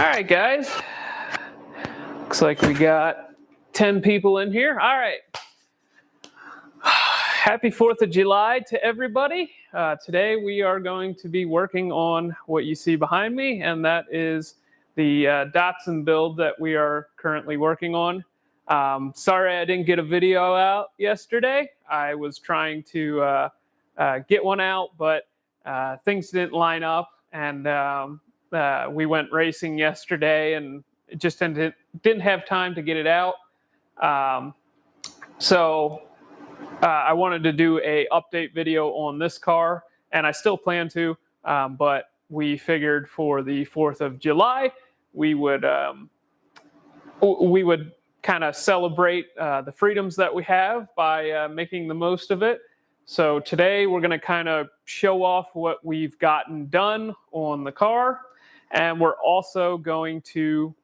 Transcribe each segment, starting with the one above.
right, guys. Looks like we got 10 people in here. All right. Happy 4th of July to everybody. Today we are going to be working on what you see behind me, and that is the Datsun build that we are currently working on. Sorry I didn't get a video out yesterday. I was trying to get one out, but things didn't line up, and we went racing yesterday and just didn't have time to get it out. So I wanted to do a update video on this car, and I still plan to, but we figured for the 4th of July, we would kind of celebrate the freedoms that we have by making the most of it. So today we're going to kind of show off what we've gotten done on the car, and we're also going to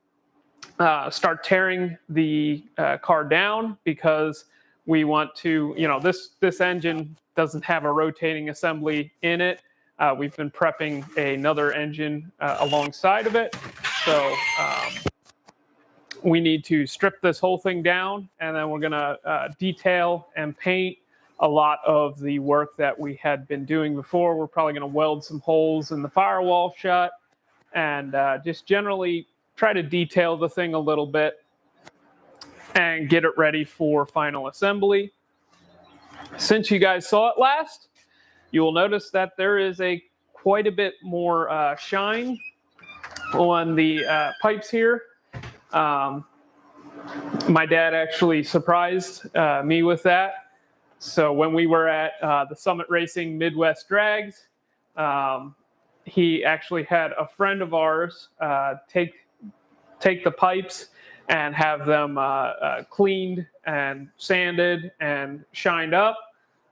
start tearing the car down because we want to, this engine doesn't have a rotating assembly in it. We've been prepping another engine alongside of it. So we need to strip this whole thing down, and then we're going to detail and paint a lot of the work that we had been doing before. We're probably going to weld some holes in the firewall shut and just generally try to detail the thing a little bit and get it ready for final assembly. Since you guys saw it last, you will notice that there is quite a bit more shine on the pipes here. My dad actually surprised me with that. So when we were at the Summit Racing Midwest Drags, he actually had a friend of ours take the pipes and have them cleaned and sanded and shined up.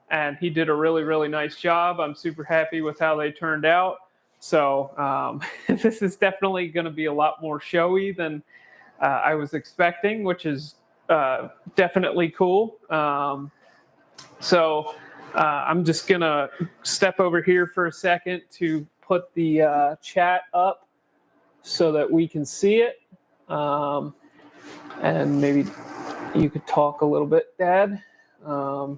And he did a really, really nice job. I'm super happy with how they turned out. So this is definitely going to be a lot more showy than I was expecting, which is definitely cool. So I'm just going to step over here for a second to put the chat up so that we can see it. And maybe you could talk a little bit, Dad. Well,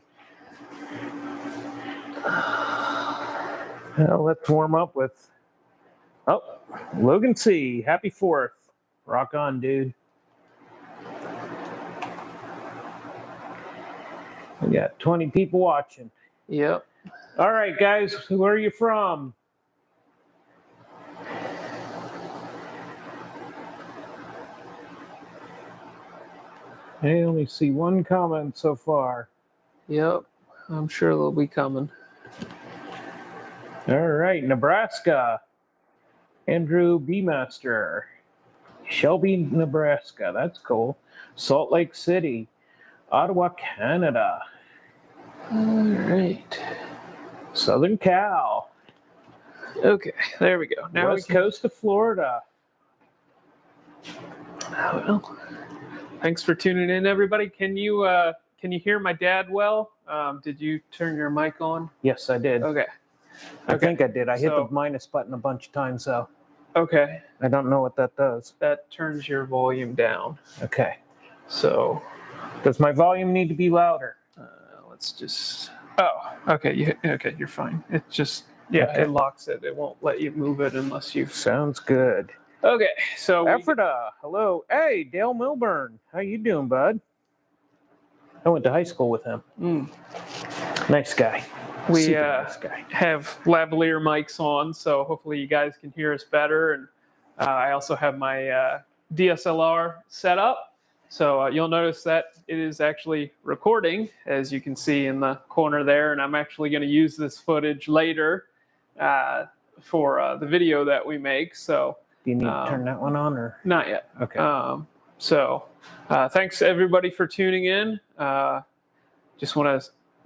let's warm up with, Logan C. Happy 4th. Rock on, dude. We got 20 people watching. Yep. All right, guys, where are you from? I only see one comment so far. Yep. I'm sure they'll be coming. All right, Nebraska. Andrew B. Master. Shelby, Nebraska. That's cool. Salt Lake City. Ottawa, Canada. All right. Southern Cal. Okay, there we go. Now West Coast of Florida. Well, thanks for tuning in, everybody. Can you hear my dad well? Did you turn your mic on? Yes, I did. Okay. I think I did. I hit the minus button a bunch of times, though. Okay. I don't know what that does. That turns your volume down. Okay. So, does my volume need to be louder? Let's just. Oh, okay. You're fine. It just It locks it. It won't let you move it unless you. Sounds good. Okay, so Ephrata, hello. Hey, Dale Milburn. How you doing, bud? I went to high school with him. Nice guy. We nice guy. Have lavalier mics on, so hopefully you guys can hear us better. And I also have my DSLR set up, so you'll notice that it is actually recording, as you can see in the corner there. And I'm actually going to use this footage later for the video that we make. So. Do you need to turn that one on, or not yet? Okay. Thanks everybody for tuning in. Just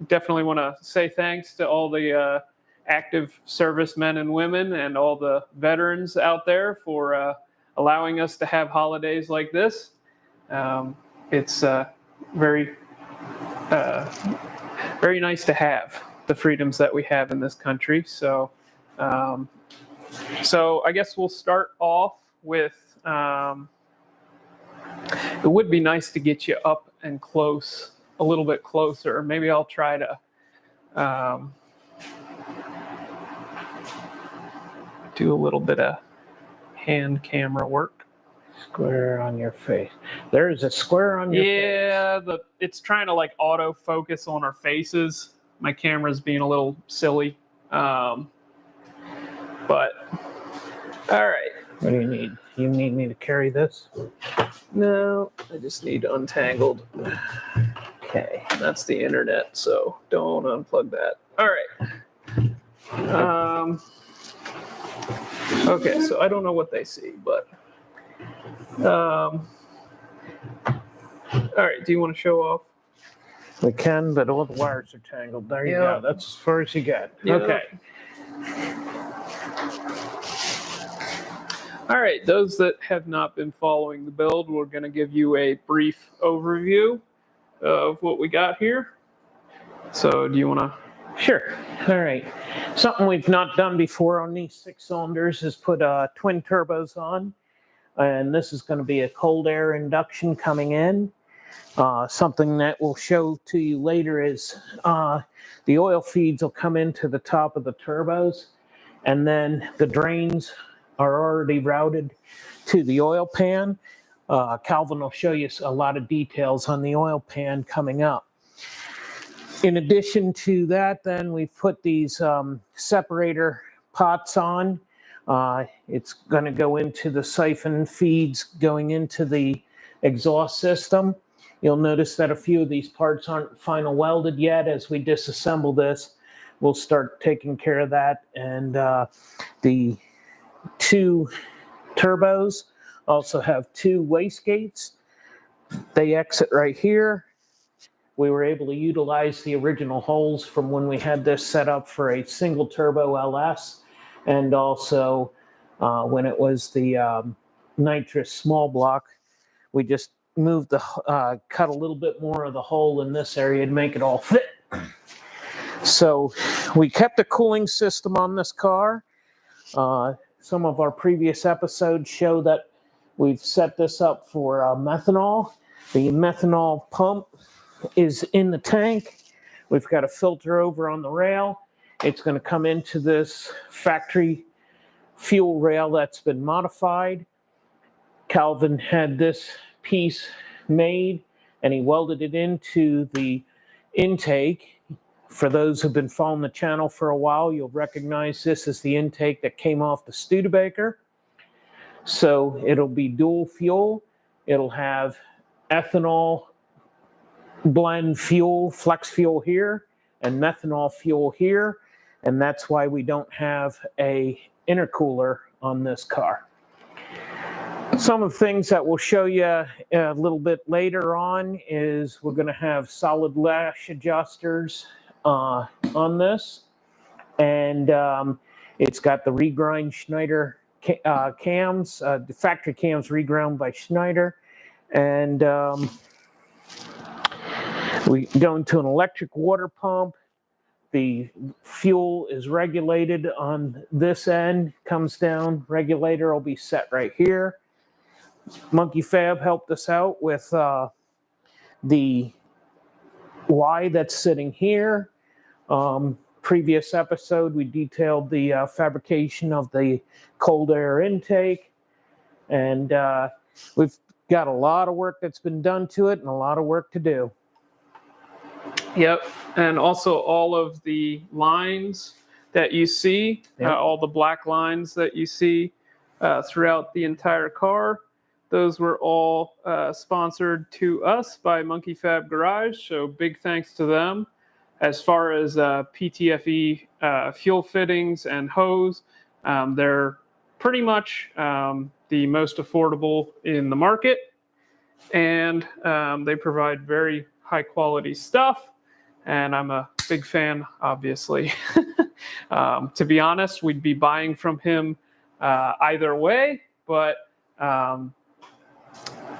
definitely want to say thanks to all the active servicemen and women and all the veterans out there for allowing us to have holidays like this. It's very nice to have the freedoms that we have in this country. So I guess we'll start off with It would be nice to get you up and close, a little bit closer. Maybe I'll try to do a little bit of hand camera work. Square on your face. There is a square on your face. Yeah, it's trying to like auto focus on our faces. My camera's being a little silly. But all right. What do you need? You need me to carry this? No, I just need untangled. Okay. That's the internet, so don't unplug that. All right. Okay, so I don't know what they see, but all right. Do you want to show off? We can, but all the wires are tangled. There you go. That's as far as you get. Yeah. Okay. All right, those that have not been following the build, we're going to give you a brief overview of what we got here. So do you want to? Sure. All right. Something we've not done before on these 6 cylinders is put twin turbos on. And this is going to be a cold air induction coming in. Something that we'll show to you later is the oil feeds will come into the top of the turbos, and then the drains are already routed to the oil pan. Calvin will show you a lot of details on the oil pan coming up. In addition to that, then we've put these separator pots on. It's going to go into the siphon feeds going into the exhaust system. You'll notice that a few of these parts aren't final welded yet. As we disassemble this, we'll start taking care of that. And the 2 turbos also have 2 wastegates. They exit right here. We were able to utilize the original holes from when we had this set up for a single turbo LS, and also when it was the nitrous small block. We just moved cut a little bit more of the hole in this area to make it all fit. So we kept the cooling system on this car. Some of our previous episodes show that we've set this up for methanol. The methanol pump is in the tank. We've got a filter over on the rail. It's going to come into this factory fuel rail that's been modified. Calvin had this piece made and he welded it into the intake. For those who've been following the channel for a while, you'll recognize this as the intake that came off the Studebaker. So it'll be dual fuel. It'll have ethanol blend fuel, flex fuel here, and methanol fuel here. And that's why we don't have a intercooler on this car. Some of the things that we'll show you a little bit later on is we're going to have solid lash adjusters on this. And it's got the regrind Schneider cams, the factory cams reground by Schneider. And we go into an electric water pump. The fuel is regulated on this end, comes down, regulator will be set right here. Monkey Fab helped us out with the Y that's sitting here. Previous episode, we detailed the fabrication of the cold air intake. And we've got a lot of work that's been done to it and a lot of work to do. Yep, and also all of the lines that you see, all the black lines that you see throughout the entire car, those were all sponsored to us by Monkey Fab Garage, so big thanks to them. As far as PTFE fuel fittings and hose, they're pretty much the most affordable in the market, and they provide very high quality stuff. And I'm a big fan, obviously. To be honest, we'd be buying from him either way, but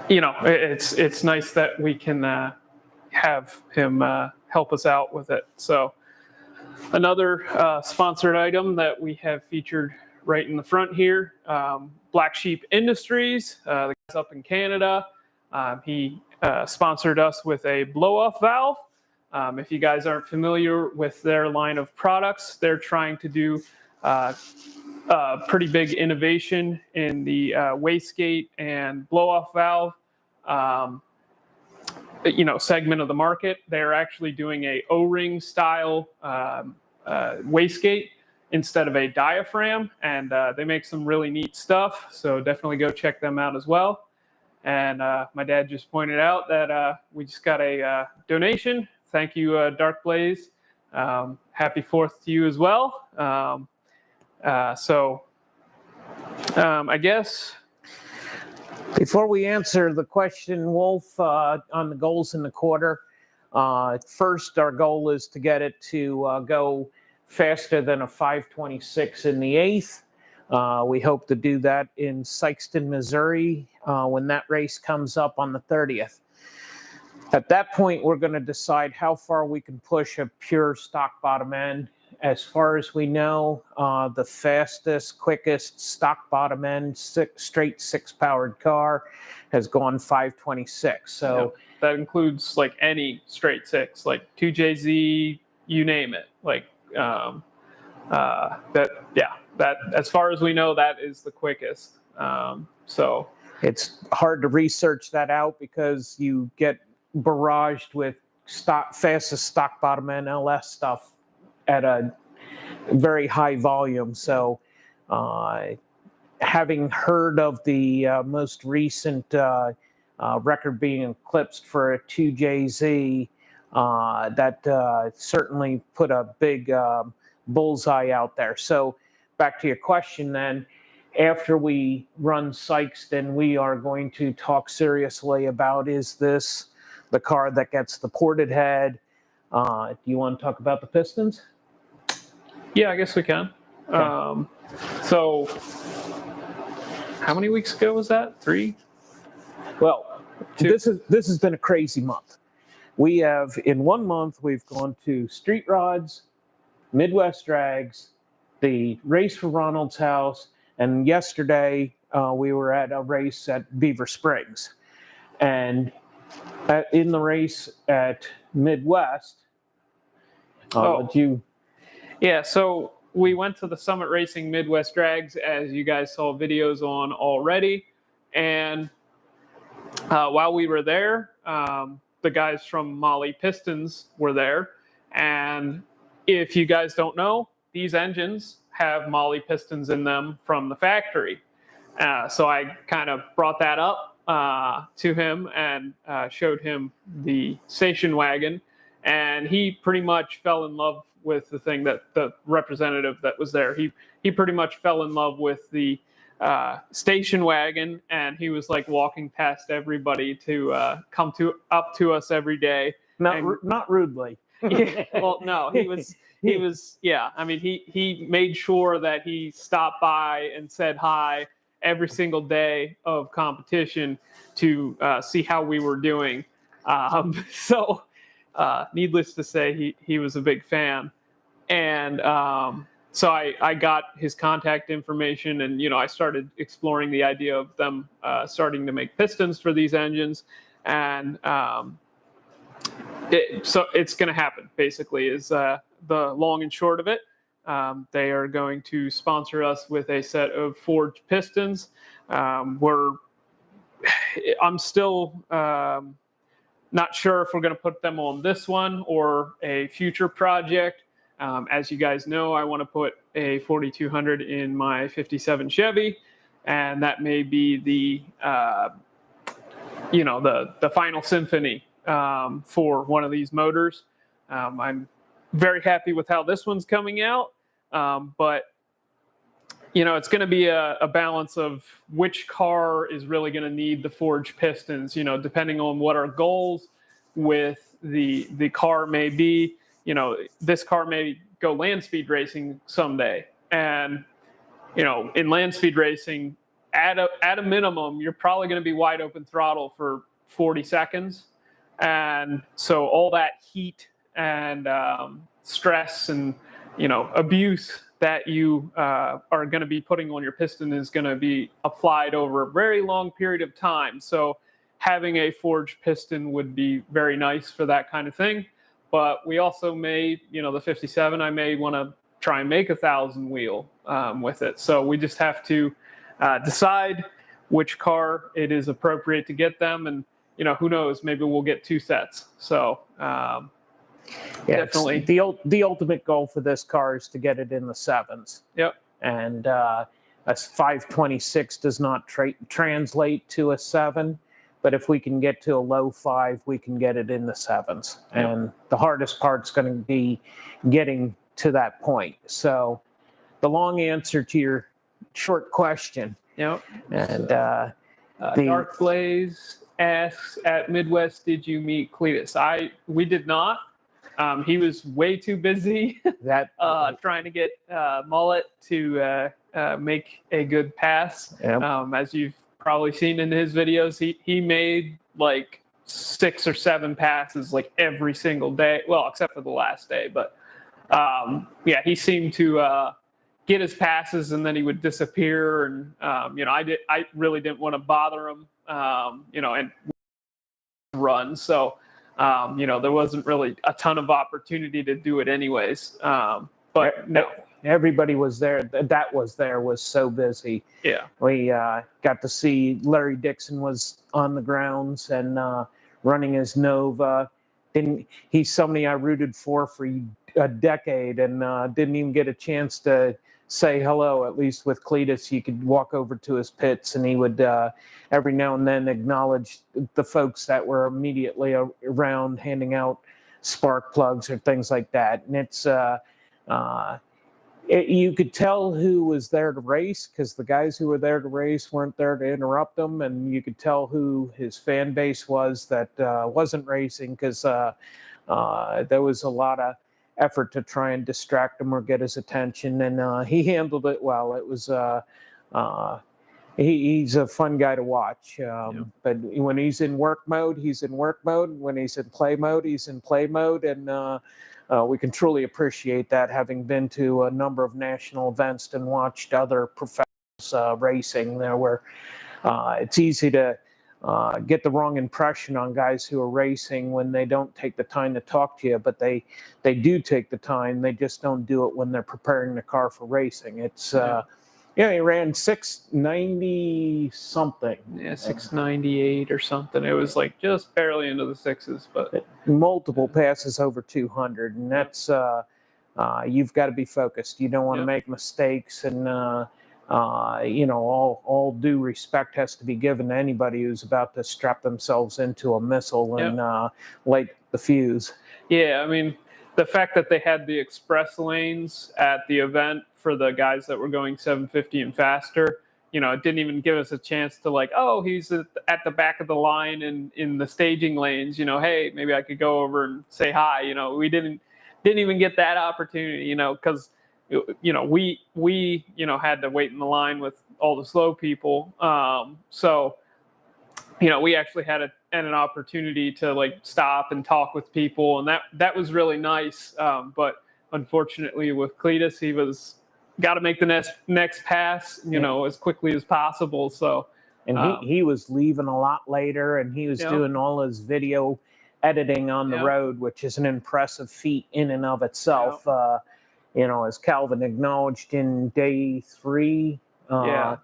you know, it's nice that we can have him help us out with it. So another sponsored item that we have featured right in the front here, Black Sheep Industries, the guy's up in Canada. He sponsored us with a blow-off valve. If you guys aren't familiar with their line of products, they're trying to do pretty big innovation in the wastegate and blow-off valve segment of the market. They're actually doing a O-ring style wastegate instead of a diaphragm, and they make some really neat stuff, so definitely go check them out as well. And my dad just pointed out that we just got a donation. Thank you, Dark Blaze. Happy 4th to you as well. I guess before we answer the question, Wolf, on the goals in the quarter, first our goal is to get it to go faster than a 5:26 in the 8th. We hope to do that in Sikeston, Missouri, when that race comes up on the 30th. At that point, we're going to decide how far we can push a pure stock bottom end. As far as we know, the fastest, quickest stock bottom end straight 6-powered car has gone 5:26. So that includes like any straight 6, like 2JZ, you name it. Like that as far as we know, that is the quickest. So it's hard to research that out because you get barraged with fastest stock bottom end LS stuff at a very high volume. So having heard of the most recent record being eclipsed for a 2JZ, that certainly put a big bullseye out there. So back to your question then, after we run Sikeston, we are going to talk seriously about, is this the car that gets the ported head? Do you want to talk about the Pistons? Yeah, I guess we can. Okay. So how many weeks ago was that? 3? Well, 2. This has been a crazy month. We have, in 1 month, we've gone to Street Rods, Midwest Drags, the race for Ronald's house, and yesterday we were at a race at Beaver Springs. And in the race at Midwest, Yeah, so we went to the Summit Racing Midwest Drags, as you guys saw videos on already. And while we were there, the guys from Molly Pistons were there. And if you guys don't know, these engines have Molly pistons in them from the factory. So I kind of brought that up to him and showed him the station wagon. And he pretty much fell in love with the thing, that the representative that was there. He pretty much fell in love with the station wagon, and he was like walking past everybody to come up to us every day. Not rudely. Yeah, well, no, he was. Yeah, I mean, he made sure that he stopped by and said hi every single day of competition to see how we were doing. So needless to say, he was a big fan. And so I got his contact information, and I started exploring the idea of them starting to make pistons for these engines. And so it's going to happen, basically, is the long and short of it. They are going to sponsor us with a set of forged pistons. I'm still not sure if we're going to put them on this one or a future project. As you guys know, I want to put a 4200 in my 57 Chevy, and that may be the final symphony for one of these motors. I'm very happy with how this one's coming out, but it's going to be a balance of which car is really going to need the forged pistons, depending on what our goals with the car may be. This car may go land speed racing someday. And, in land speed racing, at a minimum, you're probably going to be wide open throttle for 40 seconds. And so all that heat and stress and, abuse that you are going to be putting on your piston is going to be applied over a very long period of time. So having a forged piston would be very nice for that kind of thing. But we also may, the 57, I may want to try and make 1,000 wheel with it. So we just have to decide which car it is appropriate to get them. And, who knows, maybe we'll get 2 sets. So definitely. The ultimate goal for this car is to get it in the 7s. Yep. And a 526 does not translate to a 7. But if we can get to a low 5, we can get it in the 7s. Yep. And the hardest part's going to be getting to that point. So the long answer to your short question. Yep. And Dark Blaze asks, at Midwest, did you meet Cletus? We did not. He was way too busy trying to get Mullet to make a good pass. Yep. As you've probably seen in his videos, he made like 6 or 7 passes like every single day. Well, except for the last day, but he seemed to get his passes and then he would disappear. And I really didn't want to bother him, and run. So there wasn't really a ton of opportunity to do it anyways. But no. Everybody was there. That was so busy. Yeah. We got to see Larry Dixon was on the grounds and running his Nova. He's somebody I rooted for a decade and didn't even get a chance to say hello. At least with Cletus, you could walk over to his pits and he would every now and then acknowledge the folks that were immediately around handing out spark plugs or things like that. And it's you could tell who was there to race because the guys who were there to race weren't there to interrupt them, and you could tell who his fan base was that wasn't racing because there was a lot of effort to try and distract him or get his attention, and he handled it well. It was he's a fun guy to watch, but when he's in work mode, he's in work mode. When he's in play mode, he's in play mode, and we can truly appreciate that, having been to a number of national events and watched other professionals racing there, where it's easy to get the wrong impression on guys who are racing when they don't take the time to talk to you, but they do take the time. They just don't do it when they're preparing the car for racing. It's he ran 690 something. Yeah, 698 or something. It was like just barely into the 6s, but multiple passes over 200, and that's you've got to be focused. You don't want to make mistakes, and all due respect has to be given to anybody who's about to strap themselves into a missile and light the fuse. Yeah, I mean, the fact that they had the express lanes at the event for the guys that were going 750 and faster, it didn't even give us a chance to he's at the back of the line and in the staging lanes, hey, maybe I could go over and say hi. We didn't even get that opportunity, because we had to wait in the line with all the slow people. So we actually had an opportunity to stop and talk with people, and that was really nice. But unfortunately with Cletus, he was got to make the next pass, as quickly as possible. So, and he was leaving a lot later, and he was doing all his video editing on the road, which is an impressive feat in and of itself. As Calvin acknowledged in day 3, the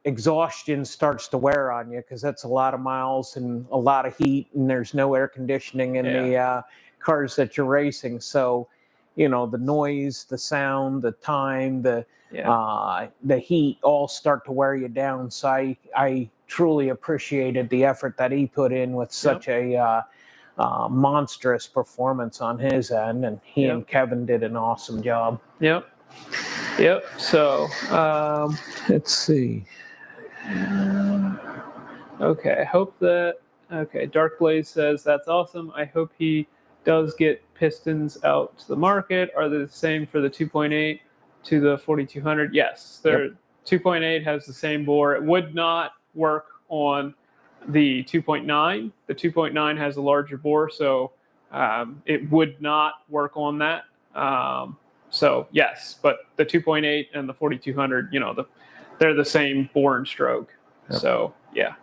exhaustion starts to wear on you because that's a lot of miles and a lot of heat, and there's no air conditioning in the cars that you're racing. So, the noise, the sound, the time, the heat all start to wear you down. So I truly appreciated the effort that he put in with such a monstrous performance on his end, and he and Kevin did an awesome job. Yep. So let's see. Okay, Dark Blaze says that's awesome. I hope he does get pistons out to the market. Are they the same for the 2.8 to the 4200? Yes, their 2.8 has the same bore. It would not work on the 2.9. The 2.9 has a larger bore, so it would not work on that. So yes, but the 2.8 and the 4200, they're the same bore and stroke. Yep. So yeah.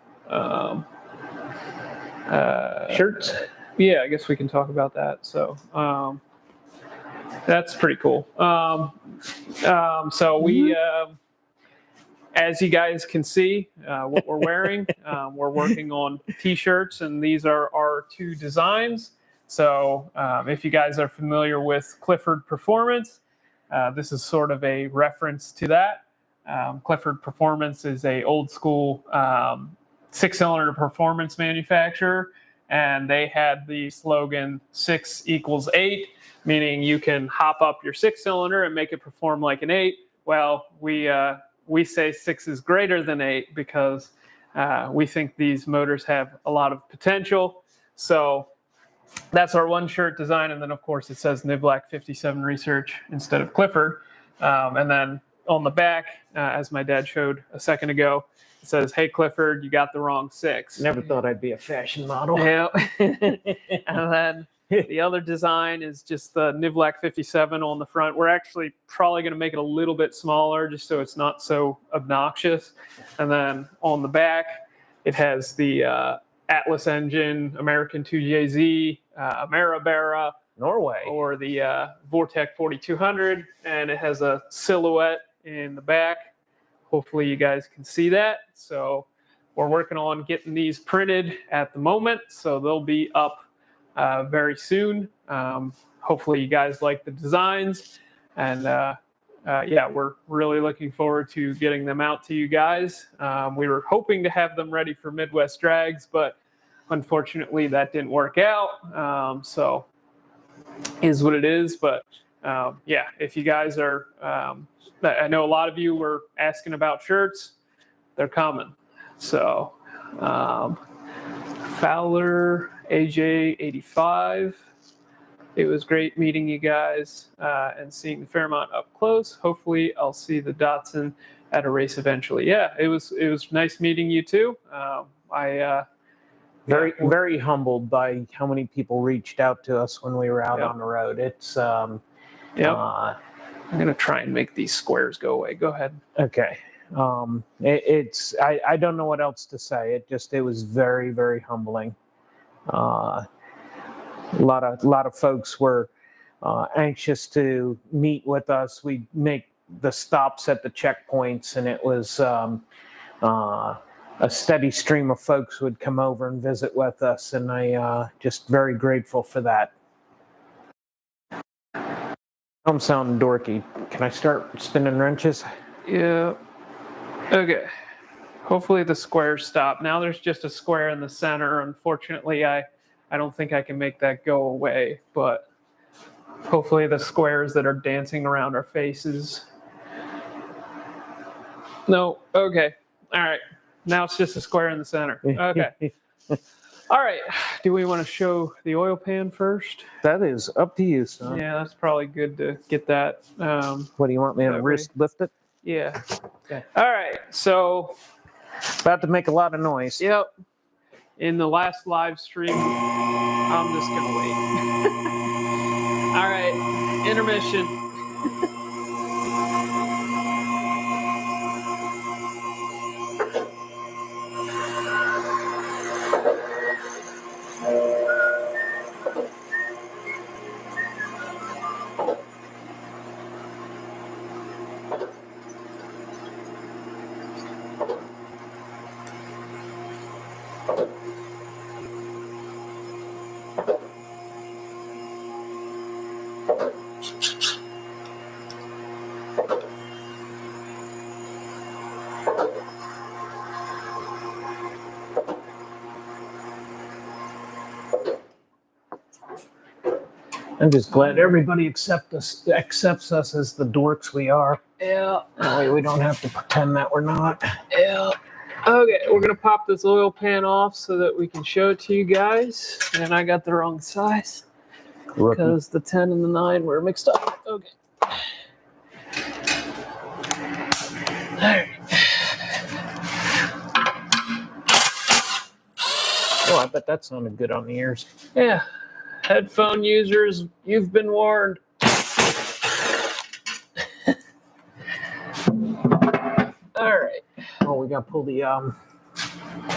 Shirts. Yeah, I guess we can talk about that. So that's pretty cool. So we, as you guys can see, what we're wearing, we're working on t-shirts, and these are our two designs. So if you guys are familiar with Clifford Performance, this is sort of a reference to that. Clifford Performance is a old school 6-cylinder performance manufacturer, and they had the slogan 6 equals 8, meaning you can hop up your 6-cylinder and make it perform like an 8. Well, we say 6 is greater than 8 because we think these motors have a lot of potential. So that's our one shirt design, and then of course it says Nivlac 57 Research instead of Clifford. And then on the back, as my dad showed a second ago, it says, "Hey Clifford, you got the wrong 6." Never thought I'd be a fashion model. Yeah. And then the other design is just the Nivlac 57 on the front. We're actually probably going to make it a little bit smaller just so it's not so obnoxious. And then on the back, it has the Atlas engine, American 2JZ, Marabera, Norway, or the Vortec 4200, and it has a silhouette in the back. Hopefully you guys can see that. So we're working on getting these printed at the moment, so they'll be up very soon. Hopefully you guys like the designs, and yeah, we're really looking forward to getting them out to you guys. We were hoping to have them ready for Midwest Drags, but unfortunately that didn't work out. So is what it is. But yeah, if you guys are, I know a lot of you were asking about shirts. They're coming. So Fowler AJ85. It was great meeting you guys and seeing the Fairmont up close. Hopefully I'll see the Datsun at a race eventually. Yeah, it was nice meeting you too. Very humbled by how many people reached out to us when we were out on the road. It's I'm gonna try and make these squares go away. Go ahead. Okay. I don't know what else to say. It was very, very humbling. A lot of folks were anxious to meet with us. We make the stops at the checkpoints, and it was a steady stream of folks would come over and visit with us, and I just very grateful for that. I'm sounding dorky. Can I start spinning wrenches? Yeah. Okay. Hopefully the squares stop. Now there's just a square in the center. Unfortunately, I don't think I can make that go away, but hopefully the squares that are dancing around our faces. No. Okay. All right. Now it's just a square in the center. Okay. All right. Do we want to show the oil pan first? That is up to you, son. Yeah, that's probably good to get that. What do you want me to wrist lift it? Yeah. Okay. All right. So about to make a lot of noise. Yep. In the last live stream, I'm just gonna wait. All right. Intermission. I'm just glad everybody accepts us as the dorks we are. Yeah. That way we don't have to pretend that we're not. Yeah. Okay, we're gonna pop this oil pan off so that we can show it to you guys. And I got the wrong size because the 10 and the 9 were mixed up. Okay. All right. Oh, I bet that sounded good on the ears. Yeah. Headphone users, you've been warned. we got to pull the,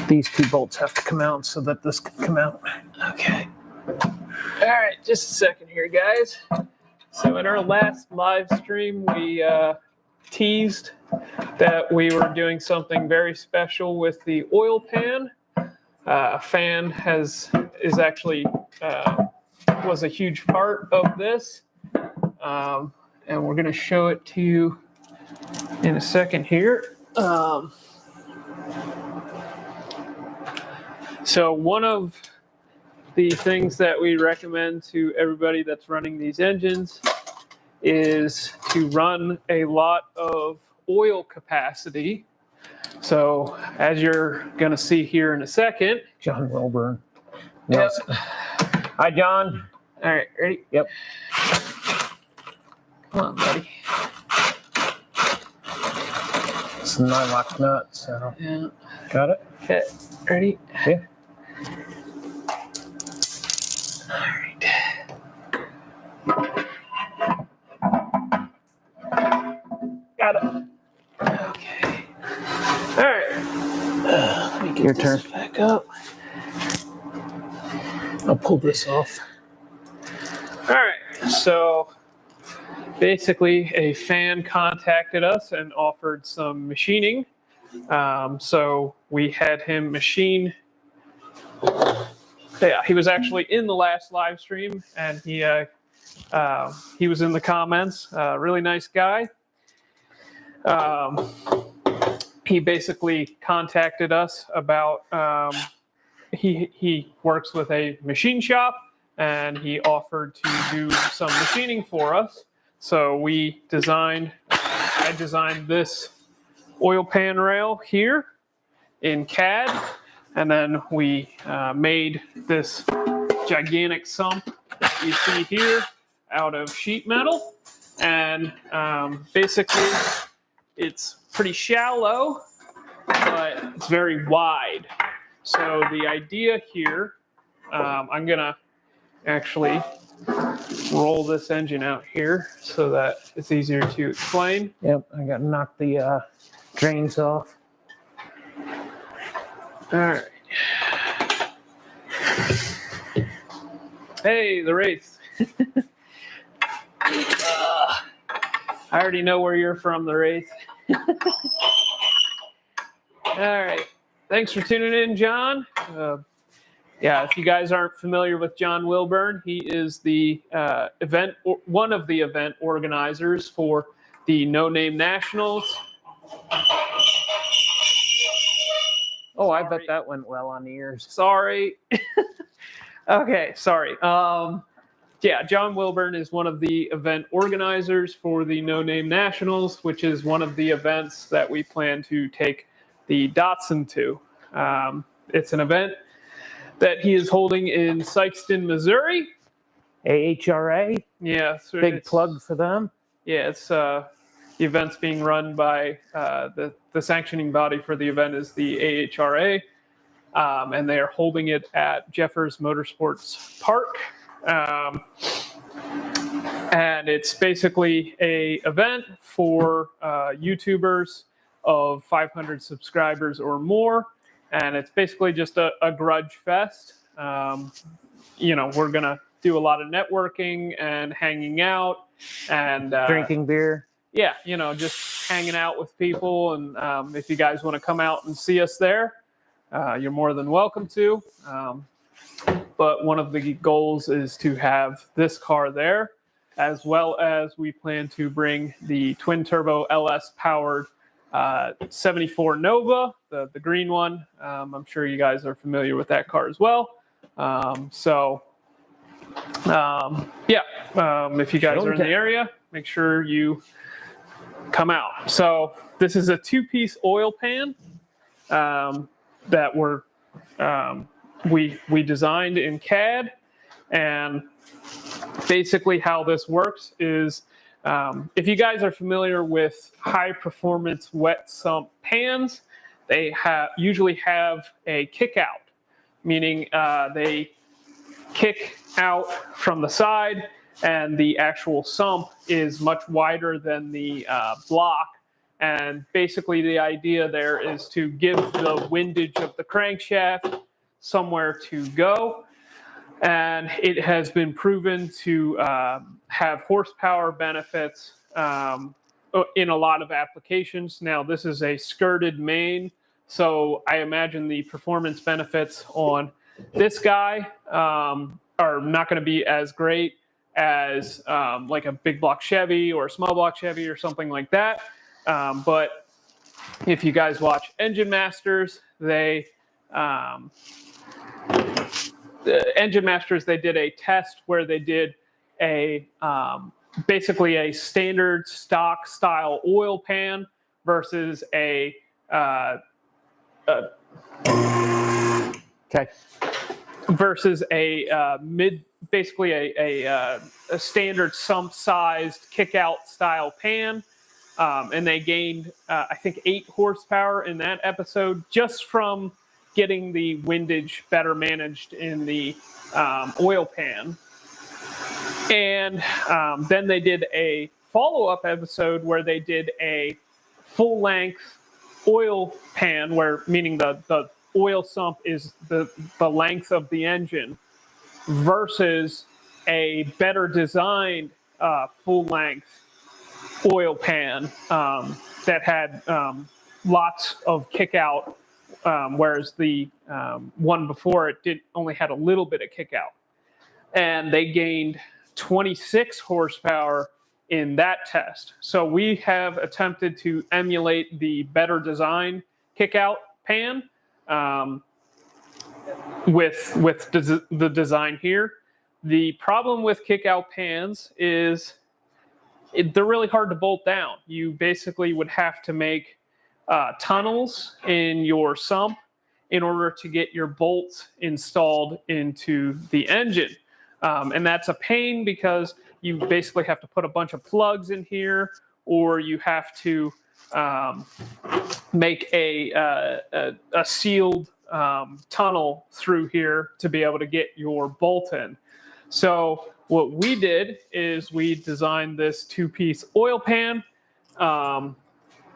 these two bolts have to come out so that this can come out. Okay. All right, just a second here, guys. So in our last live stream, we teased that we were doing something very special with the oil pan. Fan is actually was a huge part of this, and we're going to show it to you in a second here. So one of the things that we recommend to everybody that's running these engines is to run a lot of oil capacity. So as you're going to see here in a second. John Wilburn. Yep. Hi, John. All right, ready? Yep. Come on, buddy. It's a nylock nut, so. Yeah. Got it? Okay, ready? Yeah. All right. Got it. Okay. All right. Let me get Your this turn. back up. I'll pull this off. All right. So basically, a fan contacted us and offered some machining. So we had him machine. Yeah, he was actually in the last live stream, and he was in the comments. Really nice guy. He basically contacted us about he works with a machine shop, and he offered to do some machining for us. So I designed this oil pan rail here in CAD, and then we made this gigantic sump that you see here out of sheet metal. And basically it's pretty shallow, but it's very wide. So the idea here, I'm gonna actually roll this engine out here so that it's easier to explain. Yep, I got to knock the drains off. All right. Hey, the Wraith. I already know where you're from, the Wraith. All right. Thanks for tuning in, John. Yeah, if you guys aren't familiar with John Wilburn, he is the one of the event organizers for the No Name Nationals. Oh, I bet that went well on the ears. Sorry. Okay, sorry. Yeah, John Wilburn is one of the event organizers for the No Name Nationals, which is one of the events that we plan to take the Datsun to. It's an event that he is holding in Sikeston, Missouri. AHRA, Yeah, so big plug for them. Yeah, it's the event's being run by the sanctioning body for the event is the AHRA, and they are holding it at Jeffers Motorsports Park. And it's basically a event for YouTubers of 500 subscribers or more. And it's basically just a grudge fest. You know, we're going to do a lot of networking and hanging out and Drinking beer. Yeah, you know, just hanging out with people. And if you guys want to come out and see us there, you're more than welcome to. But one of the goals is to have this car there, as well as we plan to bring the twin turbo LS powered 74 Nova, the green one. I'm sure you guys are familiar with that car as well. If you guys are in the area, make sure you come out. So this is a two-piece oil pan that we designed in CAD, and basically how this works is if you guys are familiar with high performance wet sump pans, they usually have a kick out, meaning they kick out from the side, and the actual sump is much wider than the block, And basically the idea there is to give the windage of the crankshaft somewhere to go. And it has been proven to have horsepower benefits in a lot of applications. Now, this is a skirted main, so I imagine the performance benefits on this guy are not going to be as great as like a big block Chevy or a small block Chevy or something like that. But if you guys watch Engine Masters, they did a test where they did a basically a standard stock style oil pan versus a basically a standard sump sized kick out style pan. And they gained, I think, 8 horsepower in that episode just from getting the windage better managed in the oil pan. And then they did a follow-up episode where they did a full-length oil pan, where meaning the oil sump is the length of the engine, versus a better designed full-length oil pan that had lots of kick-out, whereas the one before it only had a little bit of kick-out. And they gained 26 horsepower in that test. So we have attempted to emulate the better design kick-out pan with the design here. The problem with kick-out pans is they're really hard to bolt down. You basically would have to make tunnels in your sump in order to get your bolts installed into the engine. And that's a pain because you basically have to put a bunch of plugs in here, or you have to make a sealed tunnel through here to be able to get your bolt in. So what we did is we designed this 2-piece oil pan.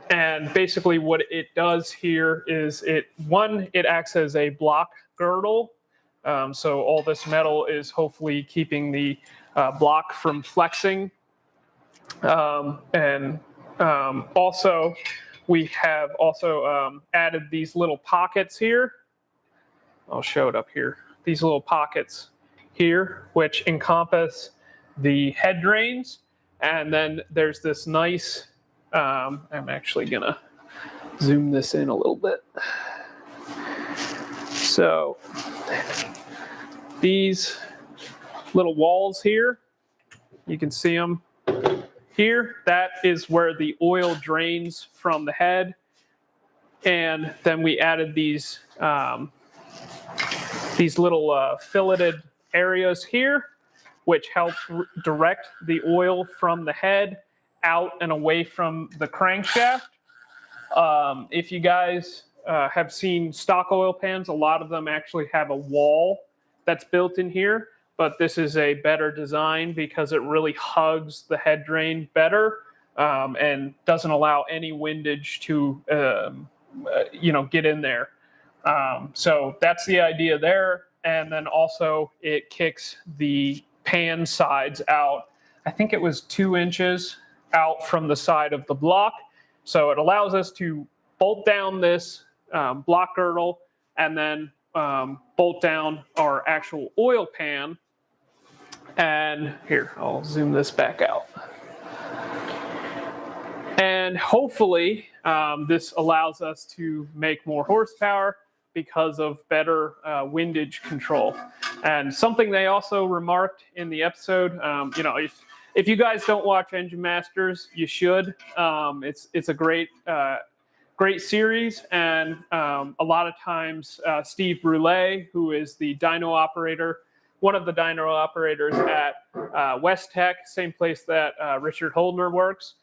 And basically what it does here is it acts as a block girdle. So all this metal is hopefully keeping the block from flexing. Also, we have also added these little pockets here. I'll show it up here. These little pockets here, which encompass the head drains. And then there's this nice, I'm actually gonna zoom this in a little bit. So these little walls here, you can see them here. That is where the oil drains from the head. And then we added these little filleted areas here, which help direct the oil from the head out and away from the crankshaft. If you guys have seen stock oil pans, a lot of them actually have a wall that's built in here, but this is a better design because it really hugs the head drain better and doesn't allow any windage to get in there. So that's the idea there. And then also it kicks the pan sides out. I think it was 2 inches out from the side of the block. So it allows us to bolt down this block girdle and then bolt down our actual oil pan. And here, I'll zoom this back out. And hopefully this allows us to make more horsepower because of better windage control. And something they also remarked in the episode, if you guys don't watch Engine Masters, you should. It's a great series, and a lot of times Steve Brule, who is the dyno operator, one of the dyno operators at Westech, same place that Richard Holdner works,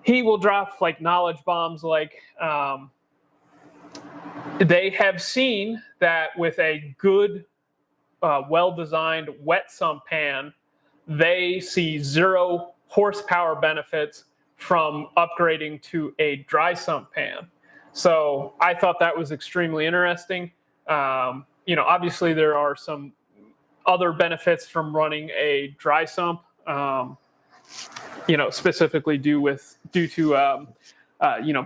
he will drop like knowledge bombs like they have seen that with a good, well-designed wet sump pan, they see 0 horsepower benefits from upgrading to a dry sump pan. So I thought that was extremely interesting. Obviously there are some other benefits from running a dry sump, specifically due to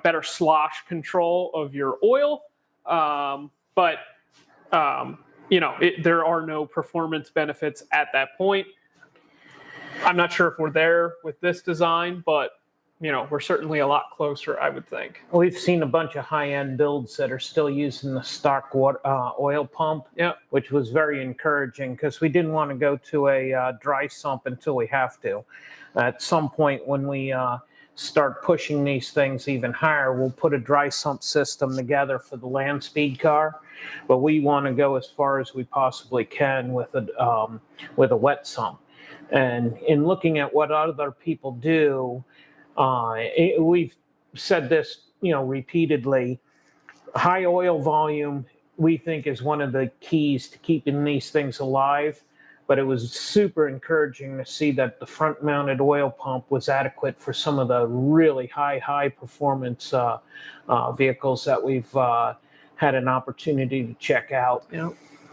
better slosh control of your oil. But there are no performance benefits at that point. I'm not sure if we're there with this design, but we're certainly a lot closer, I would think. We've seen a bunch of high-end builds that are still using the stock oil pump, which was very encouraging because we didn't want to go to a dry sump until we have to. At some point when we start pushing these things even higher, we'll put a dry sump system together for the land speed car, but we want to go as far as we possibly can with a wet sump. And in looking at what other people do, we've said this, repeatedly. High oil volume, we think, is one of the keys to keeping these things alive. But it was super encouraging to see that the front-mounted oil pump was adequate for some of the really high performance vehicles that we've had an opportunity to check out.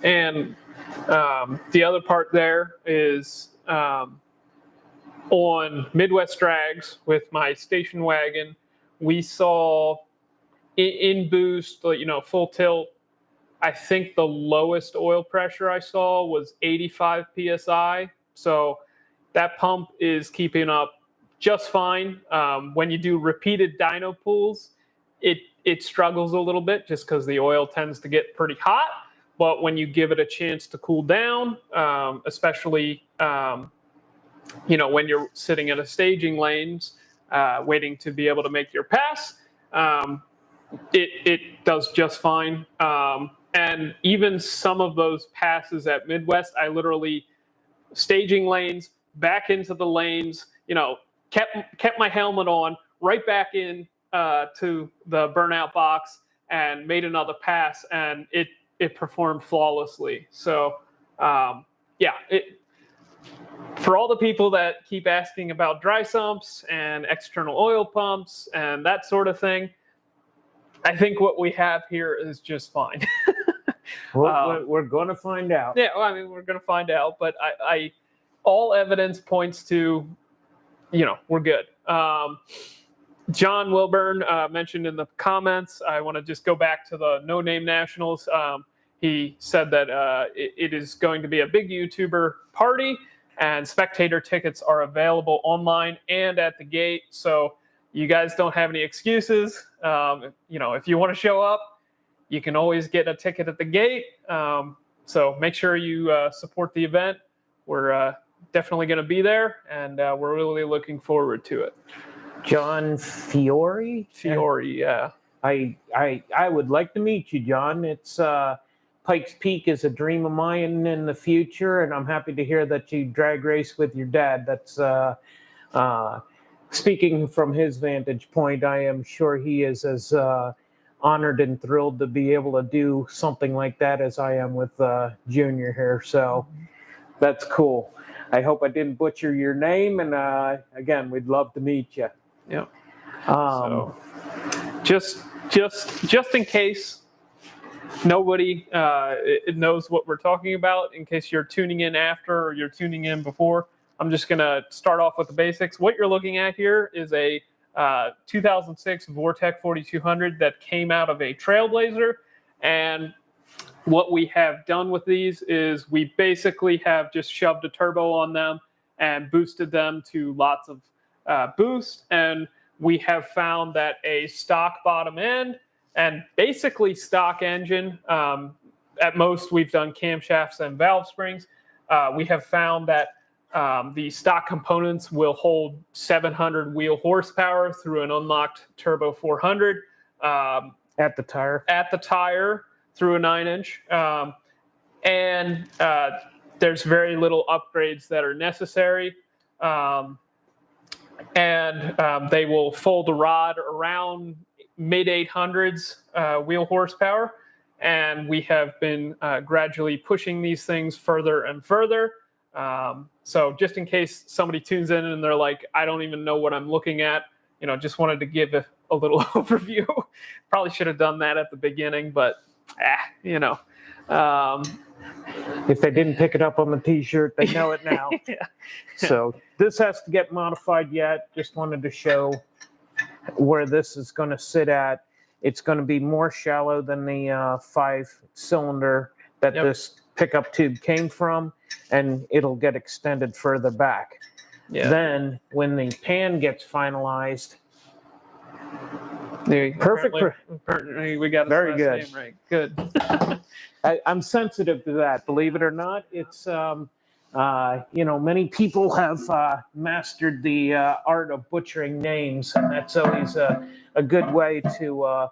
And the other part there is on Midwest Drags with my station wagon, we saw in boost, full tilt, I think the lowest oil pressure I saw was 85 PSI. So that pump is keeping up just fine. When you do repeated dyno pulls, it struggles a little bit just because the oil tends to get pretty hot. But when you give it a chance to cool down, especially when you're sitting in a staging lanes, waiting to be able to make your pass, it does just fine. And even some of those passes at Midwest, I literally staging lanes, back into the lanes, kept my helmet on, right back in to the burnout box and made another pass, and it performed flawlessly. So for all the people that keep asking about dry sumps and external oil pumps and that sort of thing, I think what we have here is just fine. We're going to find out. Yeah, we're going to find out, but I all evidence points to, we're good. John Wilburn mentioned in the comments, I want to just go back to the No Name Nationals. He said that it is going to be a big YouTuber party, and spectator tickets are available online and at the gate. So you guys don't have any excuses. If you want to show up, you can always get a ticket at the gate. So make sure you support the event. We're definitely going to be there, and we're really looking forward to it. John Fiore? Fiore, yeah. I would like to meet you, John. It's Pikes Peak is a dream of mine in the future, and I'm happy to hear that you drag race with your dad. That's speaking from his vantage point, I am sure he is as honored and thrilled to be able to do something like that as I am with Junior here. So that's cool. I hope I didn't butcher your name, and again, we'd love to meet you. Yeah. So just in case nobody knows what we're talking about, in case you're tuning in after or you're tuning in before, I'm just going to start off with the basics. What you're looking at here is a 2006 Vortec 4200 that came out of a Trailblazer. And what we have done with these is we basically have just shoved a turbo on them and boosted them to lots of boost. And we have found that a stock bottom end and basically stock engine, at most we've done camshafts and valve springs. We have found that the stock components will hold 700 wheel horsepower through an unlocked turbo 400. At the tire? At the tire through a 9-inch. And there's very little upgrades that are necessary. And they will fold a rod around mid-800s wheel horsepower. And we have been gradually pushing these things further and further. So just in case somebody tunes in and they're like, I don't even know what I'm looking at, just wanted to give a little overview. Probably should have done that at the beginning, but If they didn't pick it up on the t-shirt, they know it now. yeah. So this has to get modified yet. Just wanted to show where this is going to sit at. It's going to be more shallow than the 5-cylinder that this pickup tube came from, and it'll get extended further back. Yeah. Then when the pan gets finalized, perfect. Apparently we got very good. Name right. Good. I'm sensitive to that. Believe it or not, it's many people have mastered the art of butchering names, and that's always a good way to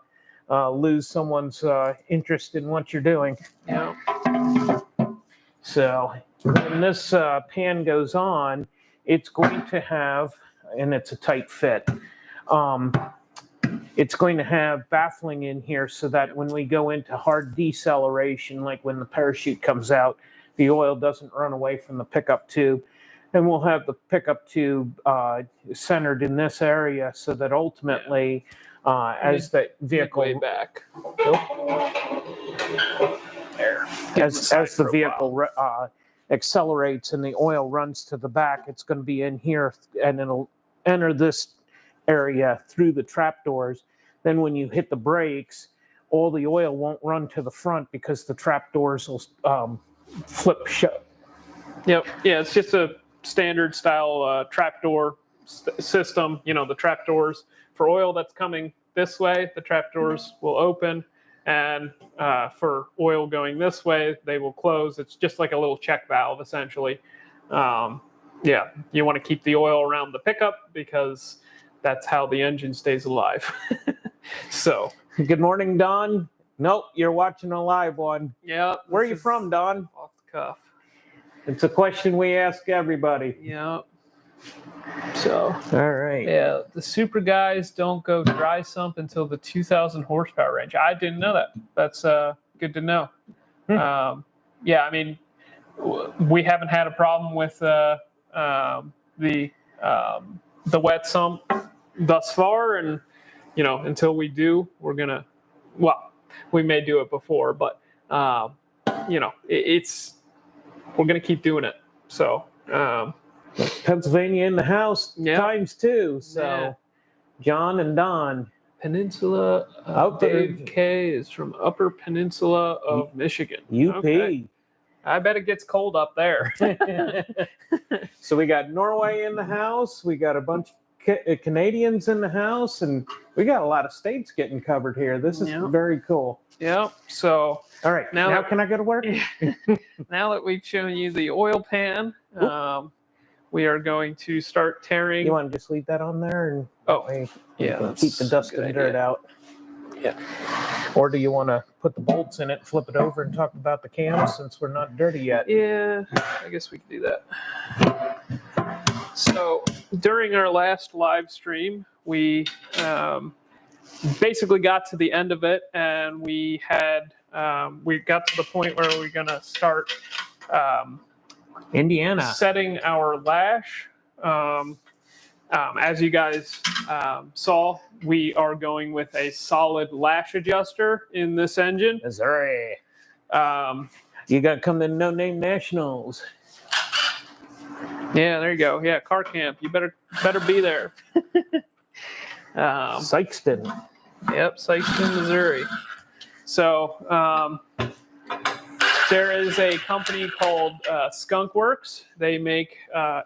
lose someone's interest in what you're doing. Yeah. So when this pan goes on, it's going to have, and it's a tight fit. It's going to have baffling in here so that when we go into hard deceleration, like when the parachute comes out, the oil doesn't run away from the pickup tube. And we'll have the pickup tube centered in this area so that ultimately, as the vehicle way back, there, as the vehicle accelerates and the oil runs to the back, it's going to be in here, and it'll enter this area through the trapdoors. Then when you hit the brakes, all the oil won't run to the front because the trapdoors will flip shut. Yep. Yeah, it's just a standard style trapdoor system. The trapdoors for oil that's coming this way, the trapdoors will open, and for oil going this way, they will close. It's just like a little check valve, essentially. You want to keep the oil around the pickup because that's how the engine stays alive. So. Good morning, Don. Nope, you're watching a live one. Yeah. Where are you from, Don? Off the cuff. It's a question we ask everybody. Yeah. So. All right. Yeah, the super guys don't go dry sump until the 2,000 horsepower range. I didn't know that. That's good to know. I mean, we haven't had a problem with the wet sump thus far, and until we do, we're gonna. Well, we may do it before, but it's we're gonna keep doing it. So. Pennsylvania in the house times 2. So, John and Don. Peninsula. Dave K is from Upper Peninsula of Michigan. UP. Okay. I bet it gets cold up there. So we got Norway in the house. We got a bunch of Canadians in the house, and we got a lot of states getting covered here. This is very cool. Yeah. So. All right. Now can I go to work? Now that we've shown you the oil pan, we are going to start tearing. You want to just leave that on there and keep the dust and dirt out. Yeah. Or do you want to put the bolts in it, flip it over, and talk about the cams since we're not dirty yet? Yeah, I guess we can do that. So during our last live stream, we basically got to the end of it, and we got to the point where we're going to start Indiana setting our lash. As you guys saw, we are going with a solid lash adjuster in this engine. Missouri. You got to come to No Name Nationals. Yeah, there you go. Yeah, car camp. You better be there. Sykeston. Yep, Sykeston, Missouri. So there is a company called Skunk Works. They make,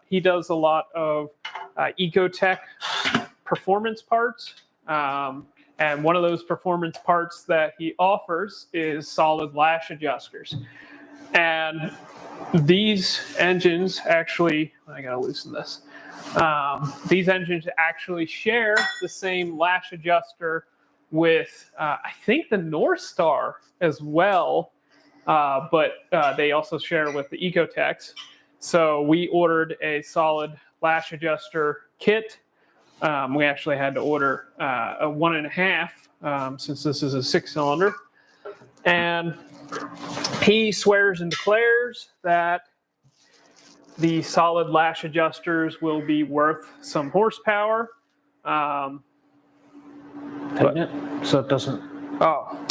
he does a lot of Ecotech performance parts. And one of those performance parts that he offers is solid lash adjusters. And these engines actually, I gotta loosen this. These engines actually share the same lash adjuster with, I think, the North Star as well. But they also share with the Ecotechs. So we ordered a solid lash adjuster kit. We actually had to order a 1.5 since this is a 6-cylinder. And he swears and declares that the solid lash adjusters will be worth some horsepower. Um, Tighten it so it doesn't. oh,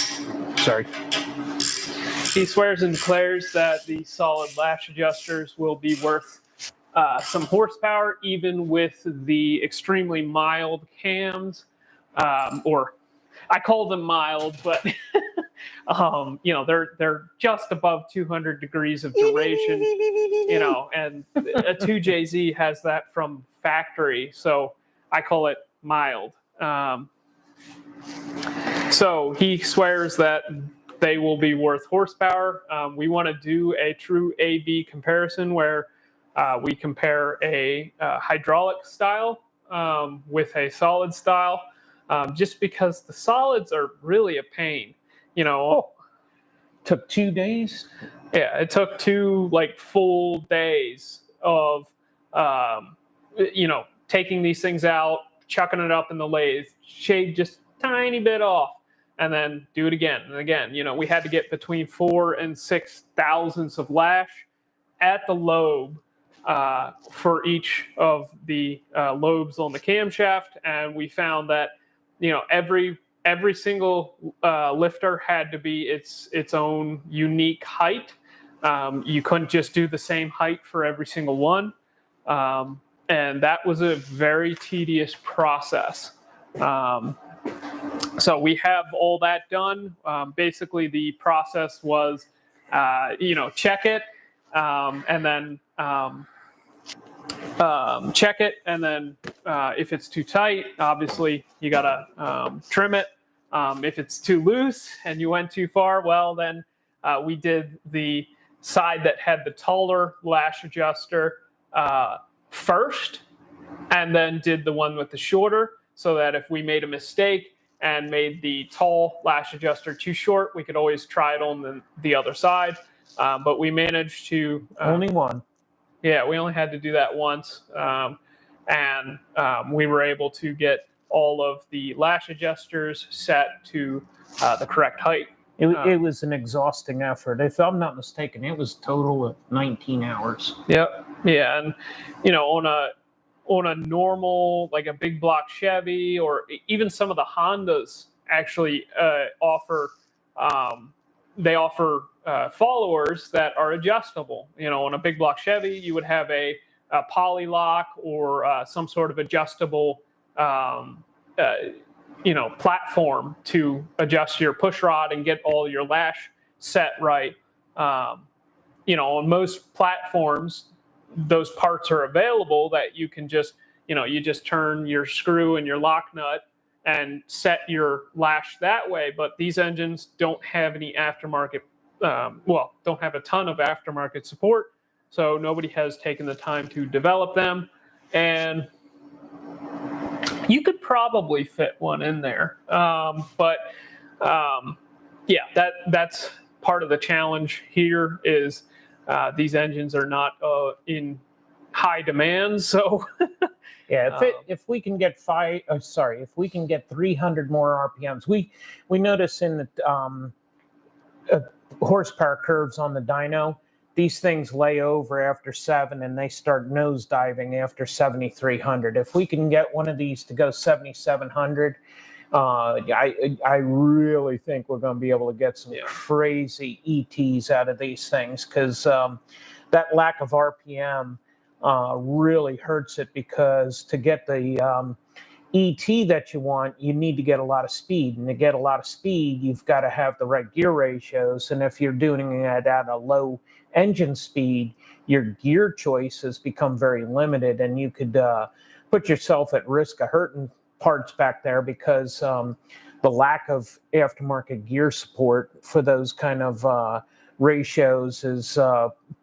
Sorry. he swears and declares that the solid lash adjusters will be worth some horsepower, even with the extremely mild cams, or I call them mild, but they're just above 200 degrees of duration, and a 2JZ has that from factory, so I call it mild. So he swears that they will be worth horsepower. We want to do a true A/B comparison where we compare a hydraulic style with a solid style, just because the solids are really a pain. Took 2 days. Yeah, it took 2 full days of taking these things out, chucking it up in the lathe, shave just a tiny bit off, and then do it again and again. We had to get between 4 and 6 thousandths of lash at the lobe for each of the lobes on the camshaft, and we found that every single lifter had to be its own unique height. You couldn't just do the same height for every single one, and that was a very tedious process. So we have all that done. Basically, the process was, check it, and then check it, and then if it's too tight, obviously you gotta trim it. If it's too loose and you went too far, well then we did the side that had the taller lash adjuster first, and then did the one with the shorter, so that if we made a mistake and made the tall lash adjuster too short, we could always try it on the other side. But we managed to Only one. Yeah, we only had to do that once, and we were able to get all of the lash adjusters set to the correct height. It was an exhausting effort. If I'm not mistaken, it was total of 19 hours. Yep. Yeah, and on a normal, like a big block Chevy, or even some of the Hondas actually offer followers that are adjustable. On a big block Chevy, you would have a poly lock or some sort of adjustable platform to adjust your push rod and get all your lash set right. On most platforms, those parts are available that you can just, you just turn your screw and your lock nut and set your lash that way. But these engines don't have any aftermarket, don't have a ton of aftermarket support. So nobody has taken the time to develop them. And you could probably fit one in there. That's part of the challenge here is these engines are not in high demand. So yeah, if we can get if we can get 300 more RPMs, we notice in the horsepower curves on the dyno, these things lay over after 7 and they start nosediving after 7,300. If we can get one of these to go 7,700, I really think we're going to be able to get some crazy ETs out of these things, because that lack of RPM really hurts it, because to get the ET that you want, you need to get a lot of speed. And to get a lot of speed, you've got to have the right gear ratios. And if you're doing it at a low engine speed, your gear choices become very limited, and you could put yourself at risk of hurting parts back there, because the lack of aftermarket gear support for those kind of ratios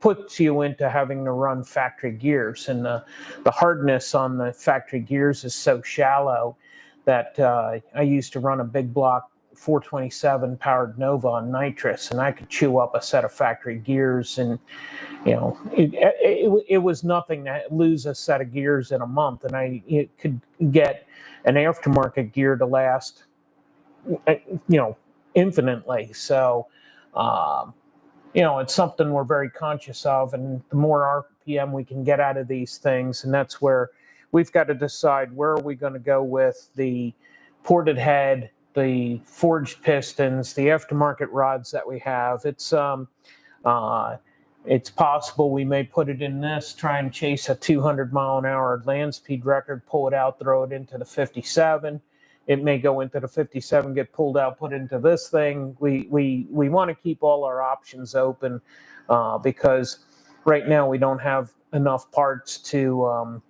puts you into having to run factory gears, and the hardness on the factory gears is so shallow that I used to run a big block 427 powered Nova on nitrous, and I could chew up a set of factory gears, and it was nothing to lose a set of gears in a month, and I could get an aftermarket gear to last infinitely. So it's something we're very conscious of, and the more RPM we can get out of these things, and that's where we've got to decide where are we going to go with the ported head, the forged pistons, the aftermarket rods that we have. It's possible we may put it in this, try and chase a 200-mile-an-hour land speed record, pull it out, throw it into the 57. It may go into the 57, get pulled out, put into this thing. We want to keep all our options open because right now we don't have enough parts to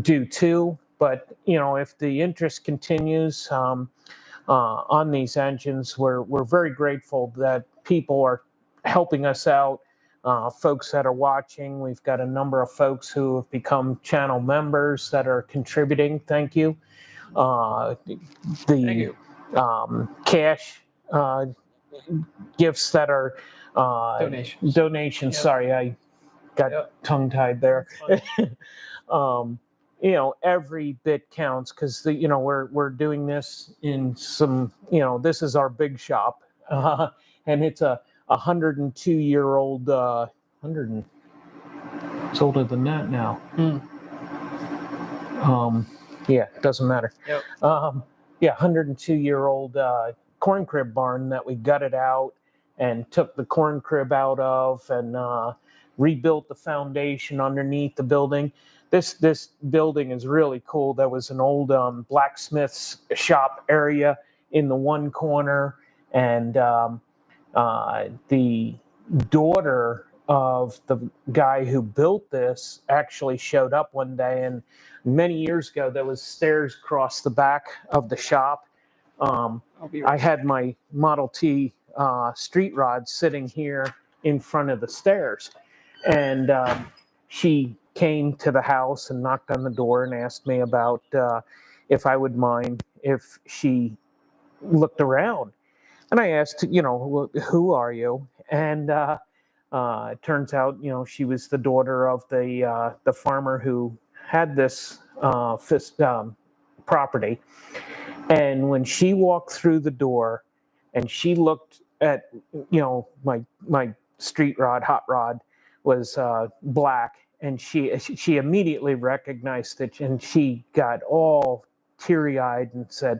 do two. But if the interest continues on these engines, we're very grateful that people are helping us out. Folks that are watching, we've got a number of folks who have become channel members that are contributing. Thank you. Thank you. Cash gifts that are donations. Yep. Sorry, I got tongue-tied there. Every bit counts because we're doing this in some. This is our big shop, and it's a 102-year-old. It's older than that now. Yeah, it doesn't matter. Yep. 102-year-old corn crib barn that we gutted out and took the corn crib out of and rebuilt the foundation underneath the building. This building is really cool. There was an old blacksmith's shop area in the one corner, and the daughter of the guy who built this actually showed up one day, and many years ago there was stairs across the back of the shop. I had my Model T street rod sitting here in front of the stairs, and she came to the house and knocked on the door and asked me about if I would mind if she looked around. And I asked, who are you? And it turns out, she was the daughter of the farmer who had this property. And when she walked through the door and she looked at, my street rod, hot rod, was black, and she immediately recognized it, and she got all teary-eyed and said,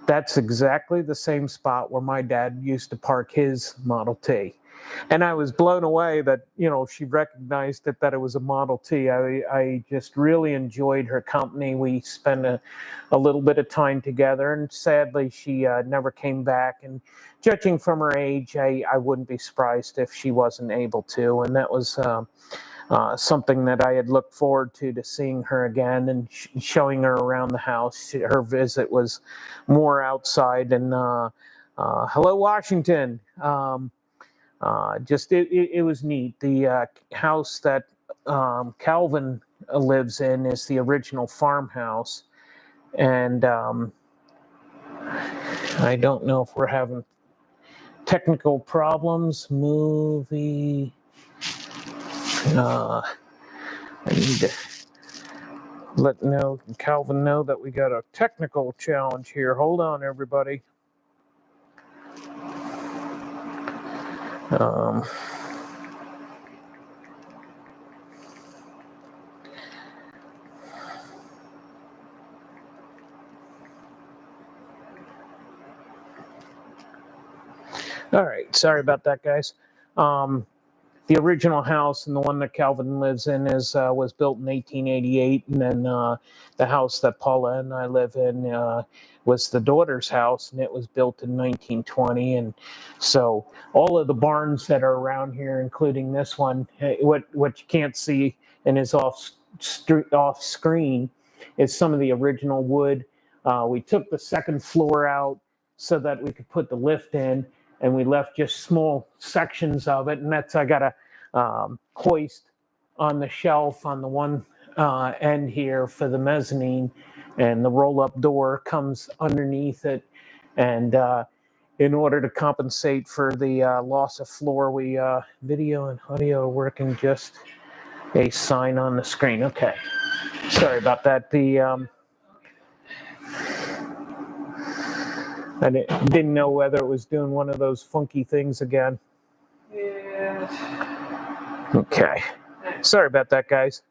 "That's exactly the same spot where my dad used to park his Model T." And I was blown away that, she recognized that it was a Model T. I just really enjoyed her company. We spent a little bit of time together, and sadly, she never came back. And judging from her age, I wouldn't be surprised if she wasn't able to. And that was something that I had looked forward to seeing her again and showing her around the house. Her visit was more outside, and hello, Washington. It was neat. The house that Calvin lives in is the original farmhouse, and I don't know if we're having technical problems. Movie. I need to let Calvin know that we got a technical challenge here. Hold on, everybody. All right, sorry about that, guys. The original house and the one that Calvin lives in was built in 1888, and then the house that Paula and I live in was the daughter's house, and it was built in 1920. And so all of the barns that are around here, including this one, what you can't see and is off screen, is some of the original wood. We took the second floor out so that we could put the lift in, and we left just small sections of it, and I got a hoist on the shelf on the one end here for the mezzanine, and the roll-up door comes underneath it. And in order to compensate for the loss of floor, we video and audio are working, just a sign on the screen. Okay, sorry about that. I didn't know whether it was doing one of those funky things again. Yes. Okay. Sorry about that, guys.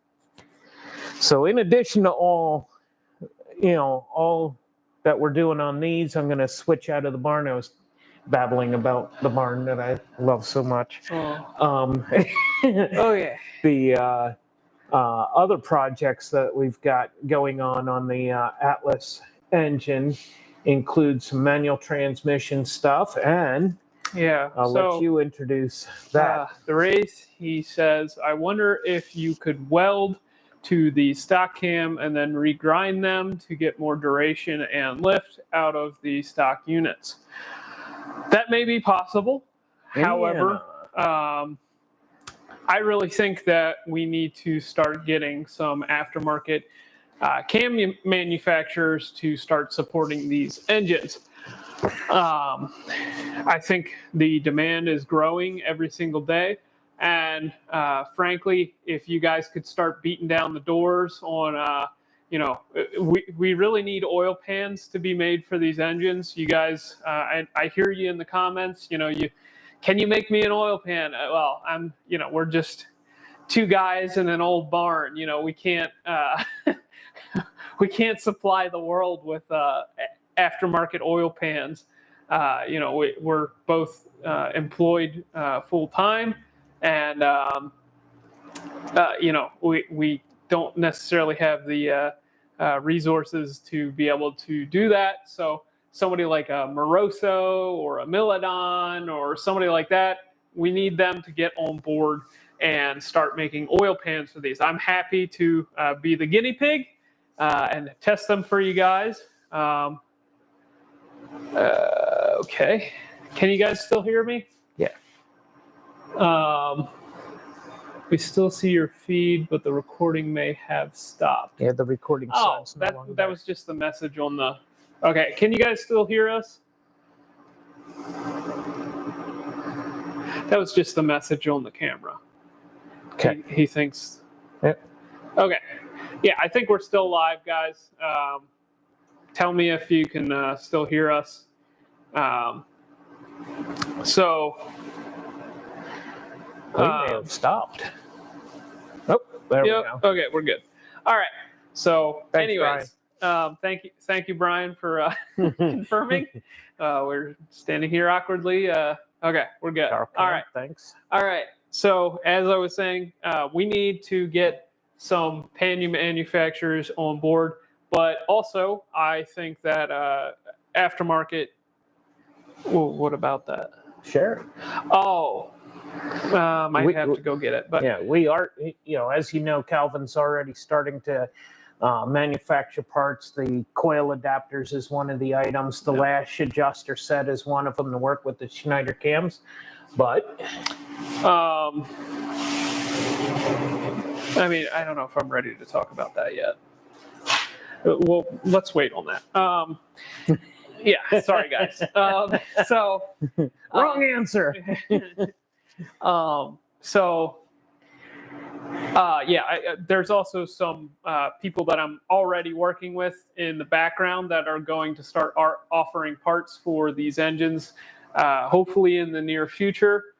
So in addition to all that we're doing on these, I'm going to switch out of the barn. I was babbling about the barn that I love so much. Oh yeah. The other projects that we've got going on the Atlas engine include some manual transmission stuff, and Yeah. I'll let you introduce that. The Wraith, he says, I wonder if you could weld to the stock cam and then regrind them to get more duration and lift out of the stock units. That may be possible. However, I really think that we need to start getting some aftermarket cam manufacturers to start supporting these engines. I think the demand is growing every single day. And frankly, if you guys could start beating down the doors on, we really need oil pans to be made for these engines. You guys, I hear you in the comments, can you make me an oil pan? Well, we're just two guys in an old barn. We can't, we can't supply the world with aftermarket oil pans. We're both employed full time, and we don't necessarily have the resources to be able to do that. So somebody like a Moroso or a Milodon or somebody like that, we need them to get on board and start making oil pans for these. I'm happy to be the guinea pig and test them for you guys. Okay. Can you guys still hear me? Yeah. We still see your feed, but the recording may have stopped. Yeah, the recording stops. That was just the message on the... Okay, can you guys still hear us? That was just the message on the camera. Okay. He thinks... Yep. Okay. Yeah, I think we're still live, guys. Tell me if you can still hear us. We may have stopped. Oh, there we go. Okay, we're good. All right. So, Thanks, anyways, thank you, Brian, for confirming. We're standing here awkwardly. Okay, we're good. Okay, all right. Thanks. All right. So, as I was saying, we need to get some pan manufacturers on board, but also I think that aftermarket. Well, what about that? Sure. Oh. Might have to go get it, but yeah, we are. As you know, Calvin's already starting to manufacture parts. The coil adapters is one of the items. The lash adjuster set is one of them to work with the Schneider cams. But I don't know if I'm ready to talk about that yet. Well, let's wait on that. Yeah, sorry guys. Wrong answer. There's also some people that I'm already working with in the background that are going to start offering parts for these engines, hopefully in the near future.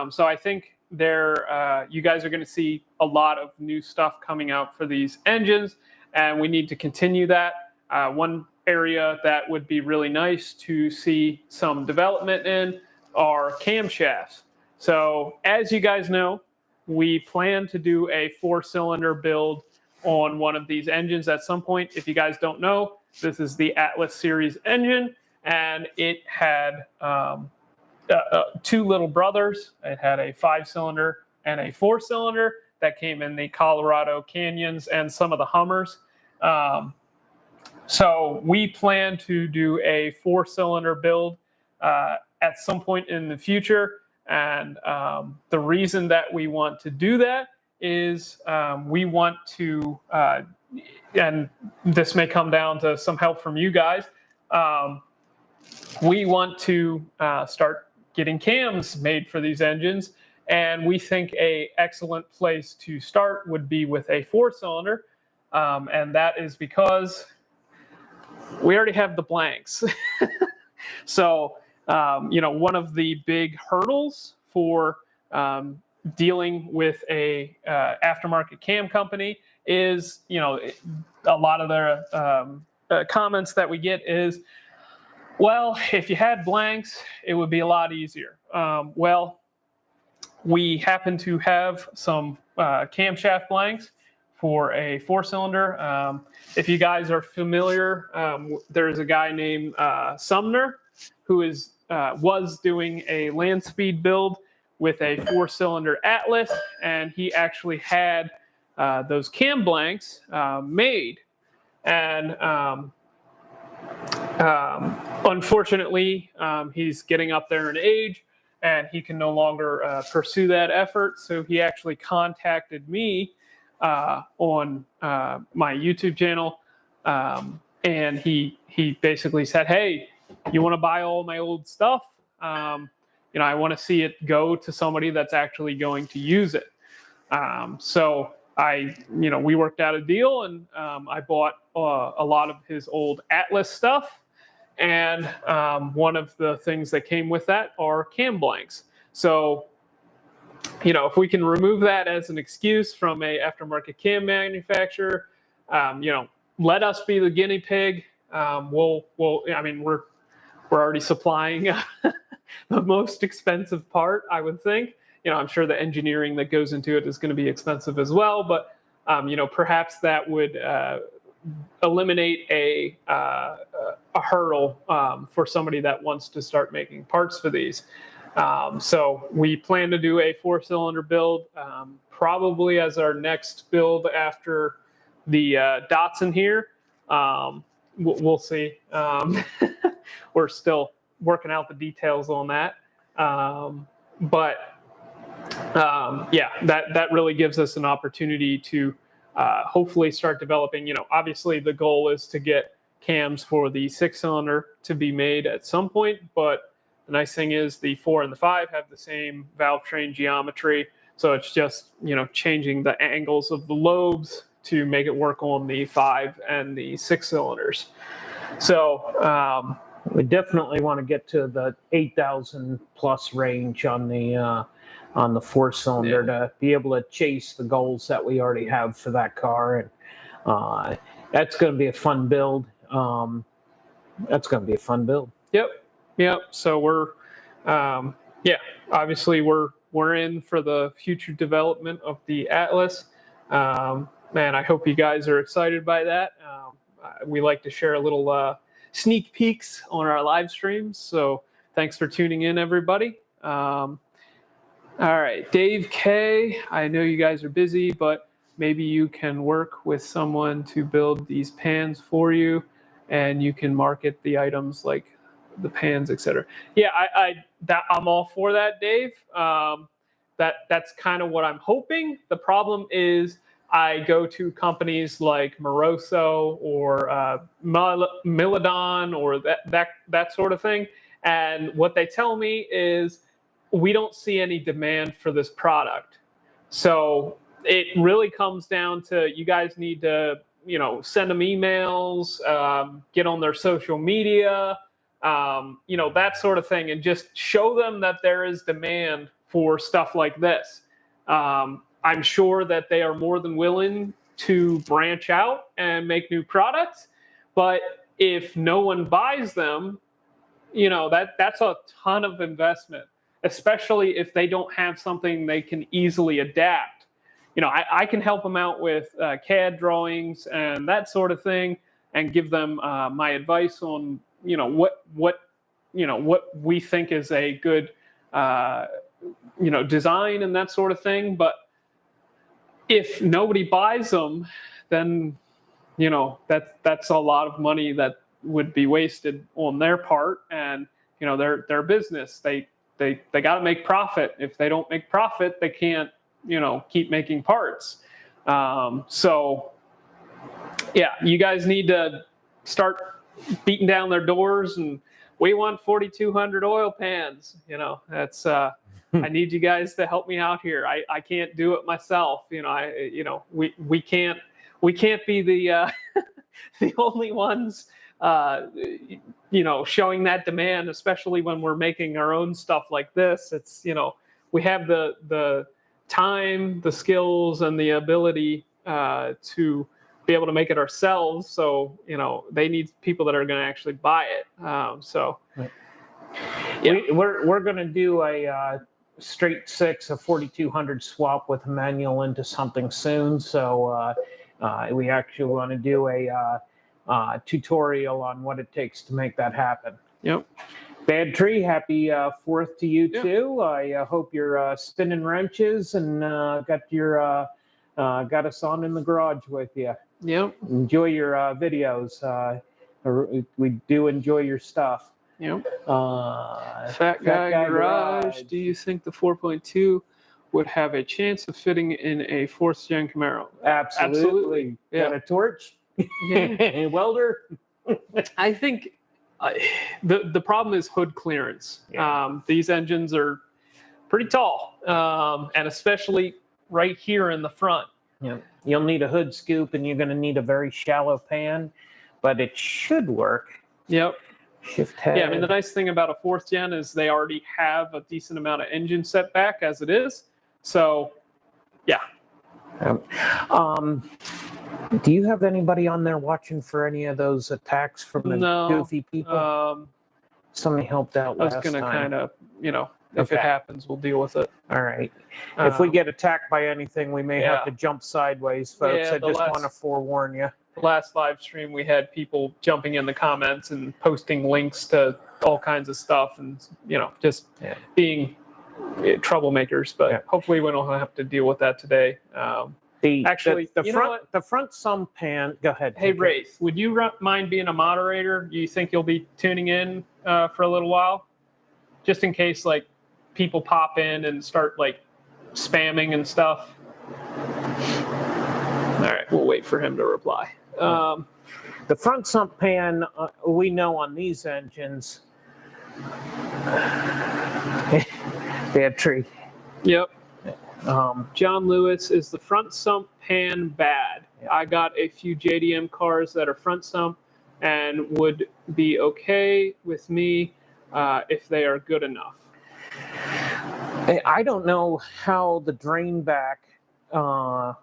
So I think you guys are going to see a lot of new stuff coming out for these engines, and we need to continue that. One area that would be really nice to see some development in are camshafts. So as you guys know, we plan to do a 4-cylinder build on one of these engines at some point. If you guys don't know, this is the Atlas series engine, and it had two little brothers. It had a 5-cylinder and a 4-cylinder that came in the Colorado Canyons and some of the Hummers. So we plan to do a 4-cylinder build at some point in the future. And the reason that we want to do that is we want to, and this may come down to some help from you guys, we want to start getting cams made for these engines. And we think an excellent place to start would be with a 4-cylinder. And that is because we already have the blanks. So, one of the big hurdles for dealing with a aftermarket cam company is, a lot of the comments that we get is, well, if you had blanks, it would be a lot easier. Well, we happen to have some camshaft blanks for a 4-cylinder. If you guys are familiar, there's a guy named Sumner who was doing a land speed build with a 4-cylinder Atlas, and he actually had those cam blanks made. And unfortunately, he's getting up there in age, and he can no longer pursue that effort. So he actually contacted me on my YouTube channel, and he basically said, "Hey, you want to buy all my old stuff? I want to see it go to somebody that's actually going to use it." So we worked out a deal, and I bought a lot of his old Atlas stuff. And one of the things that came with that are cam blanks. So, if we can remove that as an excuse from a aftermarket cam manufacturer, let us be the guinea pig. We're already supplying the most expensive part, I would think. I'm sure the engineering that goes into it is going to be expensive as well, but perhaps that would eliminate a hurdle for somebody that wants to start making parts for these. So we plan to do a 4-cylinder build, probably as our next build after the Datsun here. We'll see. We're still working out the details on that. But that really gives us an opportunity to hopefully start developing. Obviously the goal is to get cams for the 6-cylinder to be made at some point, but the nice thing is the 4 and the 5 have the same valve train geometry, so it's just changing the angles of the lobes to make it work on the 5 and the 6 cylinders. So we definitely want to get to the 8,000 plus range on the 4-cylinder to be able to chase the goals that we already have for that car. And that's going to be a fun build. Yep. So we're, obviously we're in for the future development of the Atlas. Man, I hope you guys are excited by that. We like to share a little sneak peeks on our live streams. So thanks for tuning in, everybody. All right, Dave K, I know you guys are busy, but maybe you can work with someone to build these pans for you, and you can market the items like the pans, etc. Yeah, I'm all for that, Dave. That's kind of what I'm hoping. The problem is I go to companies like Moroso or Milodon or that sort of thing, and what they tell me is we don't see any demand for this product. So it really comes down to you guys need to, send them emails, get on their social media, that sort of thing, and just show them that there is demand for stuff like this. I'm sure that they are more than willing to branch out and make new products, but if no one buys them, that's a ton of investment, especially if they don't have something they can easily adapt. I can help them out with CAD drawings and that sort of thing, and give them my advice on what we think is a good design and that sort of thing. But if nobody buys them, then that's a lot of money that would be wasted on their part, and their business. They got to make profit. If they don't make profit, they can't keep making parts. So yeah, you guys need to start beating down their doors, and we want 4,200 oil pans. That's I need you guys to help me out here. I can't do it myself. We can't be the the only ones showing that demand, especially when we're making our own stuff like this. It's we have the time, the skills, and the ability to be able to make it ourselves. So, they need people that are going to actually buy it. We're going to do a straight 6, a 4200 swap with a manual into something soon. So we actually want to do a tutorial on what it takes to make that happen. Yep. Bad Tree, happy 4th to you too. I hope you're spinning wrenches and got us on in the garage with you. Yep. Enjoy your videos. We do enjoy your stuff. Yep. Fat Guy Garage. Do you think the 4.2 would have a chance of fitting in a 4th gen Camaro? Absolutely. Yeah. Got a torch? Yeah. Welder? I think the problem is hood clearance. Yeah. These engines are pretty tall, and especially right here in the front. Yeah. You'll need a hood scoop, and you're going to need a very shallow pan, but it should work. Yep. Shift head. Yeah, I mean, the nice thing about a 4th gen is they already have a decent amount of engine setback as it is. So, yeah. Do you have anybody on there watching for any of those attacks from the goofy people? Somebody helped out last time. I was going to kind of, if it happens, we'll deal with it. All right. If we get attacked by anything, we may have to jump sideways, folks. I just want to forewarn you. The last live stream, we had people jumping in the comments and posting links to all kinds of stuff and, just being troublemakers. But hopefully we don't have to deal with that today. The front sump pan. Go ahead. Hey, Wraith, would you mind being a moderator? Do you think you'll be tuning in for a little while? Just in case, people pop in and start, spamming and stuff. All right, we'll wait for him to reply. The front sump pan, we know on these engines. Bad Tree. Yep. John Lewis, is the front sump pan bad? I got a few JDM cars that are front sump and would be okay with me if they are good enough. I don't know how the drain back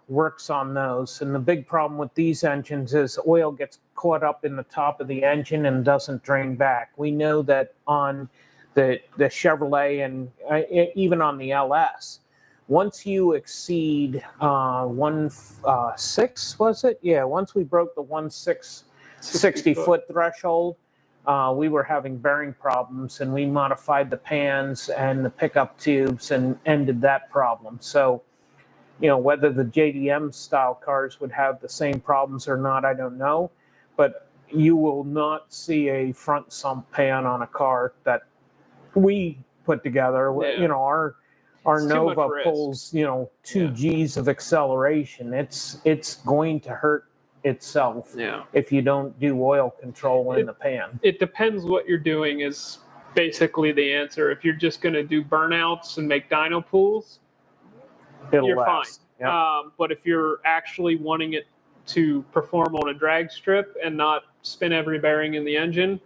works on those, and the big problem with these engines is oil gets caught up in the top of the engine and doesn't drain back. We know that on the Chevrolet and even on the LS, once you exceed 1.6, was it? Yeah, once we broke the 60-foot threshold, we were having bearing problems, and we modified the pans and the pickup tubes and ended that problem. So, whether the JDM style cars would have the same problems or not, I don't know. But you will not see a front sump pan on a car that we put together. Yeah. Our Nova pulls, 2 Gs of acceleration. It's going to hurt itself if you don't do oil control in the pan. It depends what you're doing is basically the answer. If you're just going to do burnouts and make dyno pools, you're fine. Yep. But if you're actually wanting it to perform on a drag strip and not spin every bearing in the engine,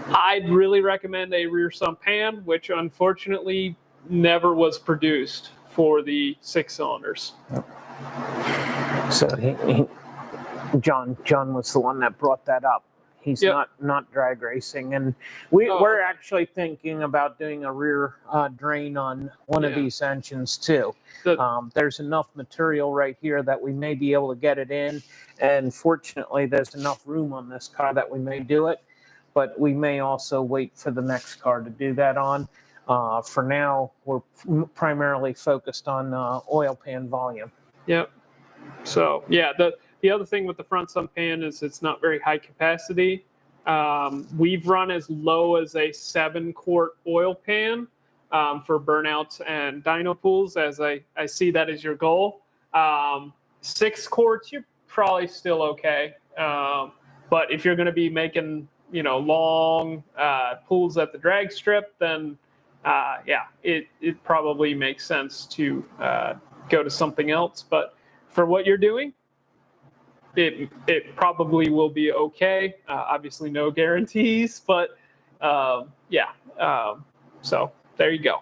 I'd really recommend a rear sump pan, which unfortunately never was produced for the 6-cylinders. Yep. So John was the one that brought that up. He's not drag racing, and we're actually thinking about doing a rear drain on one of these engines too. There's enough material right here that we may be able to get it in, and fortunately there's enough room on this car that we may do it, but we may also wait for the next car to do that on. For now, we're primarily focused on oil pan volume. Yep. So the other thing with the front sump pan is it's not very high capacity. We've run as low as a 7-quart oil pan for burnouts and dyno pools, as I see that as your goal. 6 quarts, you're probably still okay. But if you're going to be making, long pools at the drag strip, then it probably makes sense to go to something else. But for what you're doing, it probably will be okay. Obviously, no guarantees, but so there you go.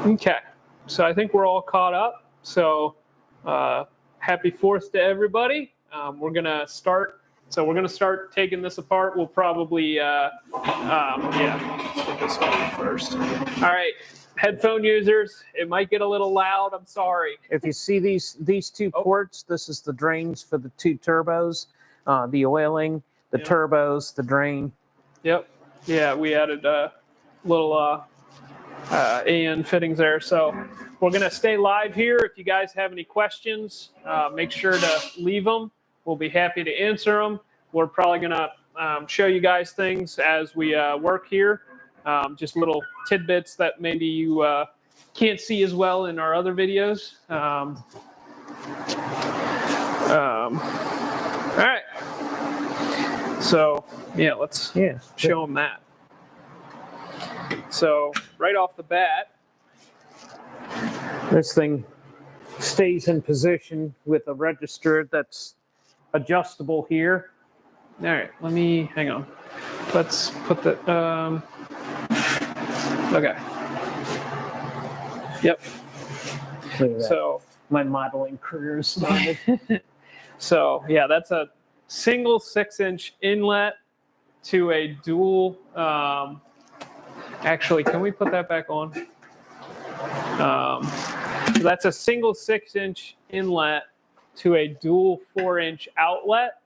Okay, so I think we're all caught up. So happy 4th to everybody. We're going to start. So we're going to start taking this apart. We'll probably, yeah, let's get this one first. All right, headphone users, it might get a little loud. I'm sorry. If you see these two ports, this is the drains for the 2 turbos, the oiling, the turbos, the drain. Yep. Yeah, we added a little AN fittings there. So we're going to stay live here. If you guys have any questions, make sure to leave them. We'll be happy to answer them. We're probably going to show you guys things as we work here, just little tidbits that maybe you can't see as well in our other videos. All right. So, yeah, let's show them that. So, right off the bat, this thing stays in position with a register that's adjustable here. All right, hang on. Let's put the, okay. Yep. So my modeling career started. So yeah, that's a single 6-inch inlet to a dual, actually, can we put that back on? So that's a single 6-inch inlet to a dual 4-inch outlet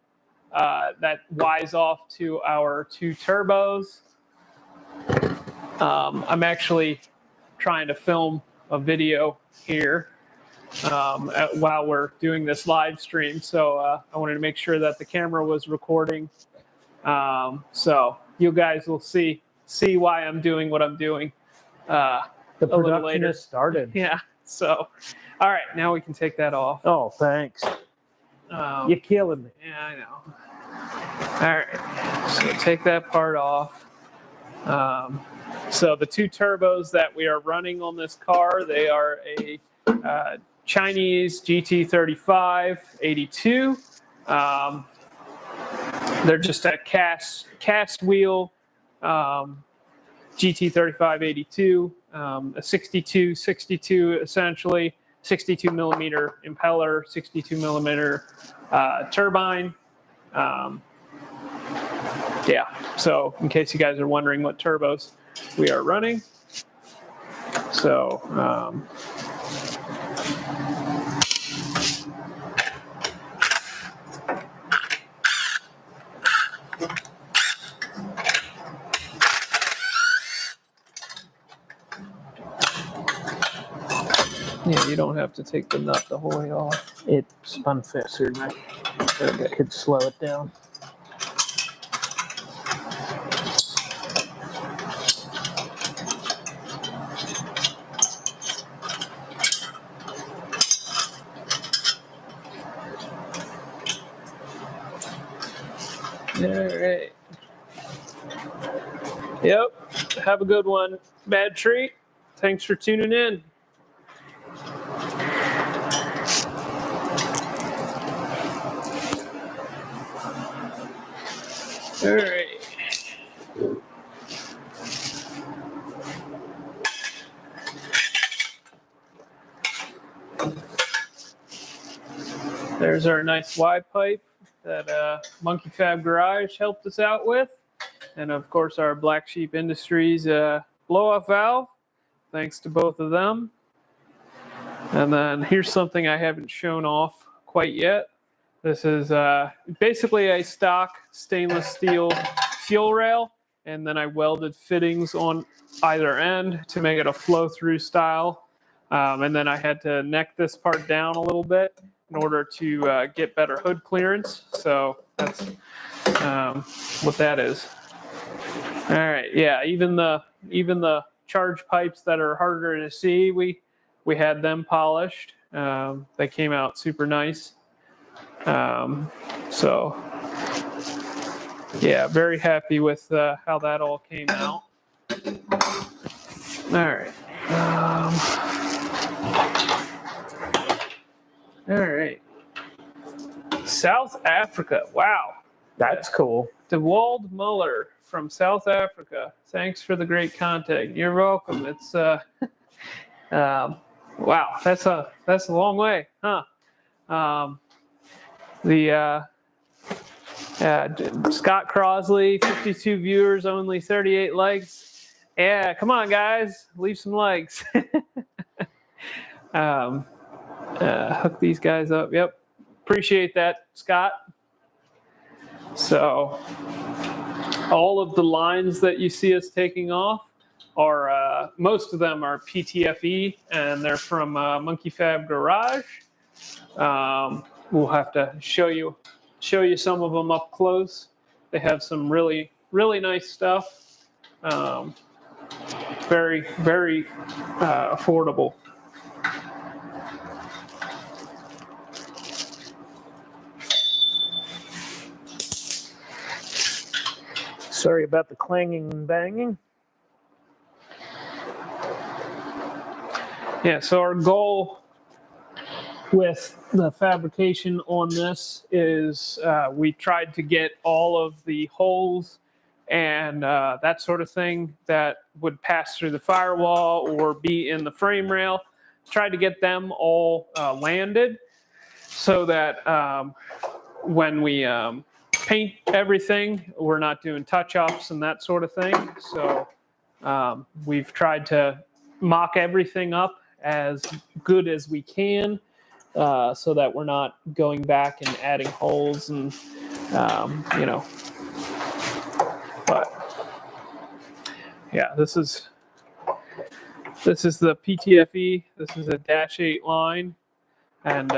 that wires off to our 2 turbos. I'm actually trying to film a video here while we're doing this live stream, so I wanted to make sure that the camera was recording. So you guys will see why I'm doing what I'm doing. The production has started. Yeah. So, all right, now we can take that off. Oh, thanks. You're killing me. Yeah, I know. All right, so take that part off. So the 2 turbos that we are running on this car, they are a Chinese GT35-82. They're just a cast wheel GT35-82, a 62 essentially, 62 millimeter impeller, 62 millimeter turbine. Yeah, so in case you guys are wondering what turbos we are running. So, yeah, you don't have to take the nut the whole way off. It spun faster than I could slow it down. All right. Yep. Have a good one, Bad Treat. Thanks for tuning in. All right. There's our nice Y pipe that Monkey Fab Garage helped us out with. And of course, our Black Sheep Industries blow-off valve. Thanks to both of them. And then here's something I haven't shown off quite yet. This is basically a stock stainless steel fuel rail. And then I welded fittings on either end to make it a flow-through style. And then I had to neck this part down a little bit in order to get better hood clearance. So that's what that is. All right, yeah, even the charge pipes that are harder to see, we had them polished. They came out super nice. So yeah, very happy with how that all came out. All right. All right. South Africa. Wow. That's cool. DeWald Muller from South Africa. Thanks for the great content. You're welcome. It's Wow, that's a long way, huh? Scott Crosley, 52 viewers, only 38 likes. Yeah, come on, guys, leave some likes. Hook these guys up. Yep, appreciate that, Scott. So all of the lines that you see us taking off are, most of them are PTFE, and they're from Monkey Fab Garage. We'll have to show you some of them up close. They have some really, really nice stuff. Very, very affordable. Sorry about the clanging and banging. Yeah, so our goal with the fabrication on this is we tried to get all of the holes and that sort of thing that would pass through the firewall or be in the frame rail. Tried to get them all landed so that when we paint everything, we're not doing touch-ups and that sort of thing. So we've tried to mock everything up as good as we can so that we're not going back and adding holes and, you know. But yeah, this is the PTFE. This is a -8 line. And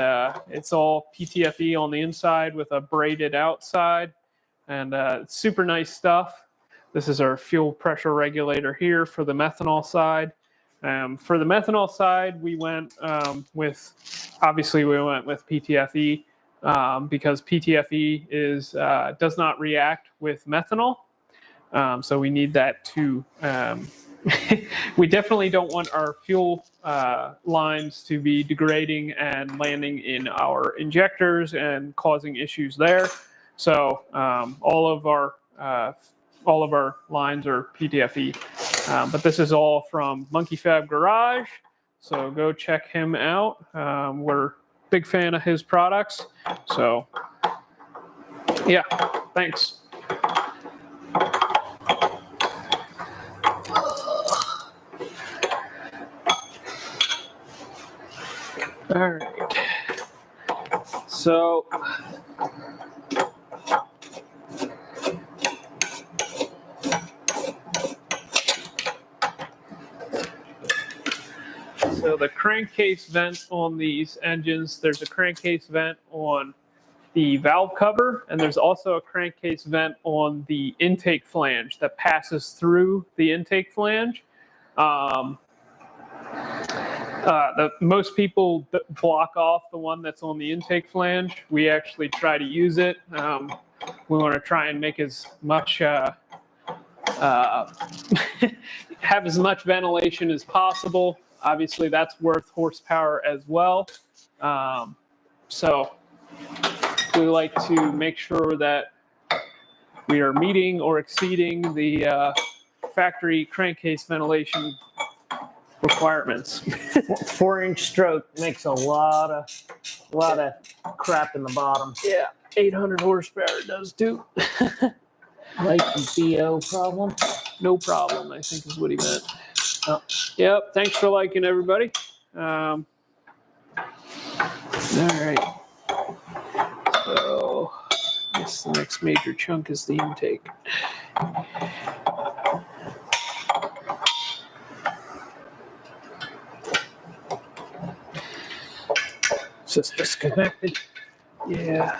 it's all PTFE on the inside with a braided outside. And it's super nice stuff. This is our fuel pressure regulator here for the methanol side. For the methanol side, we went with PTFE because PTFE does not react with methanol. So we need that to we definitely don't want our fuel lines to be degrading and landing in our injectors and causing issues there. So all of our lines are PTFE, but this is all from Monkey Fab Garage. So go check him out. We're a big fan of his products. So yeah, thanks. All right. So the crankcase vent on these engines, there's a crankcase vent on the valve cover, and there's also a crankcase vent on the intake flange that passes through the intake flange. Most people block off the one that's on the intake flange. We actually try to use it. We want to try and make as much, have as much ventilation as possible. Obviously, that's worth horsepower as well. So we like to make sure that we are meeting or exceeding the factory crankcase ventilation requirements. 4-inch stroke makes a lot of crap in the bottom. Yeah, 800 horsepower does too. Like the BO problem? No problem, I think is what he meant. Oh, yep, thanks for liking, everybody. All right. So I guess the next major chunk is the intake. Is this disconnected? Yeah.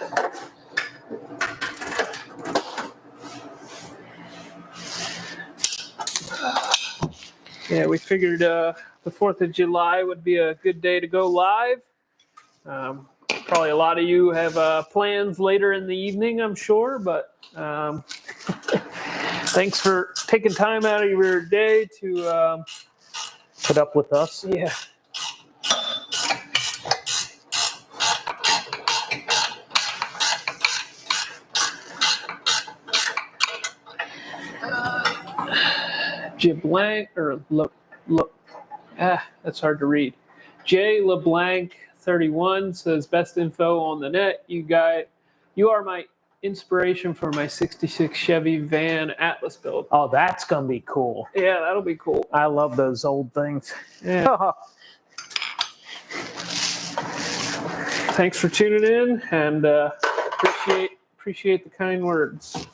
Yeah, we figured the 4th of July would be a good day to go live. Probably a lot of you have plans later in the evening, I'm sure, but thanks for taking time out of your day to Put up with us. yeah. Jiblank or look, that's hard to read. J LeBlanc 31 says best info on the net. You are my inspiration for my 66 Chevy van Atlas build. Oh, that's going to be cool. Yeah, that'll be cool. I love those old things. Yeah. Thanks for tuning in, and appreciate the kind words.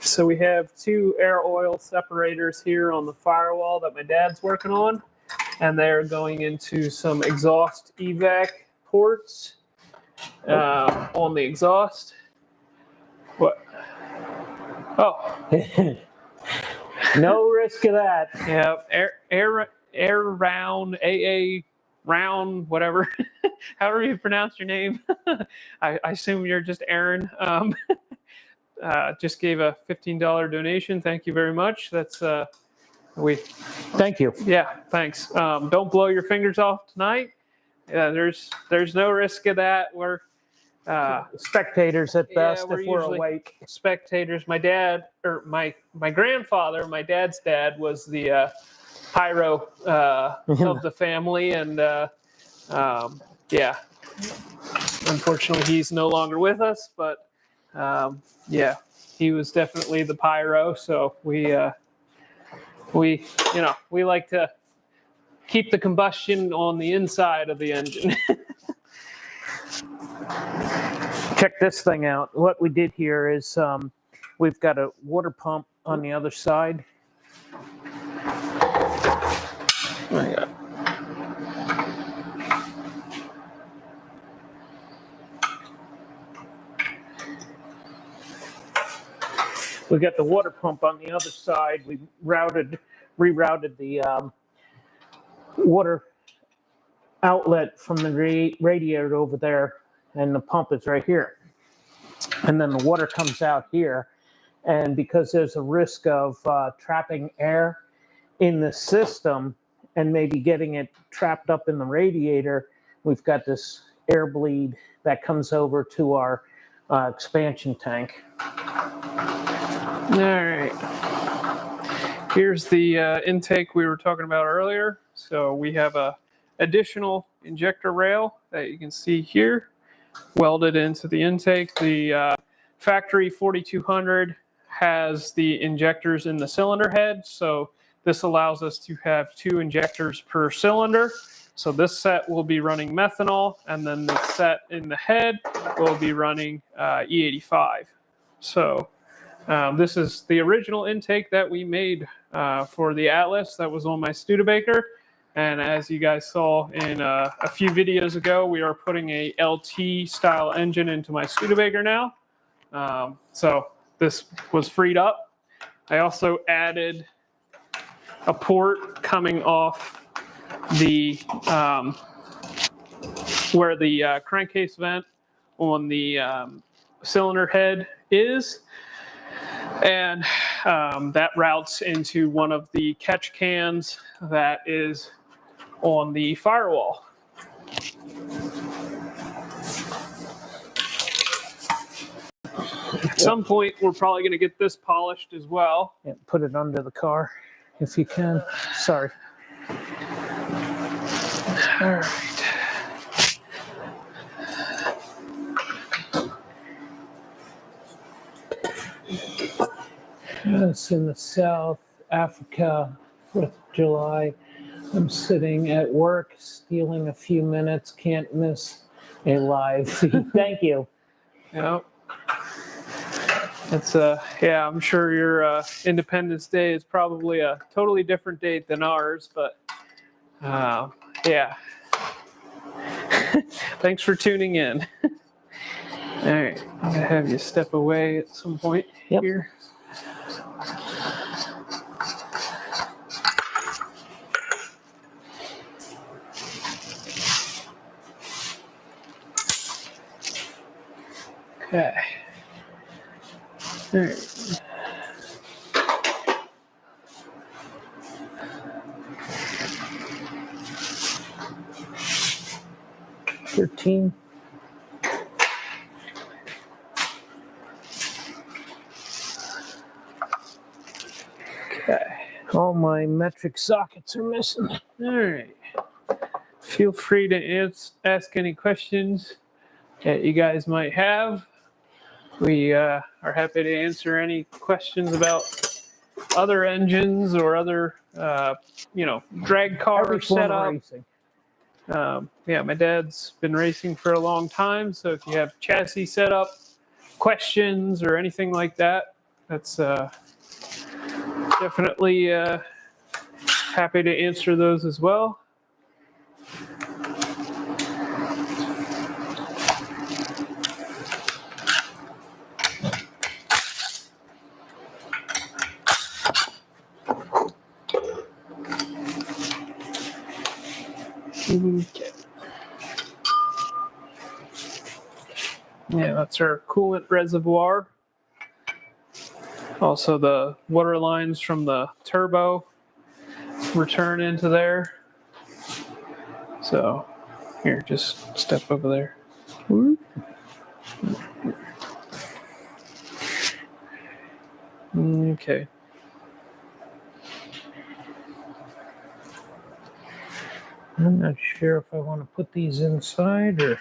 So we have 2 air oil separators here on the firewall that my dad's working on, and they're going into some exhaust evac ports on the exhaust. What? Oh. No risk of that. Yeah, air round, AA round, whatever. However you pronounce your name. I assume you're just Aaron. Just gave a $15 donation. Thank you very much. That's Thank you. Yeah, thanks. Don't blow your fingers off tonight. There's no risk of that. We're spectators at best we're if we're usually awake. Spectators. My dad, or my grandfather, my dad's dad, was the pyro of the family, and yeah, unfortunately he's no longer with us, but yeah, he was definitely the pyro. So we like to keep the combustion on the inside of the engine. Check this thing out. What we did here is we've got a water pump on the other side. Oh my God. We got the water pump on the other side. We rerouted the water outlet from the radiator over there, and the pump is right here. And then the water comes out here. And because there's a risk of trapping air in the system and maybe getting it trapped up in the radiator, we've got this air bleed that comes over to our expansion tank. All right. Here's the intake we were talking about earlier. So we have a additional injector rail that you can see here, welded into the intake. The factory 4200 has the injectors in the cylinder head, so this allows us to have 2 injectors per cylinder. So this set will be running methanol, and then the set in the head will be running E85. So this is the original intake that we made for the Atlas that was on my Studebaker. And as you guys saw in a few videos ago, we are putting a LT style engine into my Studebaker now. So this was freed up. I also added a port coming off the where the crankcase vent on the cylinder head is. And that routes into one of the catch cans that is on the firewall. At some point, we're probably going to get this polished as well. Yeah, put it under the car if you can. Sorry. All right. It's in the South Africa, 4th of July. I'm sitting at work, stealing a few minutes, can't miss a live feed. Thank you. Yep. It's yeah, I'm sure your Independence Day is probably a totally different date than ours, but yeah. Thanks for tuning in. All right, I'm gonna have you step away at some point here. Okay. All right. $13. All my metric sockets are missing. All right. Feel free to ask any questions that you guys might have. We are happy to answer any questions about other engines or other, drag car Every form of setup. racing. Yeah, my dad's been racing for a long time, so if you have chassis setup questions or anything like that, that's definitely happy to answer those as well. Okay. Yeah, that's our coolant reservoir. Also, the water lines from the turbo return into there. So, here, just step over there. Okay. I'm not sure if I want to put these inside or.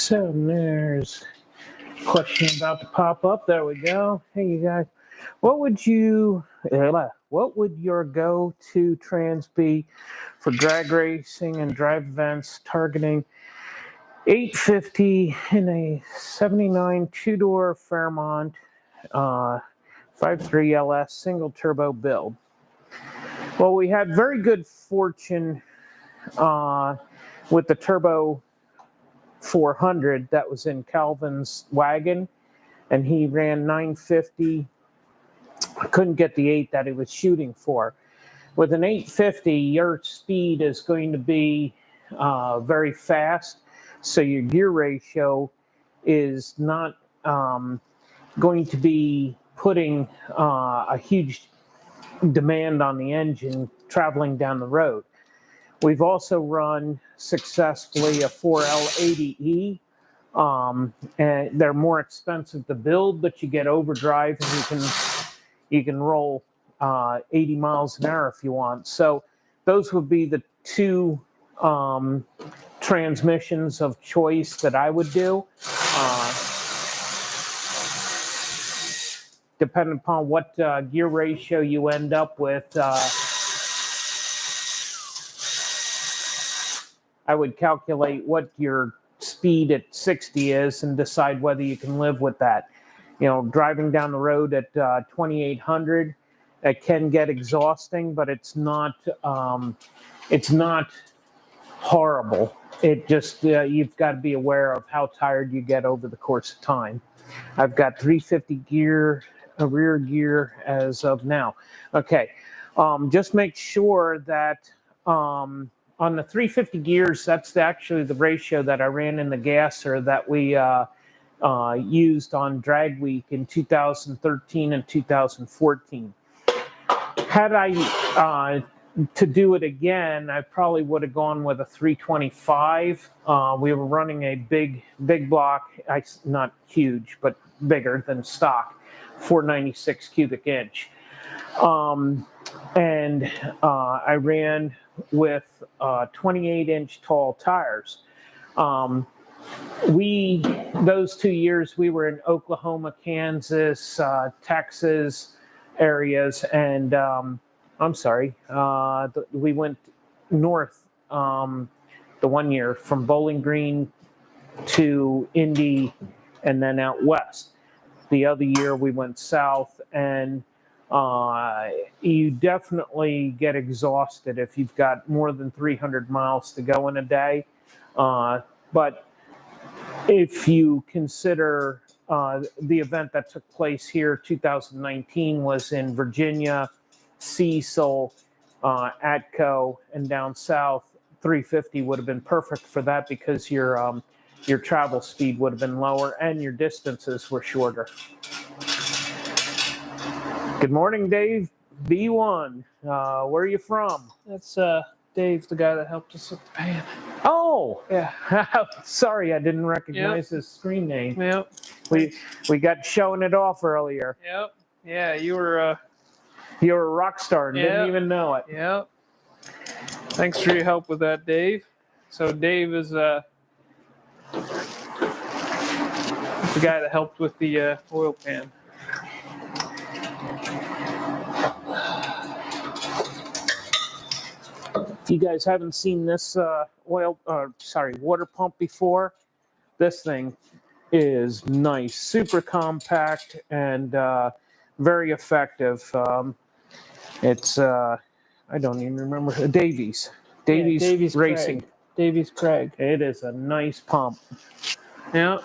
There's a question about to pop up. There we go. Hey, you guys. What would your go-to trans be for drag racing and drive events targeting 850 in a 79 two-door Fairmont 5.3 LS single turbo build? Well, we had very good fortune with the turbo 400 that was in Calvin's wagon, and he ran 950. Couldn't get the 8 that he was shooting for. With an 850, your speed is going to be very fast, so your gear ratio is not going to be putting a huge demand on the engine traveling down the road. We've also run successfully a 4L80E, and they're more expensive to build, but you get overdrive and you can roll 80 miles an hour if you want. So those would be the two transmissions of choice that I would do. Depending upon what gear ratio you end up with, I would calculate what your speed at 60 is and decide whether you can live with that. You know, driving down the road at 2,800, it can get exhausting, but it's not horrible. It just you've got to be aware of how tired you get over the course of time. I've got 350 gear, a rear gear as of now. Okay, just make sure that on the 350 gears, that's actually the ratio that I ran in the gasser that we used on Drag Week in 2013 and 2014. Had I to do it again, I probably would have gone with a 325. We were running a big block, not huge, but bigger than stock, 496 cubic inch. And I ran with 28-inch tall tires. Those 2 years, we were in Oklahoma, Kansas, Texas areas, and we went north the 1 year from Bowling Green to Indy and then out west. The other year we went south, and You definitely get exhausted if you've got more than 300 miles to go in a day. But if you consider the event that took place here, 2019, was in Virginia, Cecil, Atco, and down south, 350 would have been perfect for that because your travel speed would have been lower and your distances were shorter. Good morning, Dave. B1. Where are you from? That's Dave, the guy that helped us with the pan. Oh, Yeah. sorry, I didn't recognize his screen name. Yep. We got showing it off earlier. Yep. Yeah, you were a rock star and didn't even know it. Yep. Thanks for your help with that, Dave. So Dave is the guy that helped with the oil pan. If you guys haven't seen this water pump before, this thing is nice, super compact, and very effective. It's I don't even remember, Davies Racing. Craig. Davies Craig. It is a nice pump. Yeah.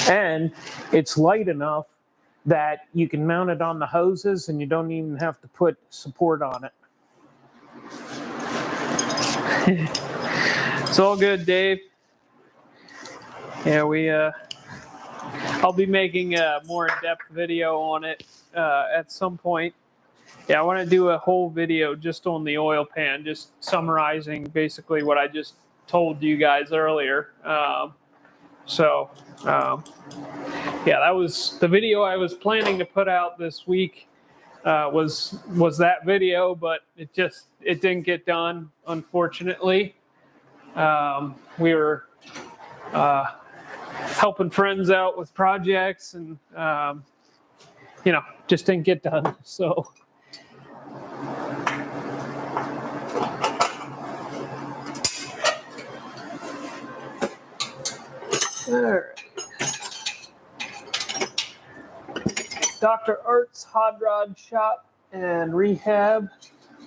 And it's light enough that you can mount it on the hoses and you don't even have to put support on it. It's all good, Dave. Yeah, I'll be making a more in-depth video on it at some point. Yeah, I want to do a whole video just on the oil pan, just summarizing basically what I just told you guys earlier. Yeah, that was the video I was planning to put out this week. Was that video, but it didn't get done, unfortunately. We were helping friends out with projects, and just didn't get done. So. All right. Dr. Art's Hot Rod Shop and Rehab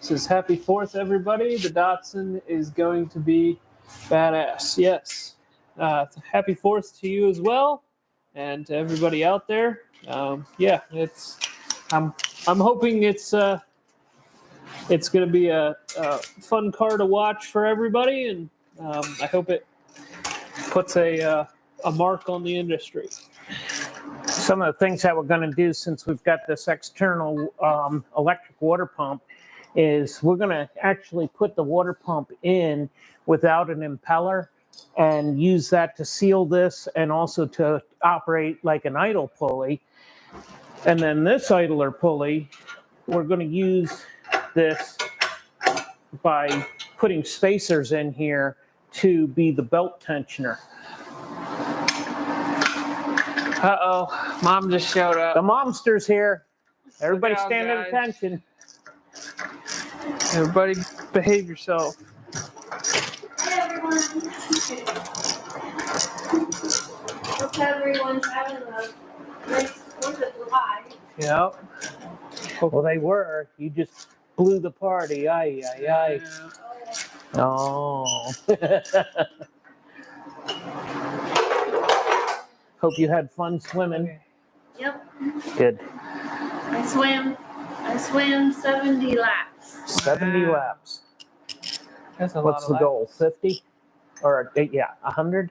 says, Happy 4th, everybody. The Datsun is going to be badass. Yes. Happy 4th to you as well, and to everybody out there. Yeah, I'm hoping it's going to be a fun car to watch for everybody, and I hope it puts a mark on the industry. Some of the things that we're going to do, since we've got this external electric water pump, is we're going to actually put the water pump in without an impeller and use that to seal this and also to operate like an idle pulley. And then this idler pulley, we're going to use this by putting spacers in here to be the belt tensioner. Uh-oh, Mom just showed up. The momster's here. Everybody Look out, stand at guys. attention. Everybody behave yourself. Hey everyone. Hope everyone's having a nice 4th of July. Yep. Well, they were. You just blew the party. Aye, aye, aye. Yeah. Oh. Hope you had fun swimming. Yep. Good. I swam 70 laps. 70 Wow. laps. That's a What's lot the of goal? 50? Or, 100?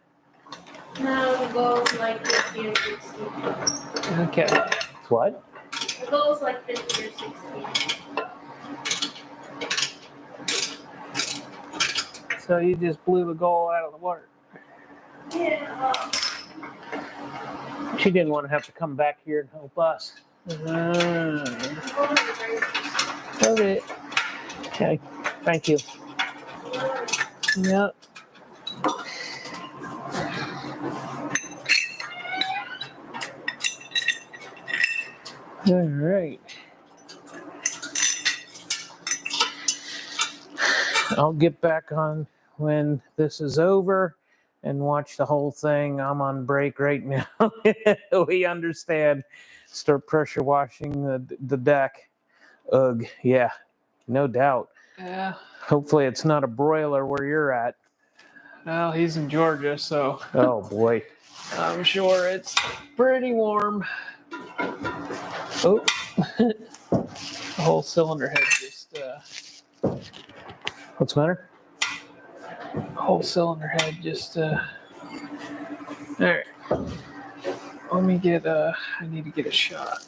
No, the goal's like 50 or 60. laps. Okay. What? The goal's like 50 or 60. So you just blew the goal out of the water. Yeah. She didn't want to have to come back here and help us. Okay. Okay. Thank you. Yep. All right. I'll get back on when this is over and watch the whole thing. I'm on break right now. We understand. start pressure washing the deck. Ugh, yeah, no doubt. Yeah. Hopefully it's not a broiler where you're at. Well, he's in Georgia, so Oh boy. I'm sure it's pretty warm. Oh, the whole cylinder head just What's the matter? whole cylinder head just all right. Let me get I need to get a shot.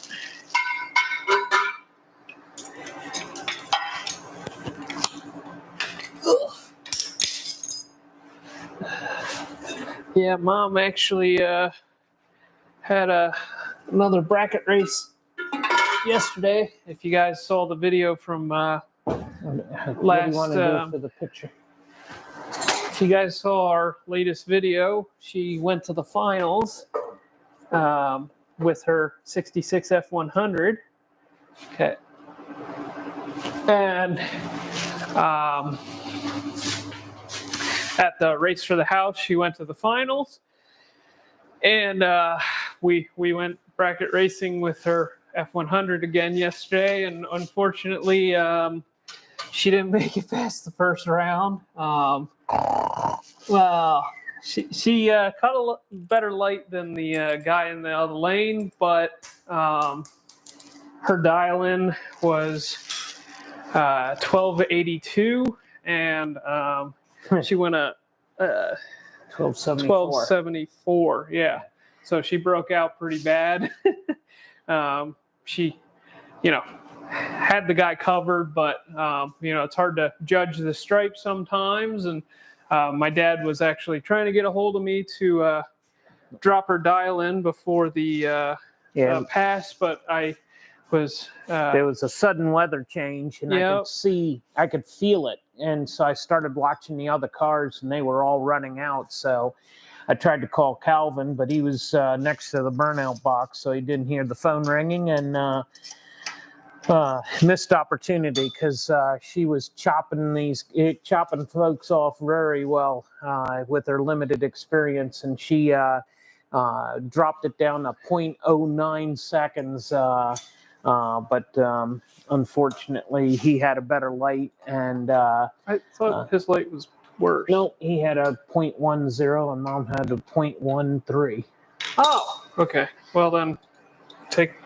Ugh. Yeah, Mom actually had another bracket race yesterday. If you guys saw the video from What do you last want to do for the picture? if you guys saw our latest video, she went to the finals with her 66 F100. Okay. And at the race for the house, she went to the finals. And we went bracket racing with her F100 again yesterday. And unfortunately, she didn't make it past the first round. Well, she caught a better light than the guy in the other lane, but her dial-in was 1282, and she went a 1274. Yeah, so she broke out pretty bad. She, had the guy covered, but it's hard to judge the stripes sometimes. And my dad was actually trying to get a hold of me to drop her dial in before the pass, but I was there was a sudden weather change, and I could feel it, and so I started watching the other cars, and they were all running out. So I tried to call Calvin, but he was next to the burnout box, so he didn't hear the phone ringing, and missed opportunity because she was chopping folks off very well with her limited experience, and she dropped it down to 0.09 seconds. But unfortunately, he had a better light, and I thought his light was worse. No, he had a 0.10, and Mom had a 0.13. Oh, okay. Well then,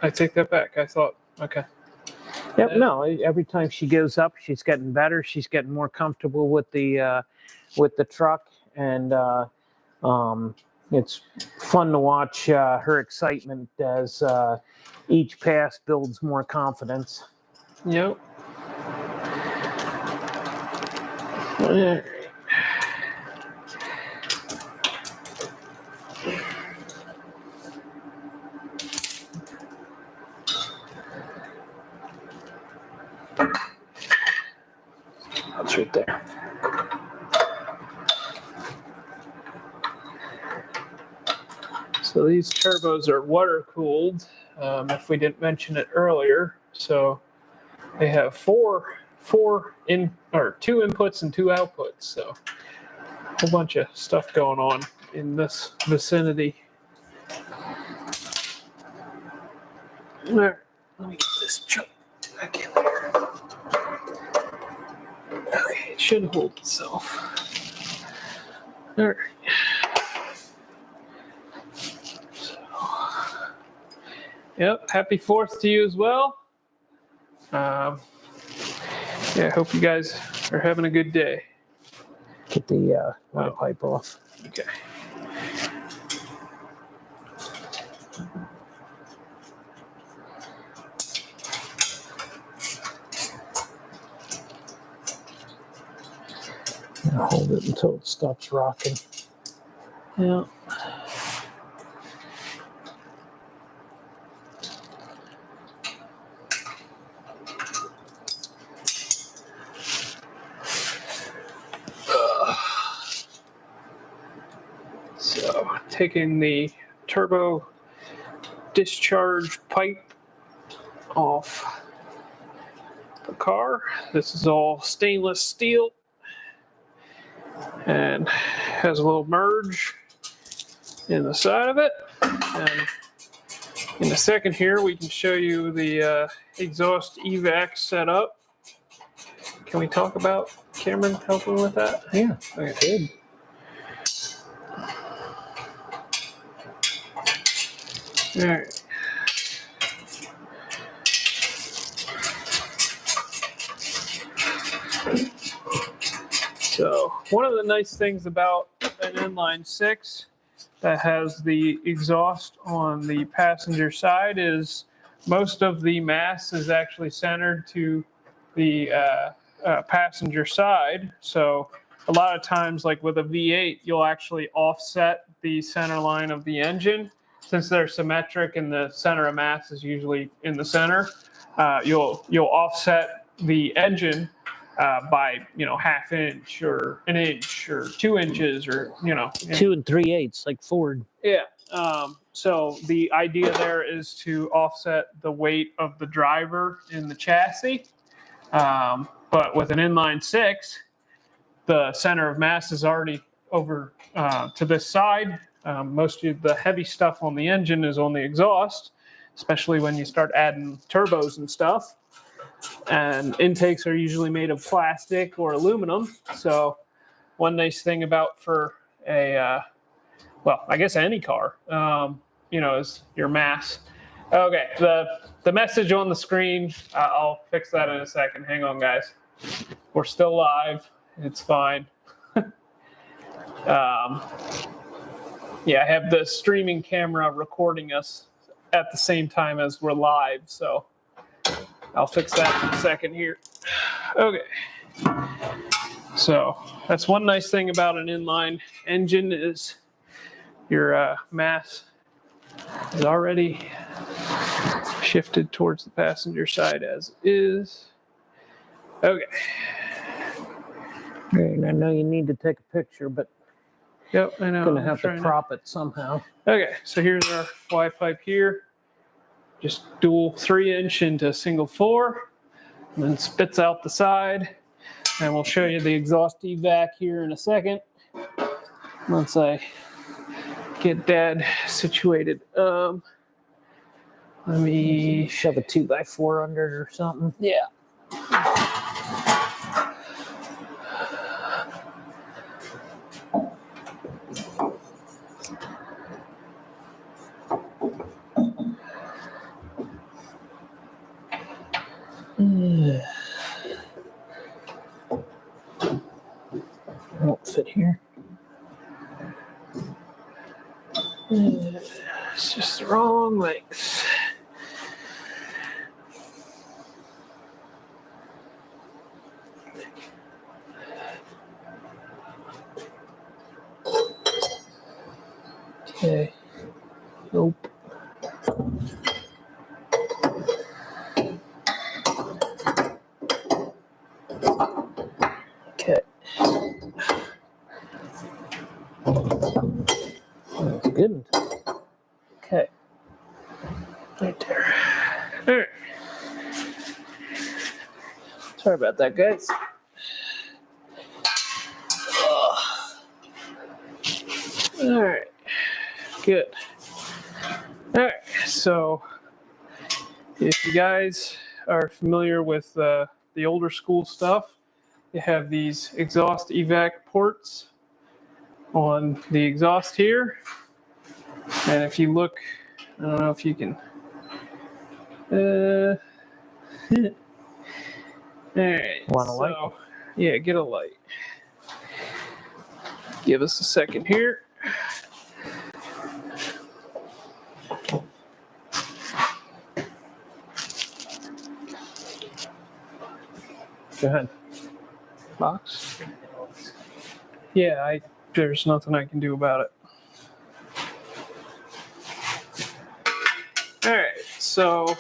I take that back. I thought, okay. Yep. No. Every time she goes up, she's getting better. She's getting more comfortable with the truck, and it's fun to watch her excitement as each pass builds more confidence. Yep. That's right there. So these turbos are water cooled. If we didn't mention it earlier, so they have two inputs and two outputs. So a whole bunch of stuff going on in this vicinity. All right, let me get this chuck back in there. Okay, it should hold itself. All right. Yep, happy 4th to you as well. I hope you guys are having a good day. Get the water pipe off. Okay. I'll hold it until it stops rocking. Yeah. So, taking the turbo discharge pipe off the car. This is all stainless steel and has a little merge in the side of it. And In a second here, we can show you the exhaust evac setup. Can we talk about Cameron helping with that? Yeah, Okay. good. All right. So one of the nice things about an inline six that has the exhaust on the passenger side is most of the mass is actually centered to the passenger side. So a lot of times, like with a V8, you'll actually offset the center line of the engine. Since they're symmetric and the center of mass is usually in the center, you'll offset the engine by half inch or an inch or 2 inches or 2 3/8, like Ford. yeah. So the idea there is to offset the weight of the driver in the chassis. But with an inline six, the center of mass is already over to this side. Most of the heavy stuff on the engine is on the exhaust, especially when you start adding turbos and stuff. And intakes are usually made of plastic or aluminum. So one nice thing about for a, I guess any car, is your mass. Okay, the message on the screen, I'll fix that in a second. Hang on, guys. We're still live. It's fine. Yeah, I have the streaming camera recording us at the same time as we're live, so I'll fix that in a second here. Okay. So that's one nice thing about an inline engine is your mass is already shifted towards the passenger side as is. Okay. And I know you need to take a picture, but Yep, I know. I'm going to have to prop it somehow. Okay, so here's our Y pipe here. Just dual 3-inch into single 4, and then spits out the side. And we'll show you the exhaust evac here in a second, once I get Dad situated. Let me shove a 2x4 under it or something. Yeah. Won't fit here. It's just the wrong length. Okay. Nope. Okay. That's good. Okay. Right there. All right. Sorry about that, guys. All right. Good. All right. So, if you guys are familiar with the older school stuff, you have these exhaust evac ports on the exhaust here. And if you look, I don't know if you can. All right. Want a light? Yeah, get a light. Give us a second here. Go ahead. Box. Yeah, there's nothing I can do about it. All right, so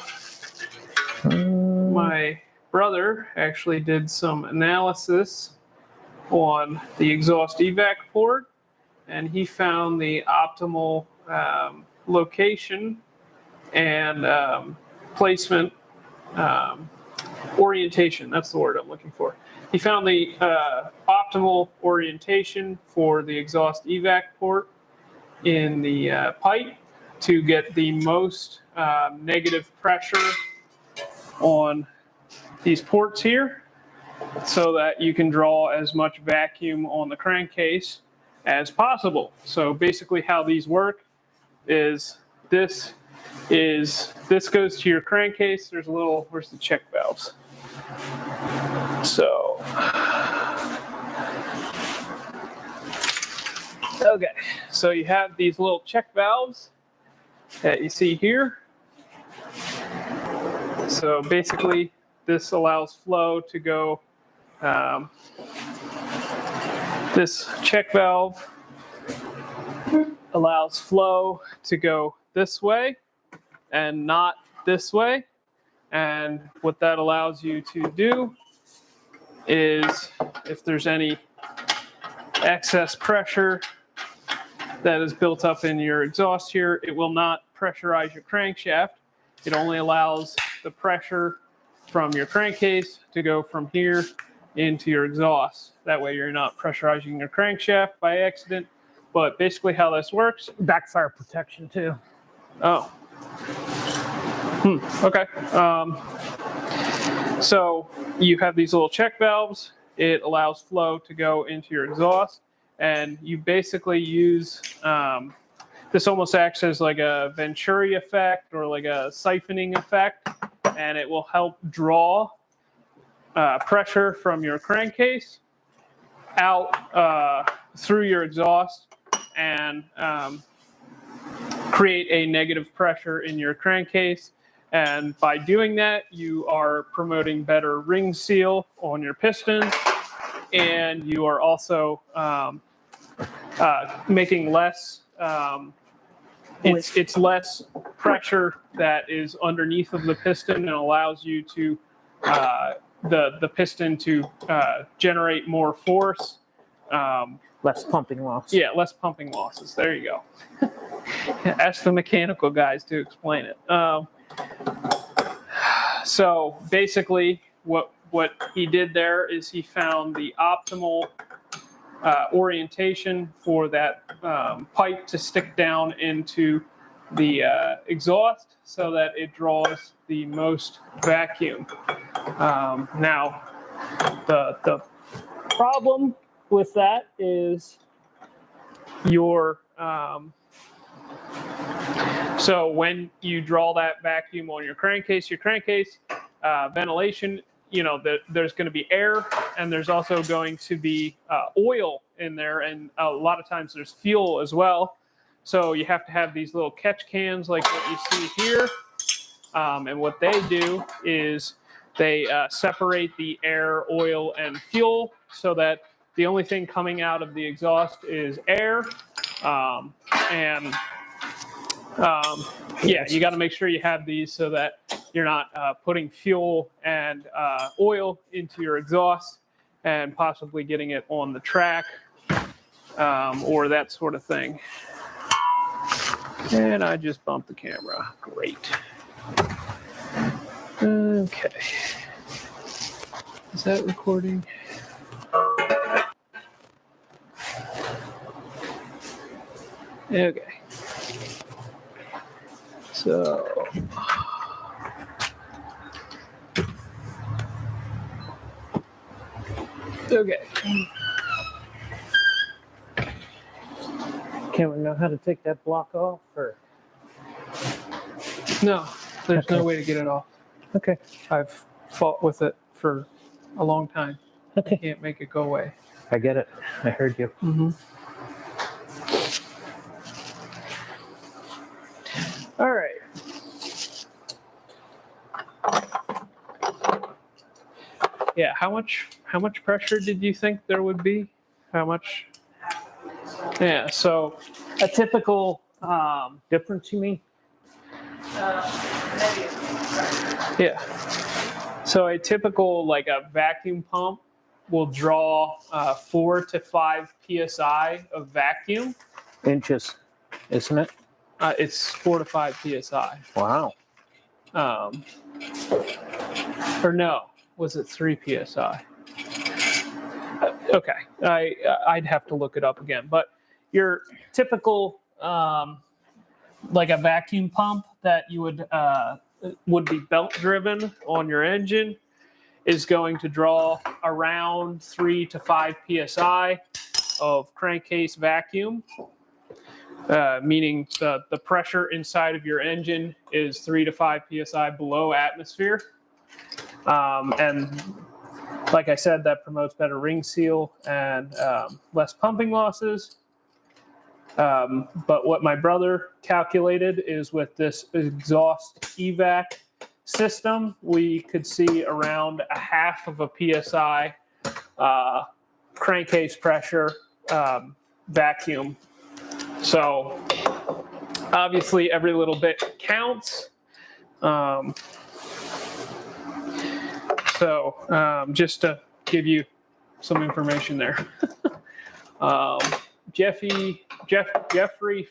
my brother actually did some analysis on the exhaust evac port, and he found the optimal location and placement, orientation. That's the word I'm looking for. He found the optimal orientation for the exhaust evac port in the pipe to get the most negative pressure on these ports here so that you can draw as much vacuum on the crankcase as possible. So basically how these work is this goes to your crankcase. There's a little, where's the check valves? So, okay, so you have these little check valves that you see here. So basically this allows flow to go, this check valve allows flow to go this way and not this way. And what that allows you to do is, if there's any excess pressure that is built up in your exhaust here, it will not pressurize your crankshaft. It only allows the pressure from your crankcase to go from here into your exhaust. That way you're not pressurizing your crankshaft by accident. But basically how this works, Backfire protection too. oh. Okay. So you have these little check valves. It allows flow to go into your exhaust, and you basically use, this almost acts as like a Venturi effect or like a siphoning effect, and it will help draw pressure from your crankcase out through your exhaust and create a negative pressure in your crankcase. And by doing that, you are promoting better ring seal on your pistons, and you are also making less, it's less pressure that is underneath of the piston, and allows you to, the piston to generate more force. Less pumping loss. Yeah, less pumping losses. There you go. Ask the mechanical guys to explain it. So basically what he did there is he found the optimal orientation for that pipe to stick down into the exhaust so that it draws the most vacuum. Now, the problem with that is your so when you draw that vacuum on your crankcase ventilation, you know, there's going to be air, and there's also going to be oil in there, and a lot of times there's fuel as well. So you have to have these little catch cans like what you see here, and what they do is they separate the air, oil, and fuel so that the only thing coming out of the exhaust is air, yeah, you got to make sure you have these so that you're not putting fuel and oil into your exhaust and possibly getting it on the track or that sort of thing. And I just bumped the camera. Great. Okay. Is that recording? Okay. So, okay. Can we know how to take that block off? Or No, there's Okay. no way to get it off. okay, I've fought with it for a long time. okay, Can't make it go away. I get it. I heard you. Mm-hmm. All right. Yeah, how much pressure did you think there would be? How much? Yeah, so a typical Difference, you mean? yeah. So a typical, like a vacuum pump will draw 4 to 5 psi of vacuum. Inches, isn't it? It's 4 to 5 psi. Wow. Or no, was it 3 psi? Okay, I'd have to look it up again. But your typical like a vacuum pump that you would be belt driven on your engine is going to draw around 3 to 5 psi of crankcase vacuum, meaning the pressure inside of your engine is 3 to 5 psi below atmosphere. And like I said, that promotes better ring seal and less pumping losses. But what my brother calculated is with this exhaust evac system, we could see around a half of a psi crankcase pressure vacuum. So obviously every little bit counts. Just to give you some information there. Jeffrey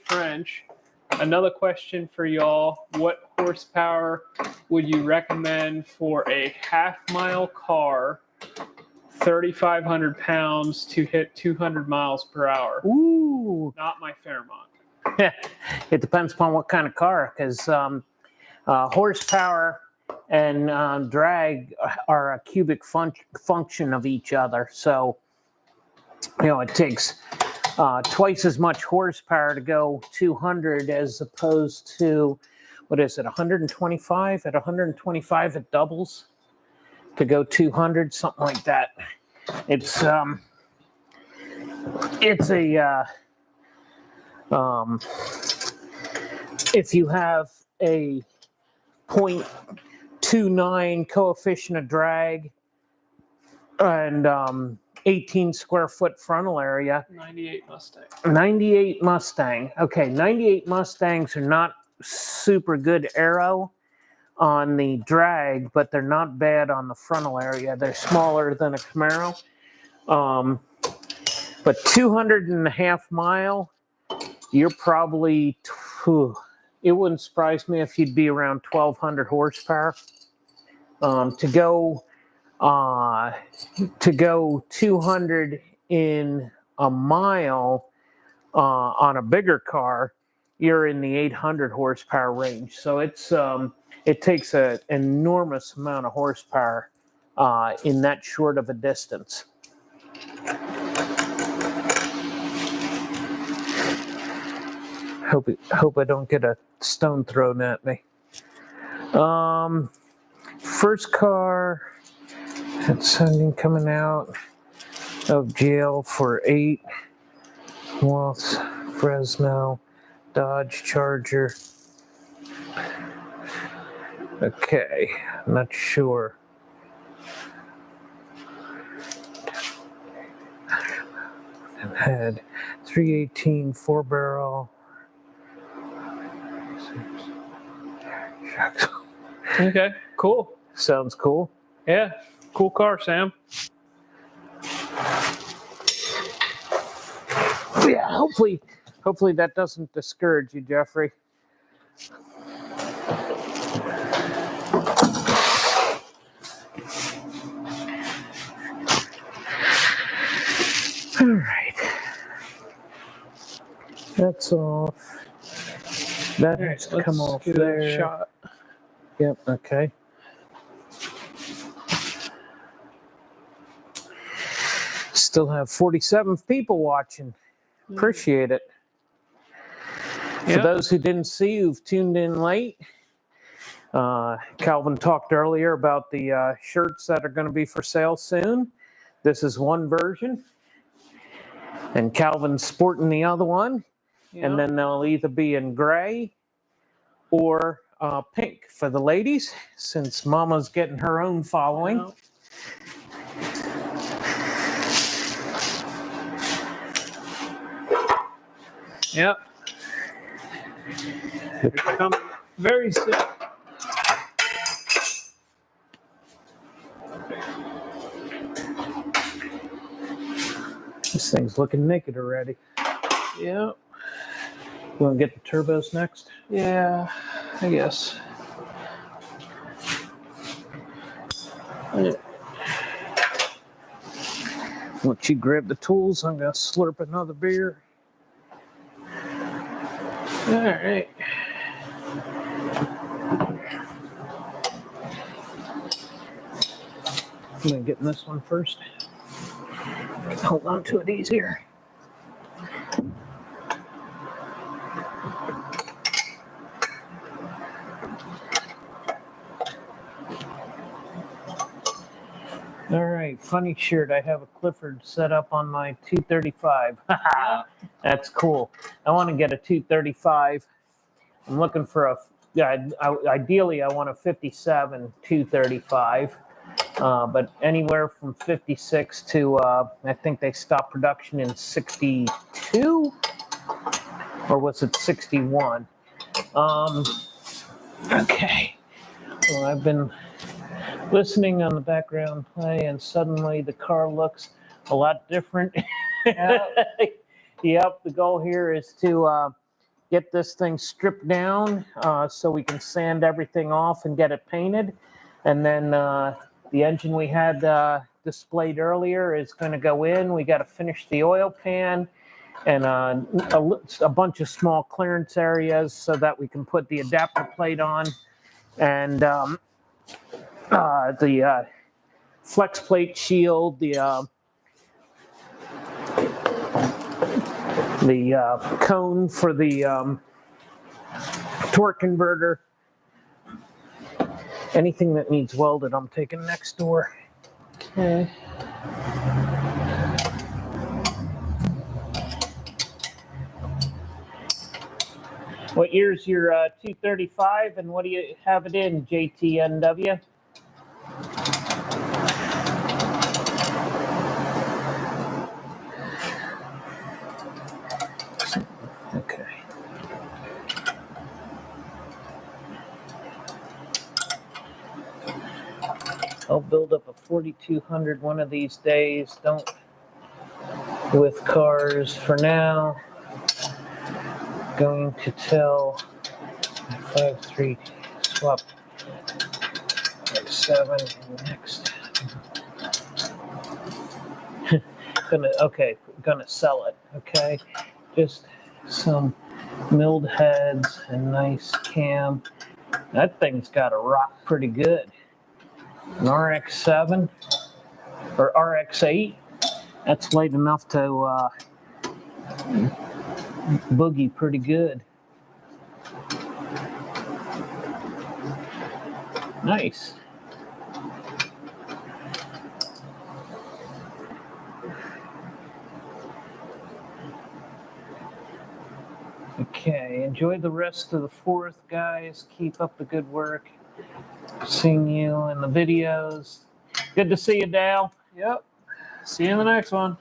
French, another question for y'all. What horsepower would you recommend for a half-mile car, 3,500 pounds to hit 200 miles per hour? Ooh. Not my Fairmont. It depends upon what kind of car, because horsepower and drag are a cubic function of each other. So, it takes twice as much horsepower to go 200 as opposed to, 125? At 125 it doubles to go 200, something like that. It's if you have a 0.29 coefficient of drag and 18 square foot frontal area. 98 Mustang. 98 Mustang. Okay, 98 Mustangs are not super good aero on the drag, but they're not bad on the frontal area. They're smaller than a Camaro. But 200 and a half mile, you're probably, it wouldn't surprise me if you'd be around 1,200 horsepower. To go 200 in a mile on a bigger car, you're in the 800 horsepower range. So it takes an enormous amount of horsepower in that short of a distance. Hope I don't get a stone thrown at me. First car had something coming out of jail for 8 months. Fresno, Dodge Charger. Okay, I'm not sure. And had 318 4-barrel. Okay, cool. Sounds cool. Yeah, cool car, Sam. Yeah, hopefully that doesn't discourage you, Jeffrey. All right. That's off. That has to come off there. Shot. Yep, okay. Still have 47 people watching. Appreciate it. Yep. For those who didn't see, who've tuned in late, Calvin talked earlier about the shirts that are going to be for sale soon. This is one version, and Calvin's sporting the other one. Yep. And then they'll either be in gray or pink for the ladies, since Mama's getting her own following. Yep. Yep. They're coming very soon. This thing's looking naked already. Yep. You want to get the turbos next? Yeah, I guess. Once you grab the tools, I'm going to slurp another beer. All right. I'm gonna get in this one first. Hold on to it easier. All right, funny shirt. I have a Clifford set up on my 235. That's cool. I want to get a 235. I'm looking for a, ideally I want a 57 235, but anywhere from 56 to, I think they stopped production in 62, or was it 61? Okay, well, I've been listening on the background play, and suddenly the car looks a lot different. Yep, the goal here is to get this thing stripped down so we can sand everything off and get it painted. And then the engine we had displayed earlier is going to go in. We got to finish the oil pan and a bunch of small clearance areas so that we can put the adapter plate on. And the flex plate shield, the cone for the torque converter. Anything that needs welded, I'm taking next door. Okay. What year's your 235, and what do you have it in, JTNW? Okay. I'll build up a 4200 one of these days. Don't with cars for now. Going to tell 5-3 swap 7 next. Gonna sell it. Okay, just some milled heads and nice cam. That thing's got to rock pretty good. An RX-7 or RX-8. That's light enough to boogie pretty good. Nice. Okay, enjoy the rest of the 4th, guys. Keep up the good work. Seeing you in the videos. Good to see you, Dale. Yep. See you in the next one.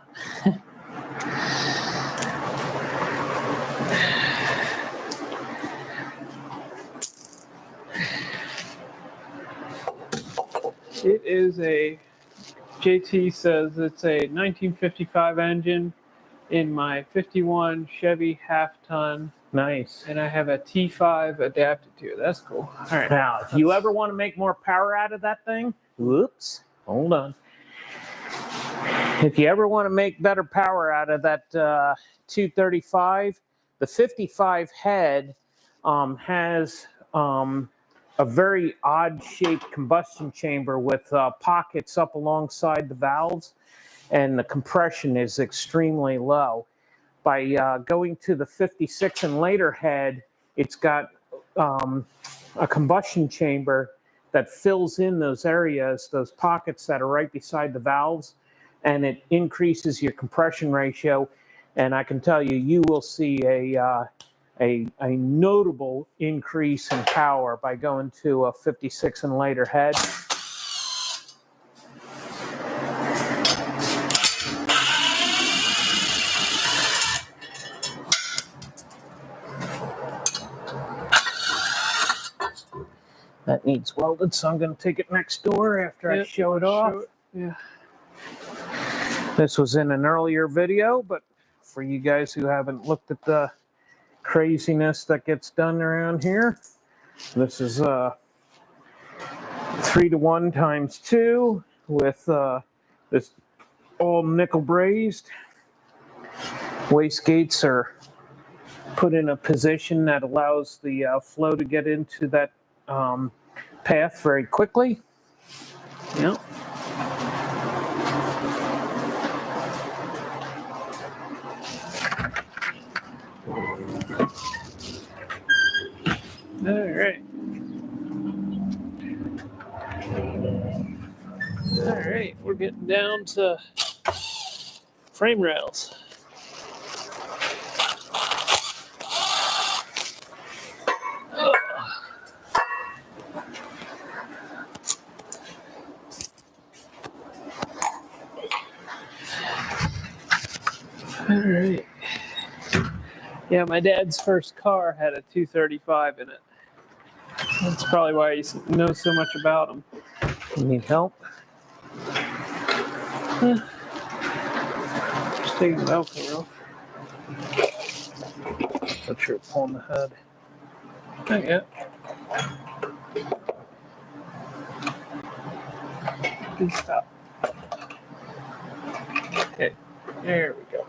It is JT says it's a 1955 engine in my 51 Chevy half-ton. Nice. And I have a T5 adapted to it. That's cool. All right. Now, if you ever want to make more power out of that thing, whoops, hold on. If you ever want to make better power out of that 235, the 55 head has a very odd-shaped combustion chamber with pockets up alongside the valves, and the compression is extremely low. By going to the 56 and later head, it's got a combustion chamber that fills in those areas, those pockets that are right beside the valves, and it increases your compression ratio. And I can tell you, you will see a notable increase in power by going to a 56 and later head. That needs welded, so I'm going to take it next door after I show it off. Yeah. This was in an earlier video, but for you guys who haven't looked at the craziness that gets done around here, this is 3-to-1 times 2 with this all nickel brazed. Waste gates are put in a position that allows the flow to get into that path very quickly. Yep. All right. All right, we're getting down to frame rails. All right. Yeah, my dad's first car had a 235 in it. That's probably why he knows so much about them. You need help? Just taking the Velcro off. Put your on the head. Not yet. Good stop. Okay, there we go.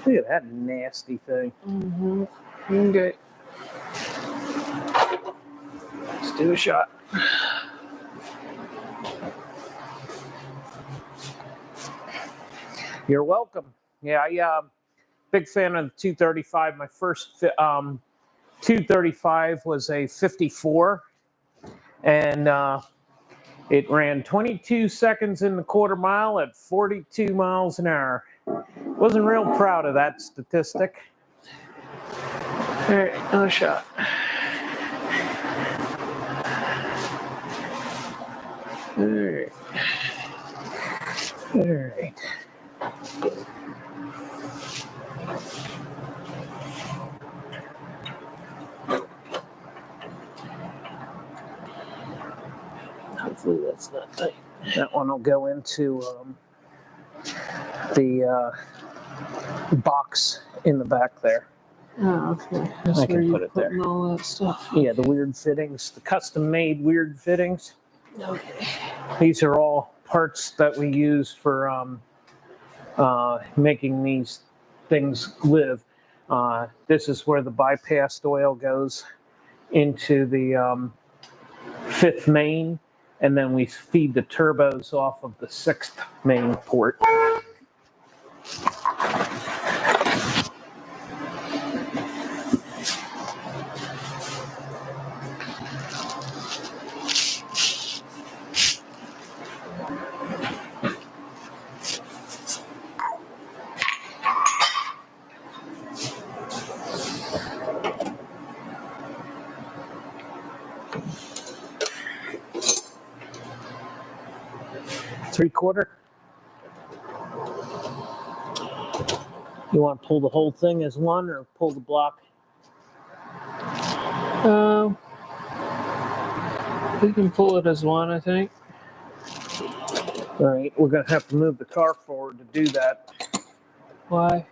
Look at that nasty thing. Mm-hmm. Okay. Let's do a shot. You're welcome. Yeah, big fan of the 235. My first 235 was a 54, and it ran 22 seconds in the quarter mile at 42 miles an hour. Wasn't real proud of that statistic. All right, another shot. All right. All right. Hopefully that's not tight. That one will go into the box in the back there. Oh, okay. That's I where can you put it there. all that stuff. Yeah, the weird fittings, the custom-made weird fittings. Okay. These are all parts that we use for making these things live. This is where the bypassed oil goes into the fifth main, and then we feed the turbos off of the sixth main port. Three-quarter. You want to pull the whole thing as one or pull the block? We can pull it as one, I think. All right, we're going to have to move the car forward to do that. Why?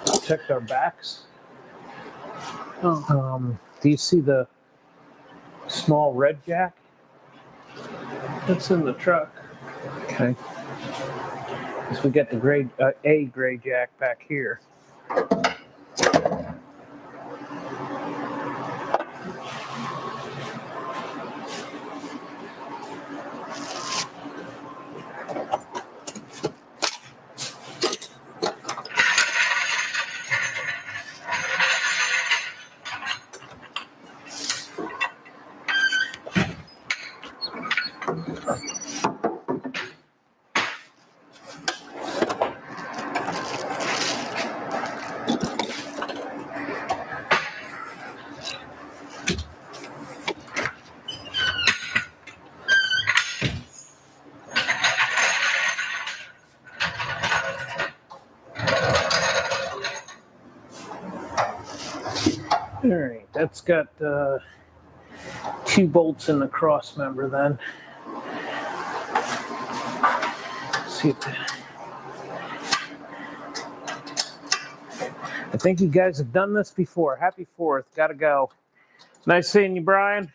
Protect our backs. Oh, Do you see the small red jack? it's in the truck. Okay. So we got the A gray jack back here. All right, that's got 2 bolts in the cross member then. Let's see if I think you guys have done this before. Happy 4th. Gotta go. Nice seeing you, Brian.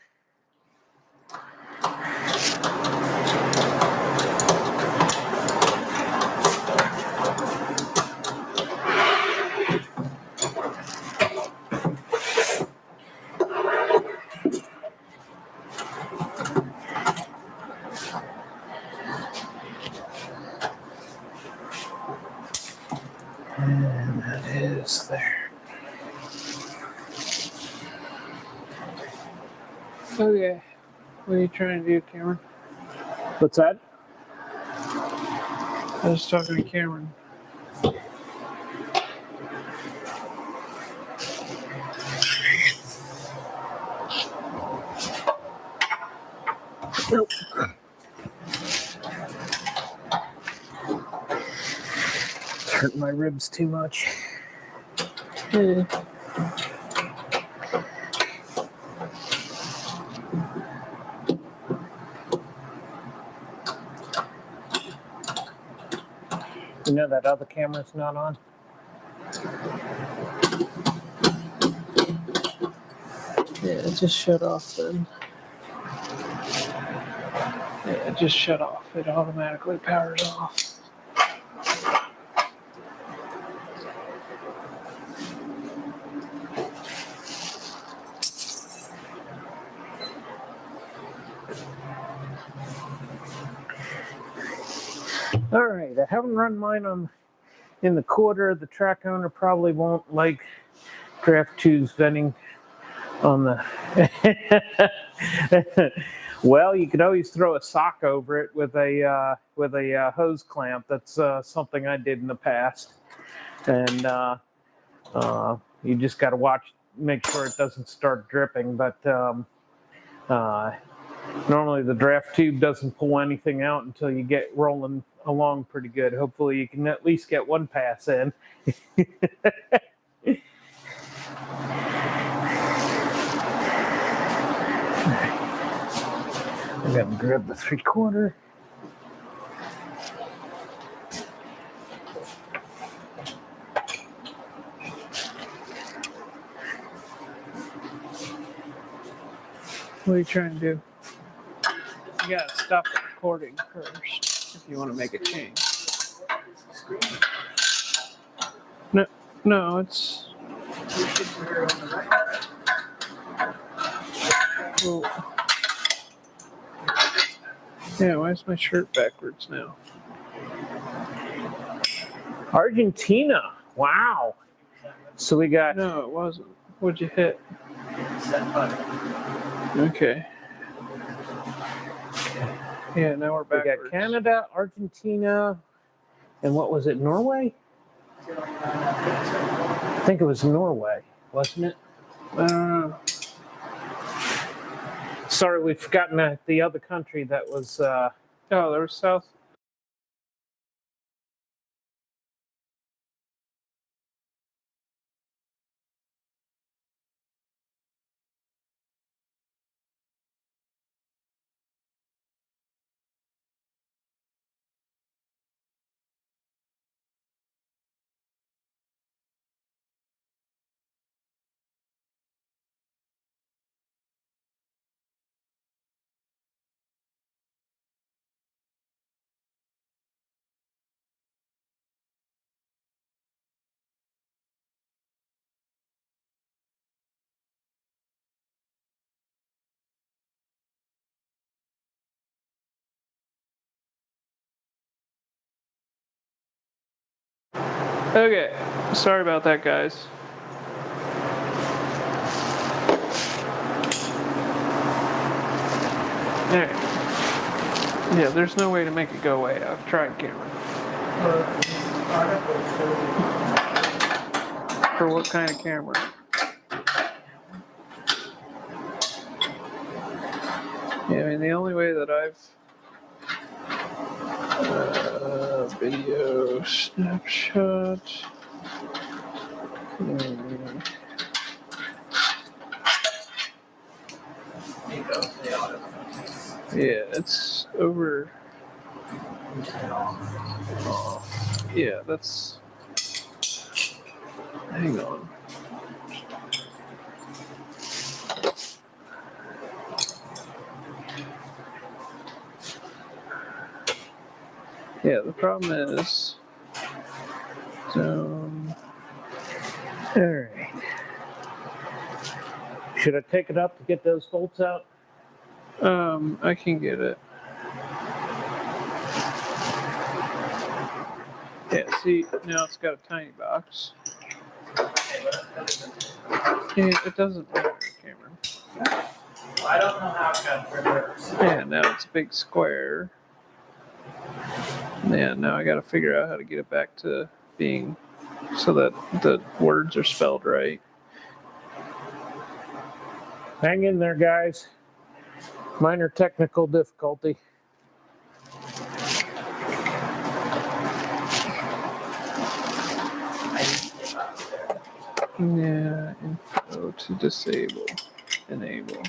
Okay. What are you trying to do, Cameron? What's that? I was talking to Cameron. Nope. It's hurting my ribs too much. Hmm. You know that other camera's not on? Yeah, it just shut off then. Yeah, it just shut off. It automatically powers off. All right, I haven't run mine in the quarter. The track owner probably won't like Draft 2's venting on the. Well, you could always throw a sock over it with a hose clamp. That's something I did in the past, and you just got to make sure it doesn't start dripping. But normally the draft tube doesn't pull anything out until you get rolling along pretty good. Hopefully you can at least get one pass in. I'm gonna grab the 3/4. What are you trying to do? You gotta stop the recording first if you want to make a change. No, it's. Well, yeah, why is my shirt backwards now? Argentina. Wow. So we got No, it wasn't. What'd you hit? Okay. Yeah, now we're we backwards. got Canada, Argentina, and what was it? Norway? I think it was Norway, wasn't it? I don't know. Sorry, we've forgotten the other country that was. Oh, there was South. Okay, sorry about that, guys. Alright. Yeah, there's no way to make it go away. I've tried, Cameron. For what kind of camera? Yeah, I mean, the only way that I've video snapshot. Yeah, it's over. Yeah, that's. Hang on. Yeah, the problem is. All right. Should I take it up to get those bolts out? I can get it. Yeah, see, now it's got a tiny box. Yeah, it doesn't matter, Cameron. I don't know how it got reversed. Yeah, now it's a big square. Yeah, now I got to figure out how to get it back to being so that the words are spelled right. Hang in there, guys. Minor technical difficulty. Yeah, info to disable, enable.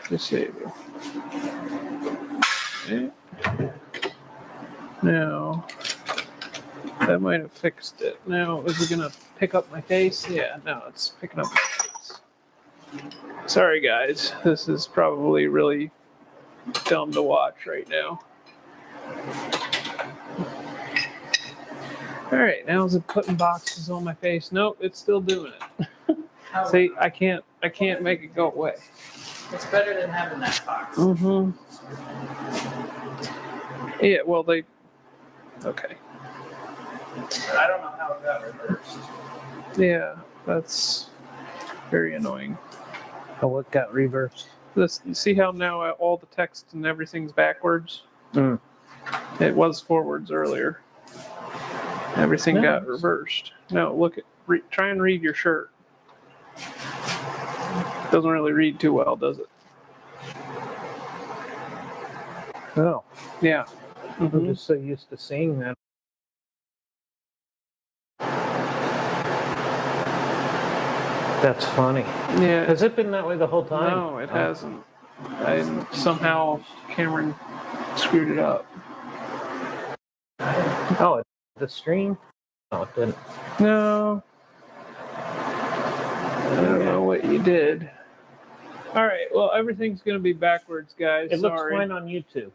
Disable. Okay. Now, that might have fixed it. Now, is it gonna pick up my face? Yeah, no, it's picking up my face. Sorry guys, this is probably really dumb to watch right now. All right, now is it putting boxes on my face? Nope, it's still doing it. See, I can't make it go away. It's better than having that box. Mm-hmm. Yeah, well, okay. But I don't know how it got reversed. Yeah, that's very annoying. Oh, it got reversed. This, you see how now all the text and everything's backwards? Mm. It was forwards earlier. Everything got reversed. No, look at try and read your shirt. Doesn't really read too well, does it? Oh, Yeah. I'm Mhm. just so used to seeing that. That's funny. Yeah. Has it been that way the whole time? No, it hasn't. Somehow Cameron screwed it up. Oh, the stream? Oh, it didn't. No. I don't know what you did. All right. Well, everything's going to be backwards, guys. It looks Sorry. fine on YouTube.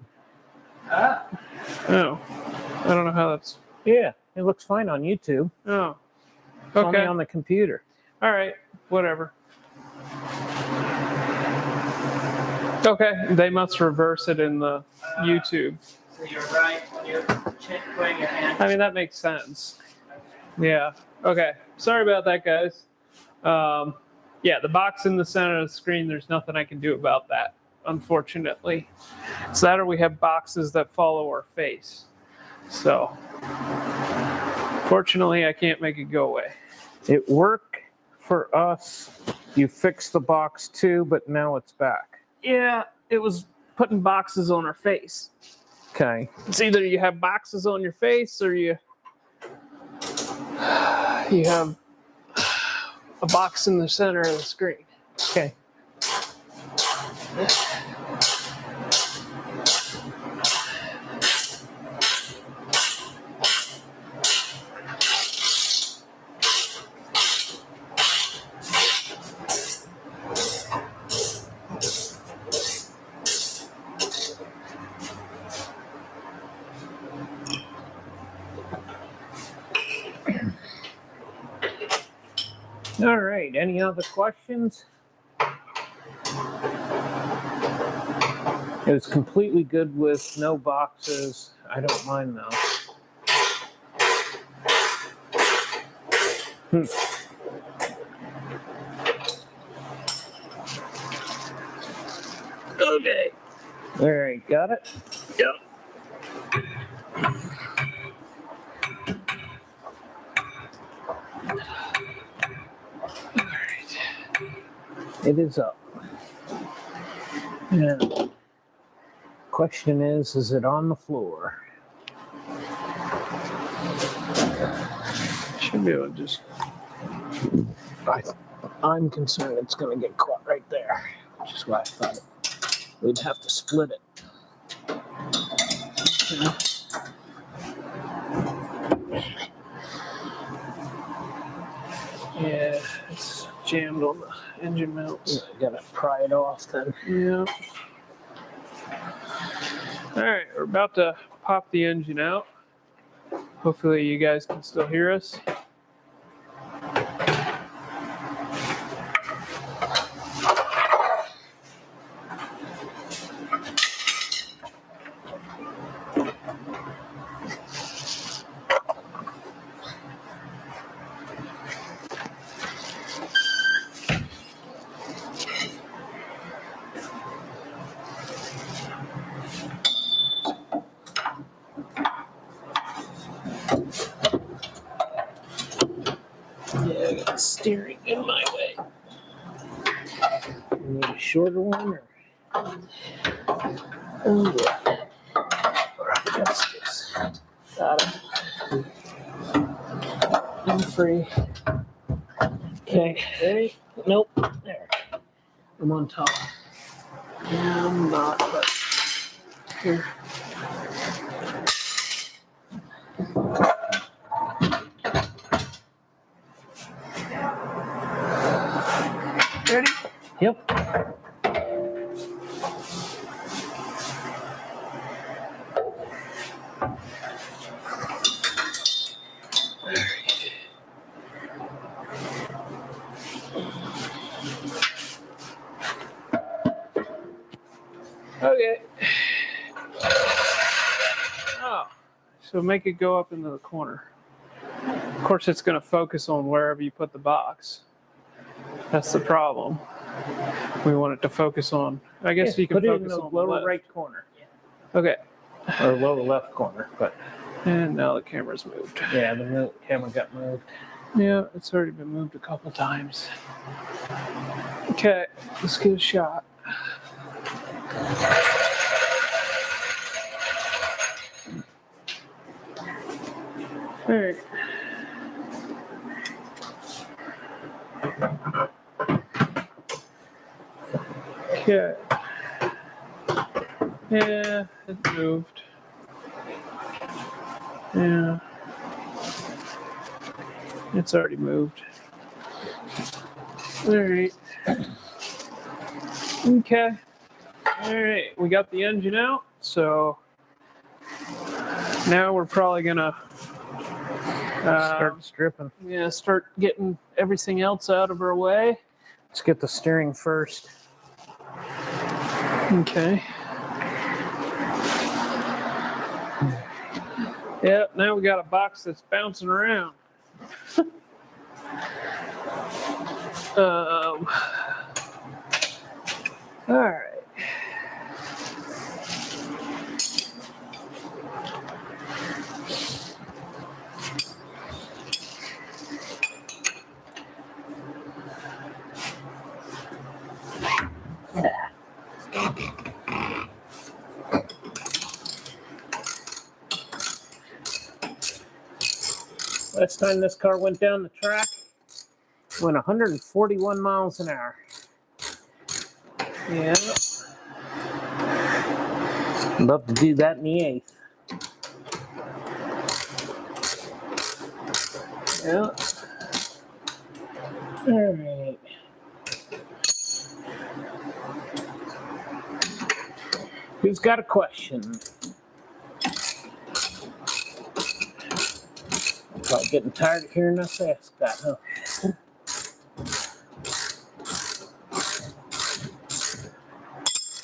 Oh. I don't know how that's. Yeah, it looks fine on YouTube. Oh. It's only Okay. on the computer. All right. Whatever. Okay. They must reverse it in the YouTube. So you're right when you're putting your hand. I mean, that makes sense. Yeah. Okay. Sorry about that, guys. Yeah, the box in the center of the screen, there's nothing I can do about that, unfortunately. It's that or we have boxes that follow our face. So, fortunately, I can't make it go away. It worked for us. You fixed the box too, but now it's back. Yeah, it was putting boxes on our face. Okay. It's either you have boxes on your face or you have a box in the center of the screen. Okay. All right. Any other questions? It was completely good with no boxes. I don't mind though. Okay. All right. Got it? Yep. It is up. Yeah. Question is it on the floor? Should be able to just. I'm concerned it's going to get caught right there, which is why I thought we'd have to split it. Yeah, it's jammed on the engine mounts. I gotta pry it off then. Yeah. All right, we're about to pop the engine out. Hopefully you guys can still hear us. steering in my way. You need a shorter one, or? Oh, yeah. Got it. I'm free. Okay. Ready? Nope. There. I'm on top. Yeah, I'm not, but here. Ready? Yep. Okay. Oh, so make it go up into the corner. Of course, it's going to focus on wherever you put the box. That's the problem. We want it to focus on. I guess you can put it in focus the on the lower left. right corner. Okay. Or lower left corner, but And now the camera's moved. yeah, the camera got moved. Yeah, it's already been moved a couple times. Okay, let's get a shot. All right. Okay. Yeah, it moved. Yeah. It's already moved. All right. Okay. All right, we got the engine out, so now we're probably gonna Start stripping. start getting everything else out of our way. Let's get the steering first. Okay. Yep, now we got a box that's bouncing around. All right. Last time this car went down the track, it went 141 miles an hour. Yeah. Love to do that in the 8th. Yeah. All right. Who's got a question? About getting tired of hearing us ask that, huh?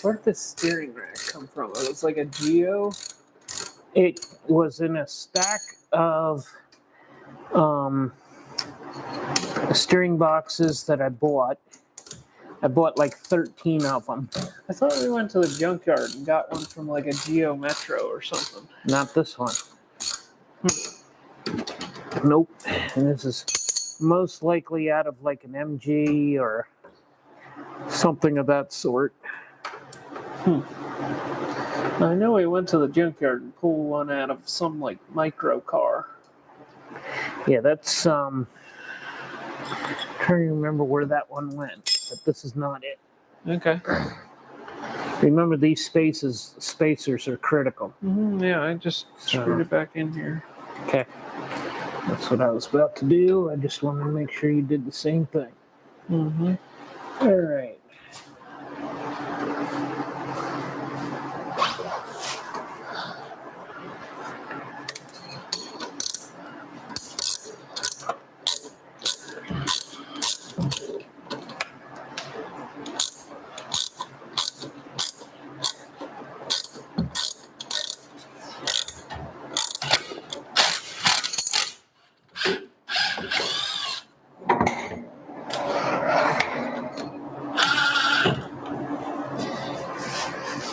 Where did this steering rack come from? It was like a Geo. It was in a stack of steering boxes that I bought. I bought like 13 of them. I thought we went to the junkyard and got one from like a Geo Metro or something. Not this one. Nope. And this is most likely out of like an MG or something of that sort. I know we went to the junkyard and pulled one out of some like micro car. Yeah, that's trying to remember where that one went, but this is not it. Okay. Remember, these spacers are critical. Yeah, I just screwed it back in here. Okay. That's what I was about to do. I just wanted to make sure you did the same thing. Mm-hmm. All right.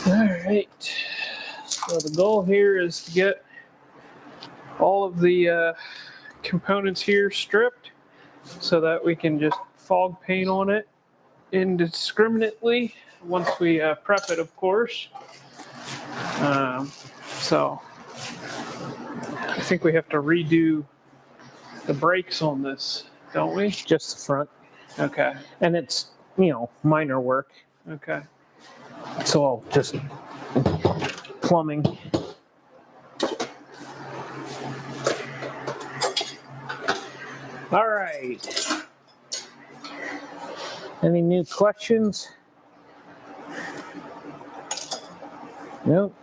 Alright, so the goal here is to get all of the components here stripped so that we can just fog paint on it indiscriminately once we prep it, of course. So I think we have to redo the brakes on this, don't we? Just the front. Okay. And it's, minor work. Okay. It's all just plumbing. All right. Any new questions? Nope.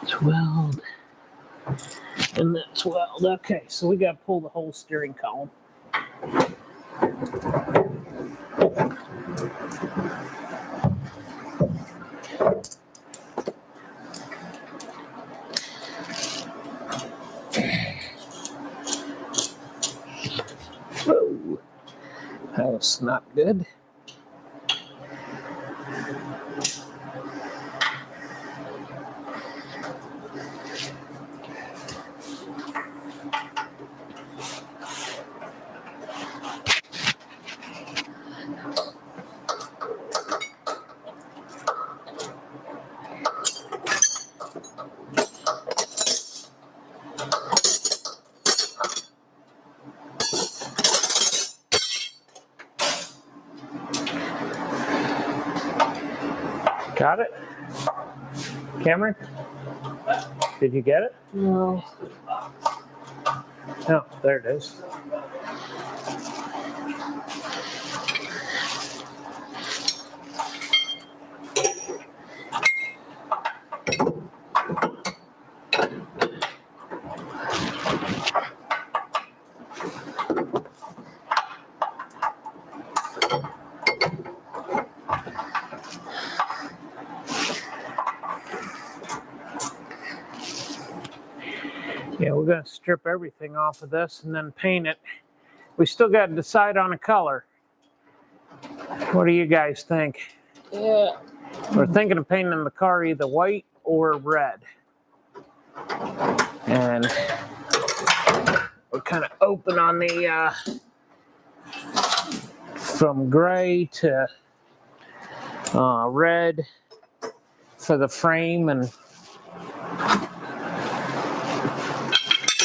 It's weld. And that's weld. Okay, so we got to pull the whole steering column. Whoa. That was not good. Got it? Cameron? Did you get it? No. Oh, there it is. Yeah, we're going to strip everything off of this and then paint it. We still got to decide on a color. What do you guys think? Yeah. We're thinking of painting the car either white or red. And we're kind of open on the from gray to red for the frame, and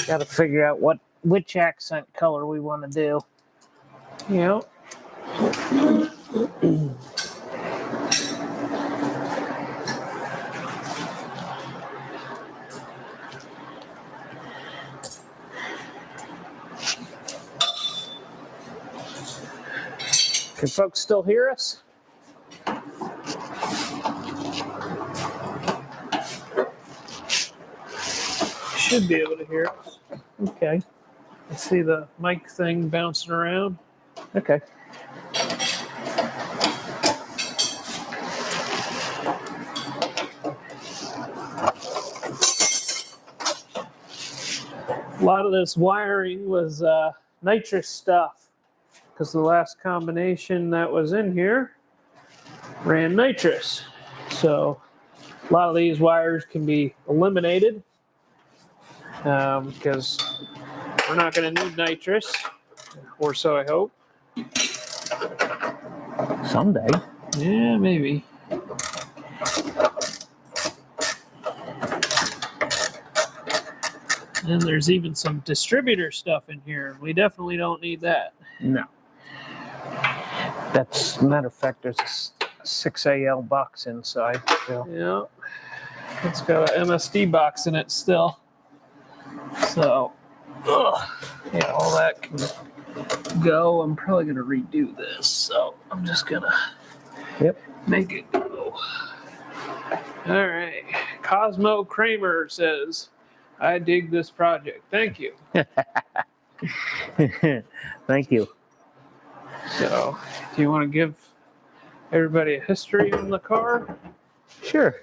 got to figure out which accent color we want to do. Yep. Can folks still hear us? Should be able to hear us. Okay. I see the mic thing bouncing around. Okay. A lot of this wiring was nitrous stuff because the last combination that was in here ran nitrous. So a lot of these wires can be eliminated because we're not going to need nitrous, or so I hope. Someday. Yeah, maybe. And there's even some distributor stuff in here. We definitely don't need that. No. That's, matter of fact, there's a 6AL box inside. So. Yeah. It's got an MSD box in it still. So, yeah, all that can go. I'm probably going to redo this. So I'm just going to make it go. All right. Cosmo Kramer says, I dig this project. Thank you. Thank you. So, do you want to give everybody a history on the car? Sure.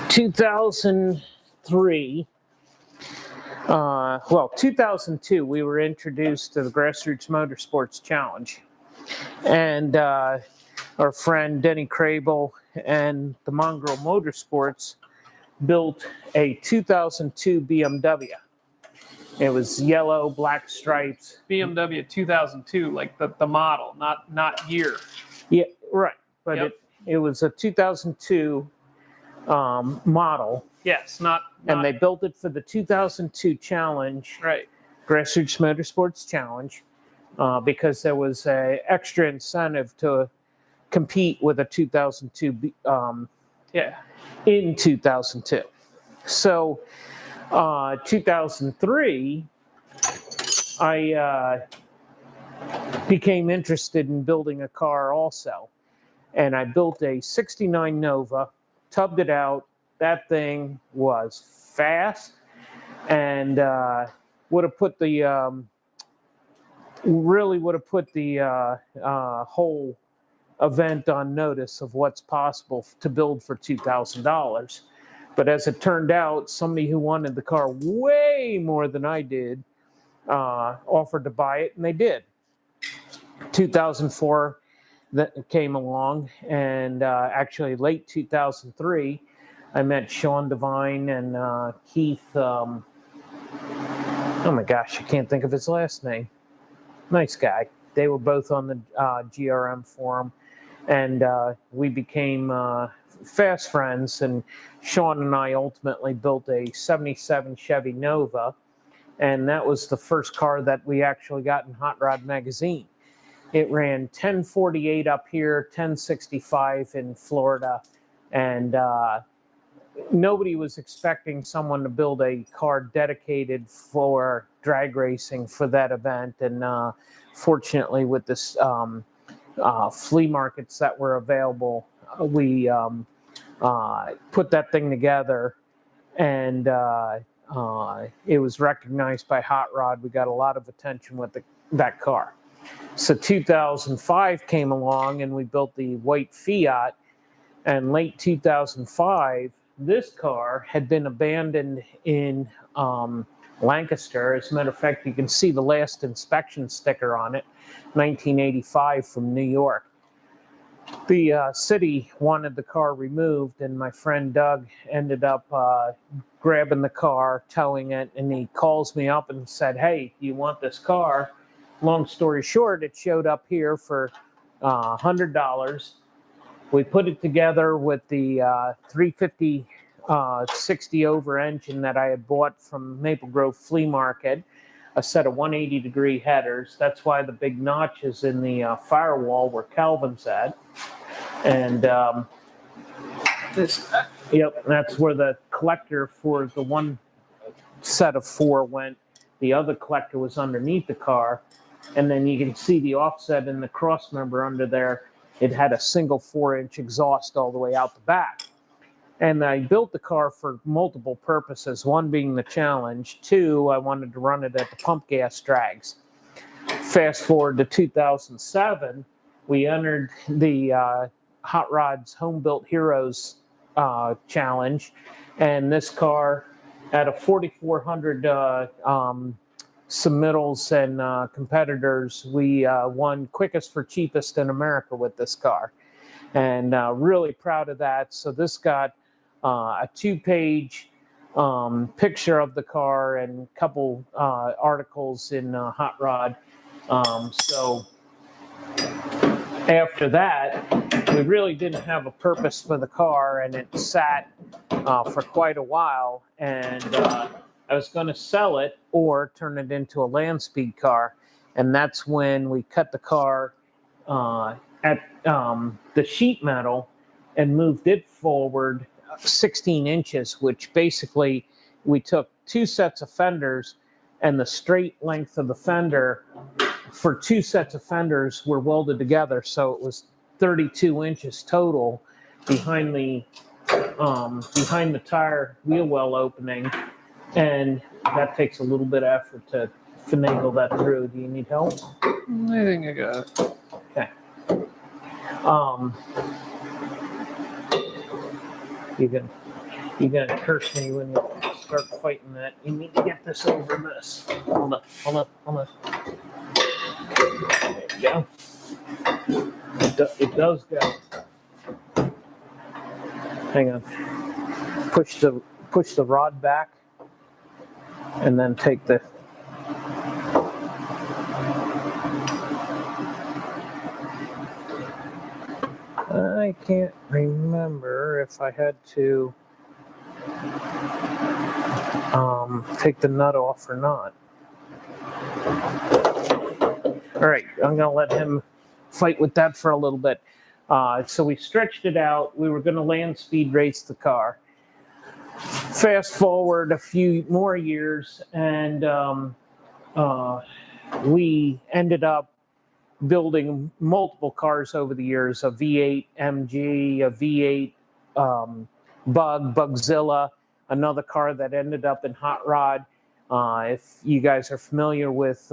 2003, 2002, we were introduced to the Grassroots Motorsports Challenge. And our friend Denny Crable and the Mongrel Motorsports built a 2002 BMW. It was yellow, black stripes. BMW 2002, like the model, not year. Yeah, right. But Yep. it was a 2002 model. Yes, not And they built it for the 2002 challenge, right. Grassroots Motorsports Challenge, because there was a extra incentive to compete with a 2002 Yeah. in 2002. So 2003, I became interested in building a car also. And I built a 69 Nova, tubbed it out. That thing was fast and would have put the whole event on notice of what's possible to build for $2,000. But as it turned out, somebody who wanted the car way more than I did offered to buy it, and they did. 2004 that came along, and actually late 2003, I met Sean Devine and Keith. Oh my gosh, I can't think of his last name. Nice guy. They were both on the GRM forum, and we became fast friends. And Sean and I ultimately built a 77 Chevy Nova, and that was the first car that we actually got in Hot Rod Magazine. It ran 1048 up here, 1065 in Florida, and nobody was expecting someone to build a car dedicated for drag racing for that event. And fortunately, with this flea markets that were available, we put that thing together, and it was recognized by Hot Rod. We got a lot of attention with that car. So 2005 came along, and we built the white Fiat. And late 2005, this car had been abandoned in Lancaster. As a matter of fact, you can see the last inspection sticker on it, 1985 from New York. The city wanted the car removed, and my friend Doug ended up grabbing the car, towing it, and he calls me up and said, "Hey, do you want this car?" Long story short, it showed up here for $100. We put it together with the 350 60 over engine that I had bought from Maple Grove Flea Market, a set of 180-degree headers. That's why the big notch is in the firewall where Calvin's at. And that's where the collector for the one set of four went. The other collector was underneath the car. And then you can see the offset in the cross member under there. It had a single 4-inch exhaust all the way out the back. And I built the car for multiple purposes, one being the challenge. Two, I wanted to run it at the pump gas drags. Fast forward to 2007, we entered the Hot Rod's Home Built Heroes challenge. And this car, at a 4,400 submittals and competitors, we won quickest for cheapest in America with this car, and really proud of that. So this got a 2-page picture of the car and a couple articles in Hot Rod. So after that, we really didn't have a purpose for the car, and it sat for quite a while, and I was going to sell it or turn it into a land speed car. And that's when we cut the car at the sheet metal and moved it forward 16 inches, which basically we took 2 sets of fenders, and the straight length of the fender for 2 sets of fenders were welded together. So it was 32 inches total behind the tire wheel well opening. And that takes a little bit of effort to finagle that through. Do you need help? I think I got it. Okay. You're gonna curse me when you start fighting that. You need to get this over this. Hold up. There you go. It does go. Hang on. Push the rod back, and then take the. I can't remember if I had to take the nut off or not. All right, I'm gonna let him fight with that for a little bit. So we stretched it out. We were gonna land speed race the car. Fast forward a few more years, and we ended up building multiple cars over the years, a V8 MG, a V8 Bugzilla, another car that ended up in Hot Rod. If you guys are familiar with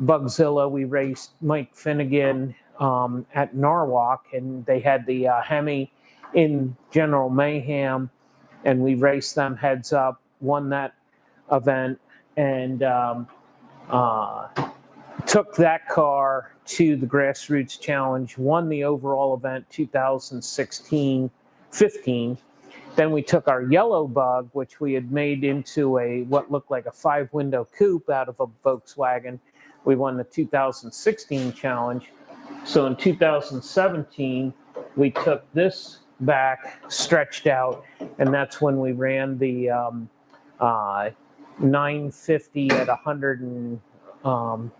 Bugzilla, we raced Mike Finnegan at Norwalk, and they had the Hemi in General Mayhem, and we raced them heads up, won that event, and took that car to the Grassroots Challenge, won the overall event 2015. Then we took our yellow Bug, which we had made into what looked like a 5-window coupe out of a Volkswagen. We won the 2016 challenge. So in 2017, we took this back, stretched out, and that's when we ran the 950 at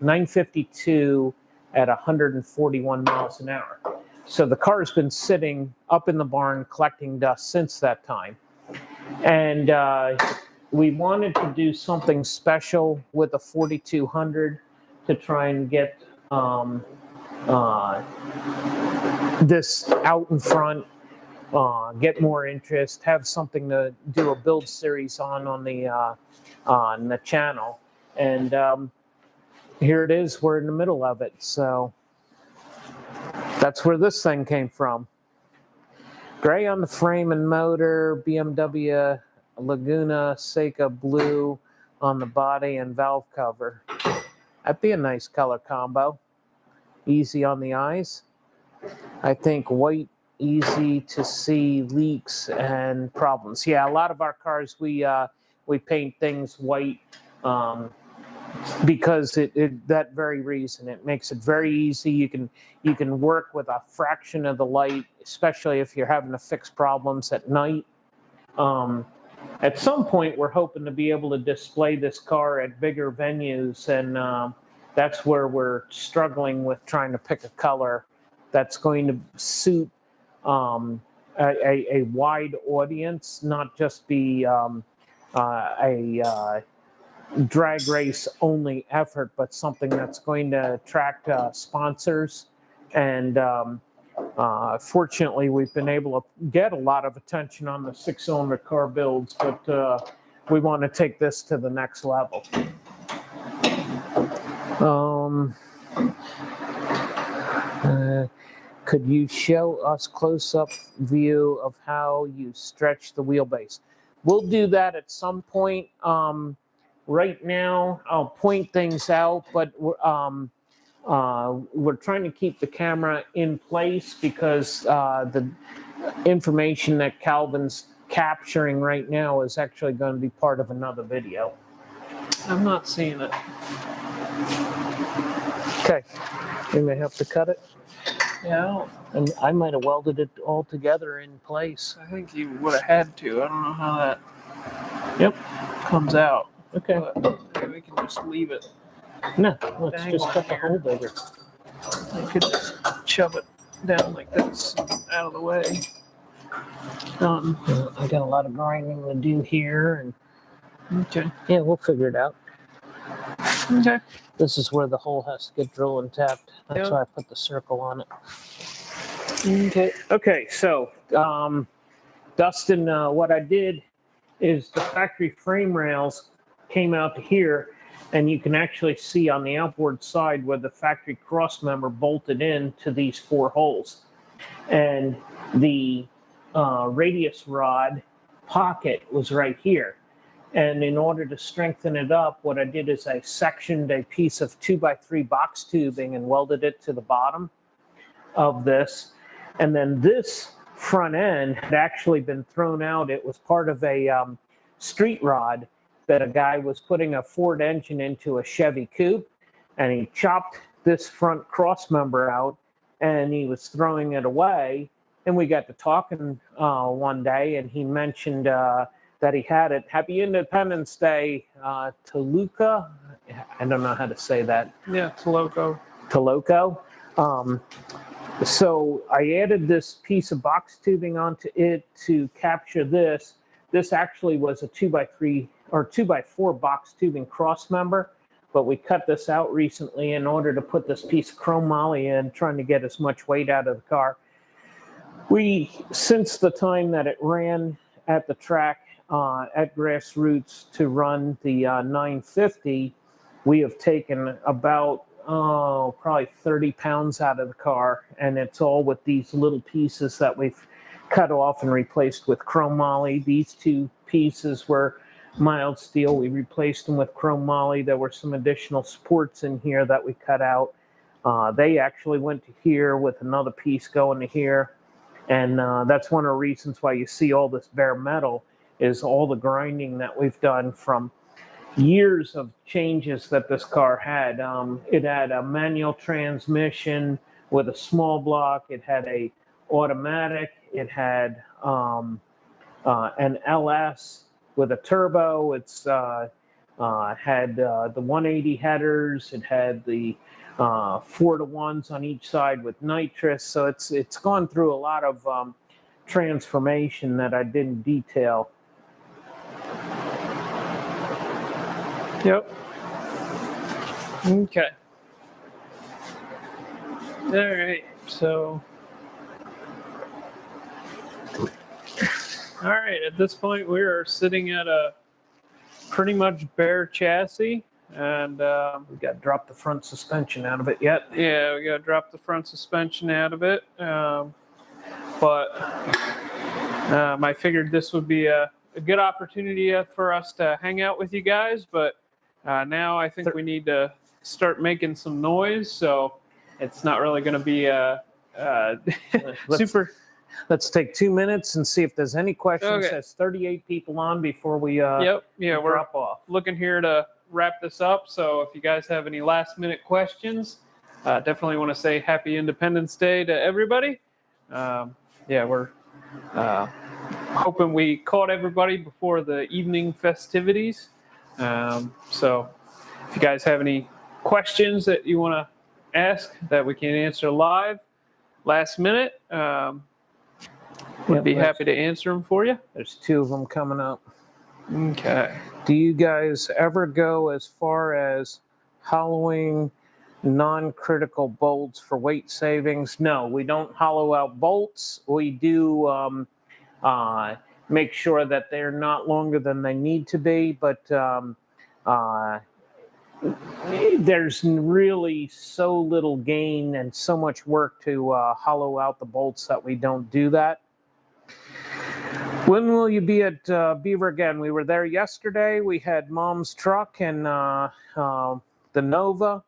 952 at 141 miles an hour. So the car's been sitting up in the barn collecting dust since that time. And we wanted to do something special with a 4200 to try and get this out in front, get more interest, have something to do a build series on the channel. And here it is, we're in the middle of it. So that's where this thing came from. Gray on the frame and motor, BMW Laguna Seca blue on the body and valve cover. That'd be a nice color combo. Easy on the eyes. I think white, easy to see leaks and problems. Yeah, a lot of our cars, we paint things white because that very reason. It makes it very easy. You can work with a fraction of the light, especially if you're having to fix problems at night. At some point, we're hoping to be able to display this car at bigger venues, and that's where we're struggling with trying to pick a color that's going to suit a wide audience, not just be a drag race only effort, but something that's going to attract sponsors. And fortunately, we've been able to get a lot of attention on the 6-cylinder car builds, but we want to take this to the next level. Could you show us close-up view of how you stretch the wheelbase? We'll do that at some point. Right now, I'll point things out, but we're trying to keep the camera in place because the information that Calvin's capturing right now is actually going to be part of another video. I'm not seeing it. Okay, we may have to cut it. Yeah, And I might have welded it all together in place. I think you would have had to. I don't know how that Yep. comes out. Okay. But maybe we can just leave it. No, let's Dang just on cut the here. hole bigger. I could just shove it down like this, out of the way. I got a lot of grinding to do here, and Okay. yeah, we'll figure it out. Okay. This is where the hole has to get drilled and tapped. That's Yeah. why I put the circle on it. Okay. Okay, so Dustin, what I did is the factory frame rails came out to here, and you can actually see on the outboard side where the factory cross member bolted in to these 4 holes. And the radius rod pocket was right here. And in order to strengthen it up, what I did is I sectioned a piece of 2x3 box tubing and welded it to the bottom of this. And then this front end had actually been thrown out. It was part of a street rod that a guy was putting a Ford engine into a Chevy Coupe, and he chopped this front cross member out and he was throwing it away. And we got to talking one day, and he mentioned that he had it. Happy Independence Day, Toluca. I don't know how to say that. Yeah, Toloco. Toloco. So I added this piece of box tubing onto it to capture this. This actually was a 2x3 or 2x4 box tubing cross member, but we cut this out recently in order to put this piece of chrome moly in, trying to get as much weight out of the car. Since the time that it ran at the track at Grassroots to run the 950, we have taken about probably 30 pounds out of the car, and it's all with these little pieces that we've cut off and replaced with chrome moly. These two pieces were mild steel. We replaced them with chrome moly. There were some additional supports in here that we cut out. They actually went to here with another piece going to here. And that's one of the reasons why you see all this bare metal is all the grinding that we've done from years of changes that this car had. It had a manual transmission with a small block. It had a automatic. It had an LS with a turbo. It's had the 180 headers. It had the 4-to-1s on each side with nitrous. So it's gone through a lot of transformation that I didn't detail. Yep. Okay. All right. So, all right. At this point, we are sitting at a pretty much bare chassis, and We got to drop the front suspension out of it yet. yeah, we got to drop the front suspension out of it. But I figured this would be a good opportunity for us to hang out with you guys. But now I think we need to start making some noise. So it's not really going to be super. Let's take 2 minutes and see if there's any questions. Okay. There's 38 people on before we Yep. Yeah, we're drop off. looking here to wrap this up. So if you guys have any last minute questions, definitely want to say Happy Independence Day to everybody. Yeah, we're hoping we caught everybody before the evening festivities. So if you guys have any questions that you want to ask that we can answer live, last minute, would be happy to answer them for you. There's 2 of them coming up. Okay. Do you guys ever go as far as hollowing non-critical bolts for weight savings? No, we don't hollow out bolts. We do make sure that they're not longer than they need to be, but there's really so little gain and so much work to hollow out the bolts that we don't do that. When will you be at Beaver again? We were there yesterday. We had Mom's truck and the Nova,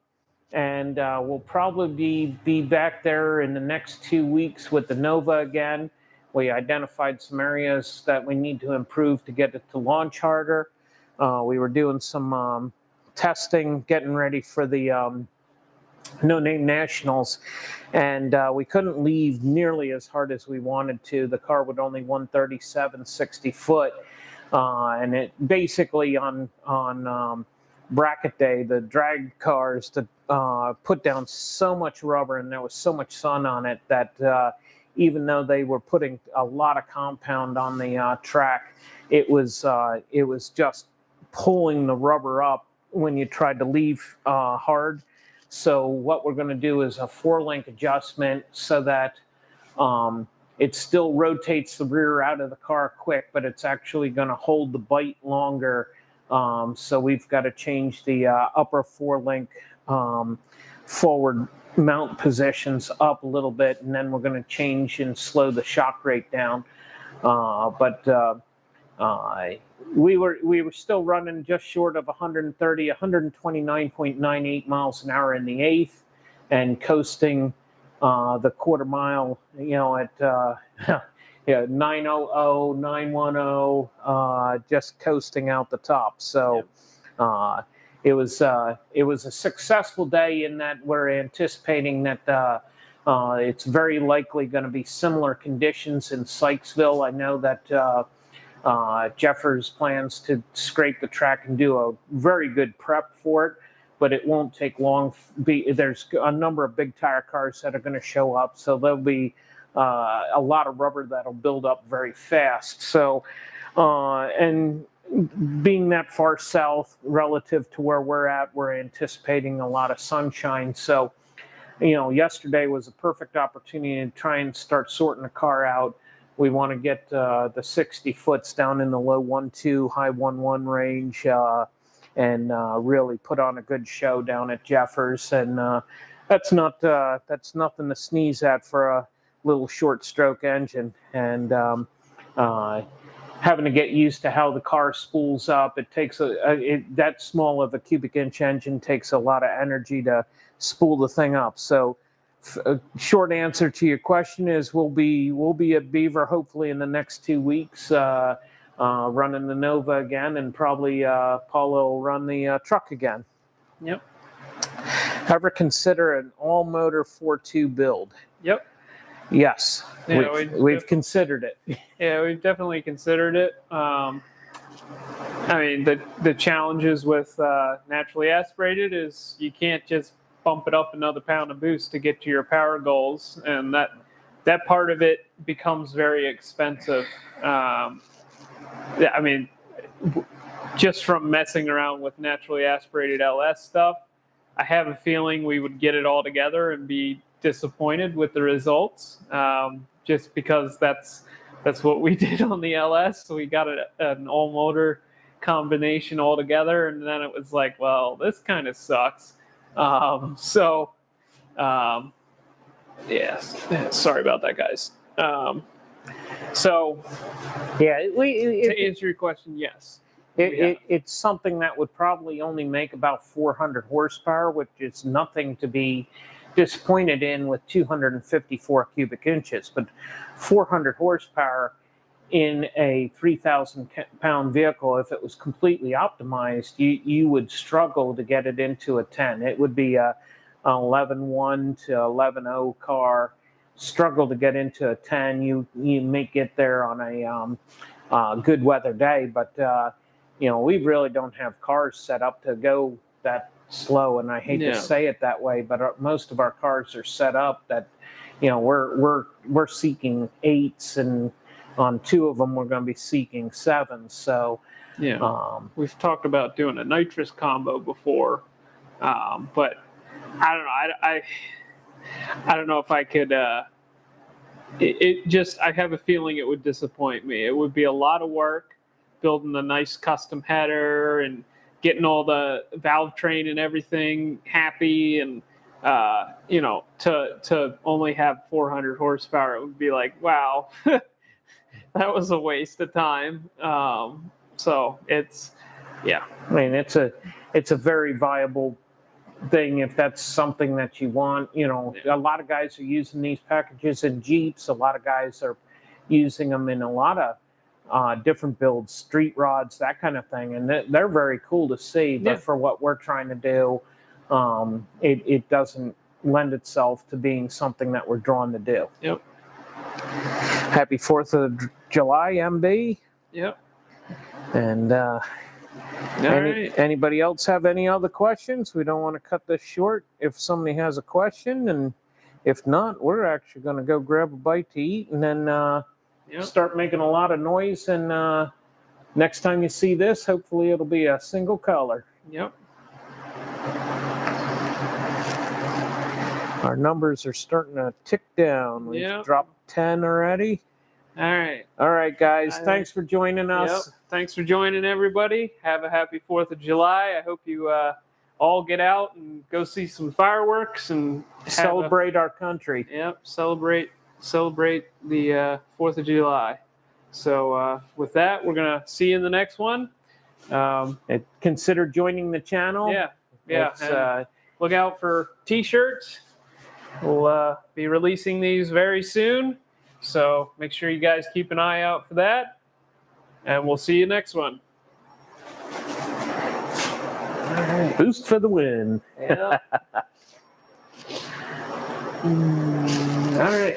and we'll probably be back there in the next 2 weeks with the Nova again. We identified some areas that we need to improve to get it to launch harder. We were doing some testing, getting ready for the No Name Nationals, and we couldn't leave nearly as hard as we wanted to. The car would only 137 60 foot, and it basically on bracket day, the drag cars put down so much rubber, and there was so much sun on it that even though they were putting a lot of compound on the track, it was just pulling the rubber up when you tried to leave hard. So what we're going to do is a 4-link adjustment so that it still rotates the rear out of the car quick, but it's actually going to hold the bite longer. So we've got to change the upper 4-link forward mount positions up a little bit, and then we're going to change and slow the shock rate down. But we were still running just short of 130, 129.98 miles an hour in the eighth, and coasting the quarter mile, at 900, 910, just coasting out the top. So it was a successful day in that we're anticipating that it's very likely going to be similar conditions in Sykesville. I know that Jeffers plans to scrape the track and do a very good prep for it, but it won't take long. There's a number of big tire cars that are going to show up, so there'll be a lot of rubber that'll build up very fast. So, and being that far south relative to where we're at, we're anticipating a lot of sunshine. So, yesterday was a perfect opportunity to try and start sorting the car out. We want to get the 60 foots down in the low 1.2, high 1.1 range, and really put on a good show down at Jeffers. And that's nothing to sneeze at for a little short stroke engine. And having to get used to how the car spools up. It takes that small of a cubic inch engine takes a lot of energy to spool the thing up. So a short answer to your question is we'll be at Beaver hopefully in the next 2 weeks, running the Nova again, and probably Paulo will run the truck again. Yep. Ever consider an all-motor 4.2 build? Yep. Yes, Yeah, we've considered it. Yeah, we've definitely considered it. I mean, the challenges with naturally aspirated is you can't just bump it up another pound of boost to get to your power goals, and that part of it becomes very expensive. I mean, just from messing around with naturally aspirated LS stuff, I have a feeling we would get it all together and be disappointed with the results, just because that's what we did on the LS. So we got an all motor combination all together, and then it was like, well, this kind of sucks. Yes, sorry about that, guys. So yeah, to answer your question, yes. It's something that would probably only make about 400 horsepower, which is nothing to be disappointed in with 254 cubic inches. But 400 horsepower in a 3,000 pound vehicle, if it was completely optimized, you would struggle to get it into a 10. It would be an 11.1 to 11.0 car. Struggle to get into a 10. You may get there on a good weather day, but we really don't have cars set up to go that slow. And I hate to say it that way, but most of our cars are set up that we're seeking 8s, and on 2 of them we're going to be seeking 7s. So we've talked about doing a nitrous combo before, but I don't know. I don't know if I could. I have a feeling it would disappoint me. It would be a lot of work building a nice custom header and getting all the valve train and everything happy, and to only have 400 horsepower, it would be like, wow, that was a waste of time. So it's, I mean, it's a very viable thing if that's something that you want. A lot of guys are using these packages in Jeeps. A lot of guys are using them in a lot of different builds, street rods, that kind of thing, and they're very cool to see. But for what we're trying to do, it doesn't lend itself to being something that we're drawn to do. Yep. Happy 4th of July, MB. Yep. And anybody else have any other questions? We don't want to cut this short if somebody has a question, and if not, we're actually going to go grab a bite to eat, and then start making a lot of noise. And next time you see this, hopefully it'll be a single color. Yep. Our numbers are starting to tick down. We've dropped 10 already. All right, guys. Thanks for joining us. Yep. Thanks for joining, everybody. Have a happy 4th of July. I hope you all get out and go see some fireworks and celebrate our country. Yep. Celebrate the 4th of July. So with that, we're gonna see you in the next one. Consider joining the channel. Yeah, yeah. It's, And look out for T-shirts. We'll be releasing these very soon. So make sure you guys keep an eye out for that. And we'll see you next one. Boost for the win. Yeah. All right.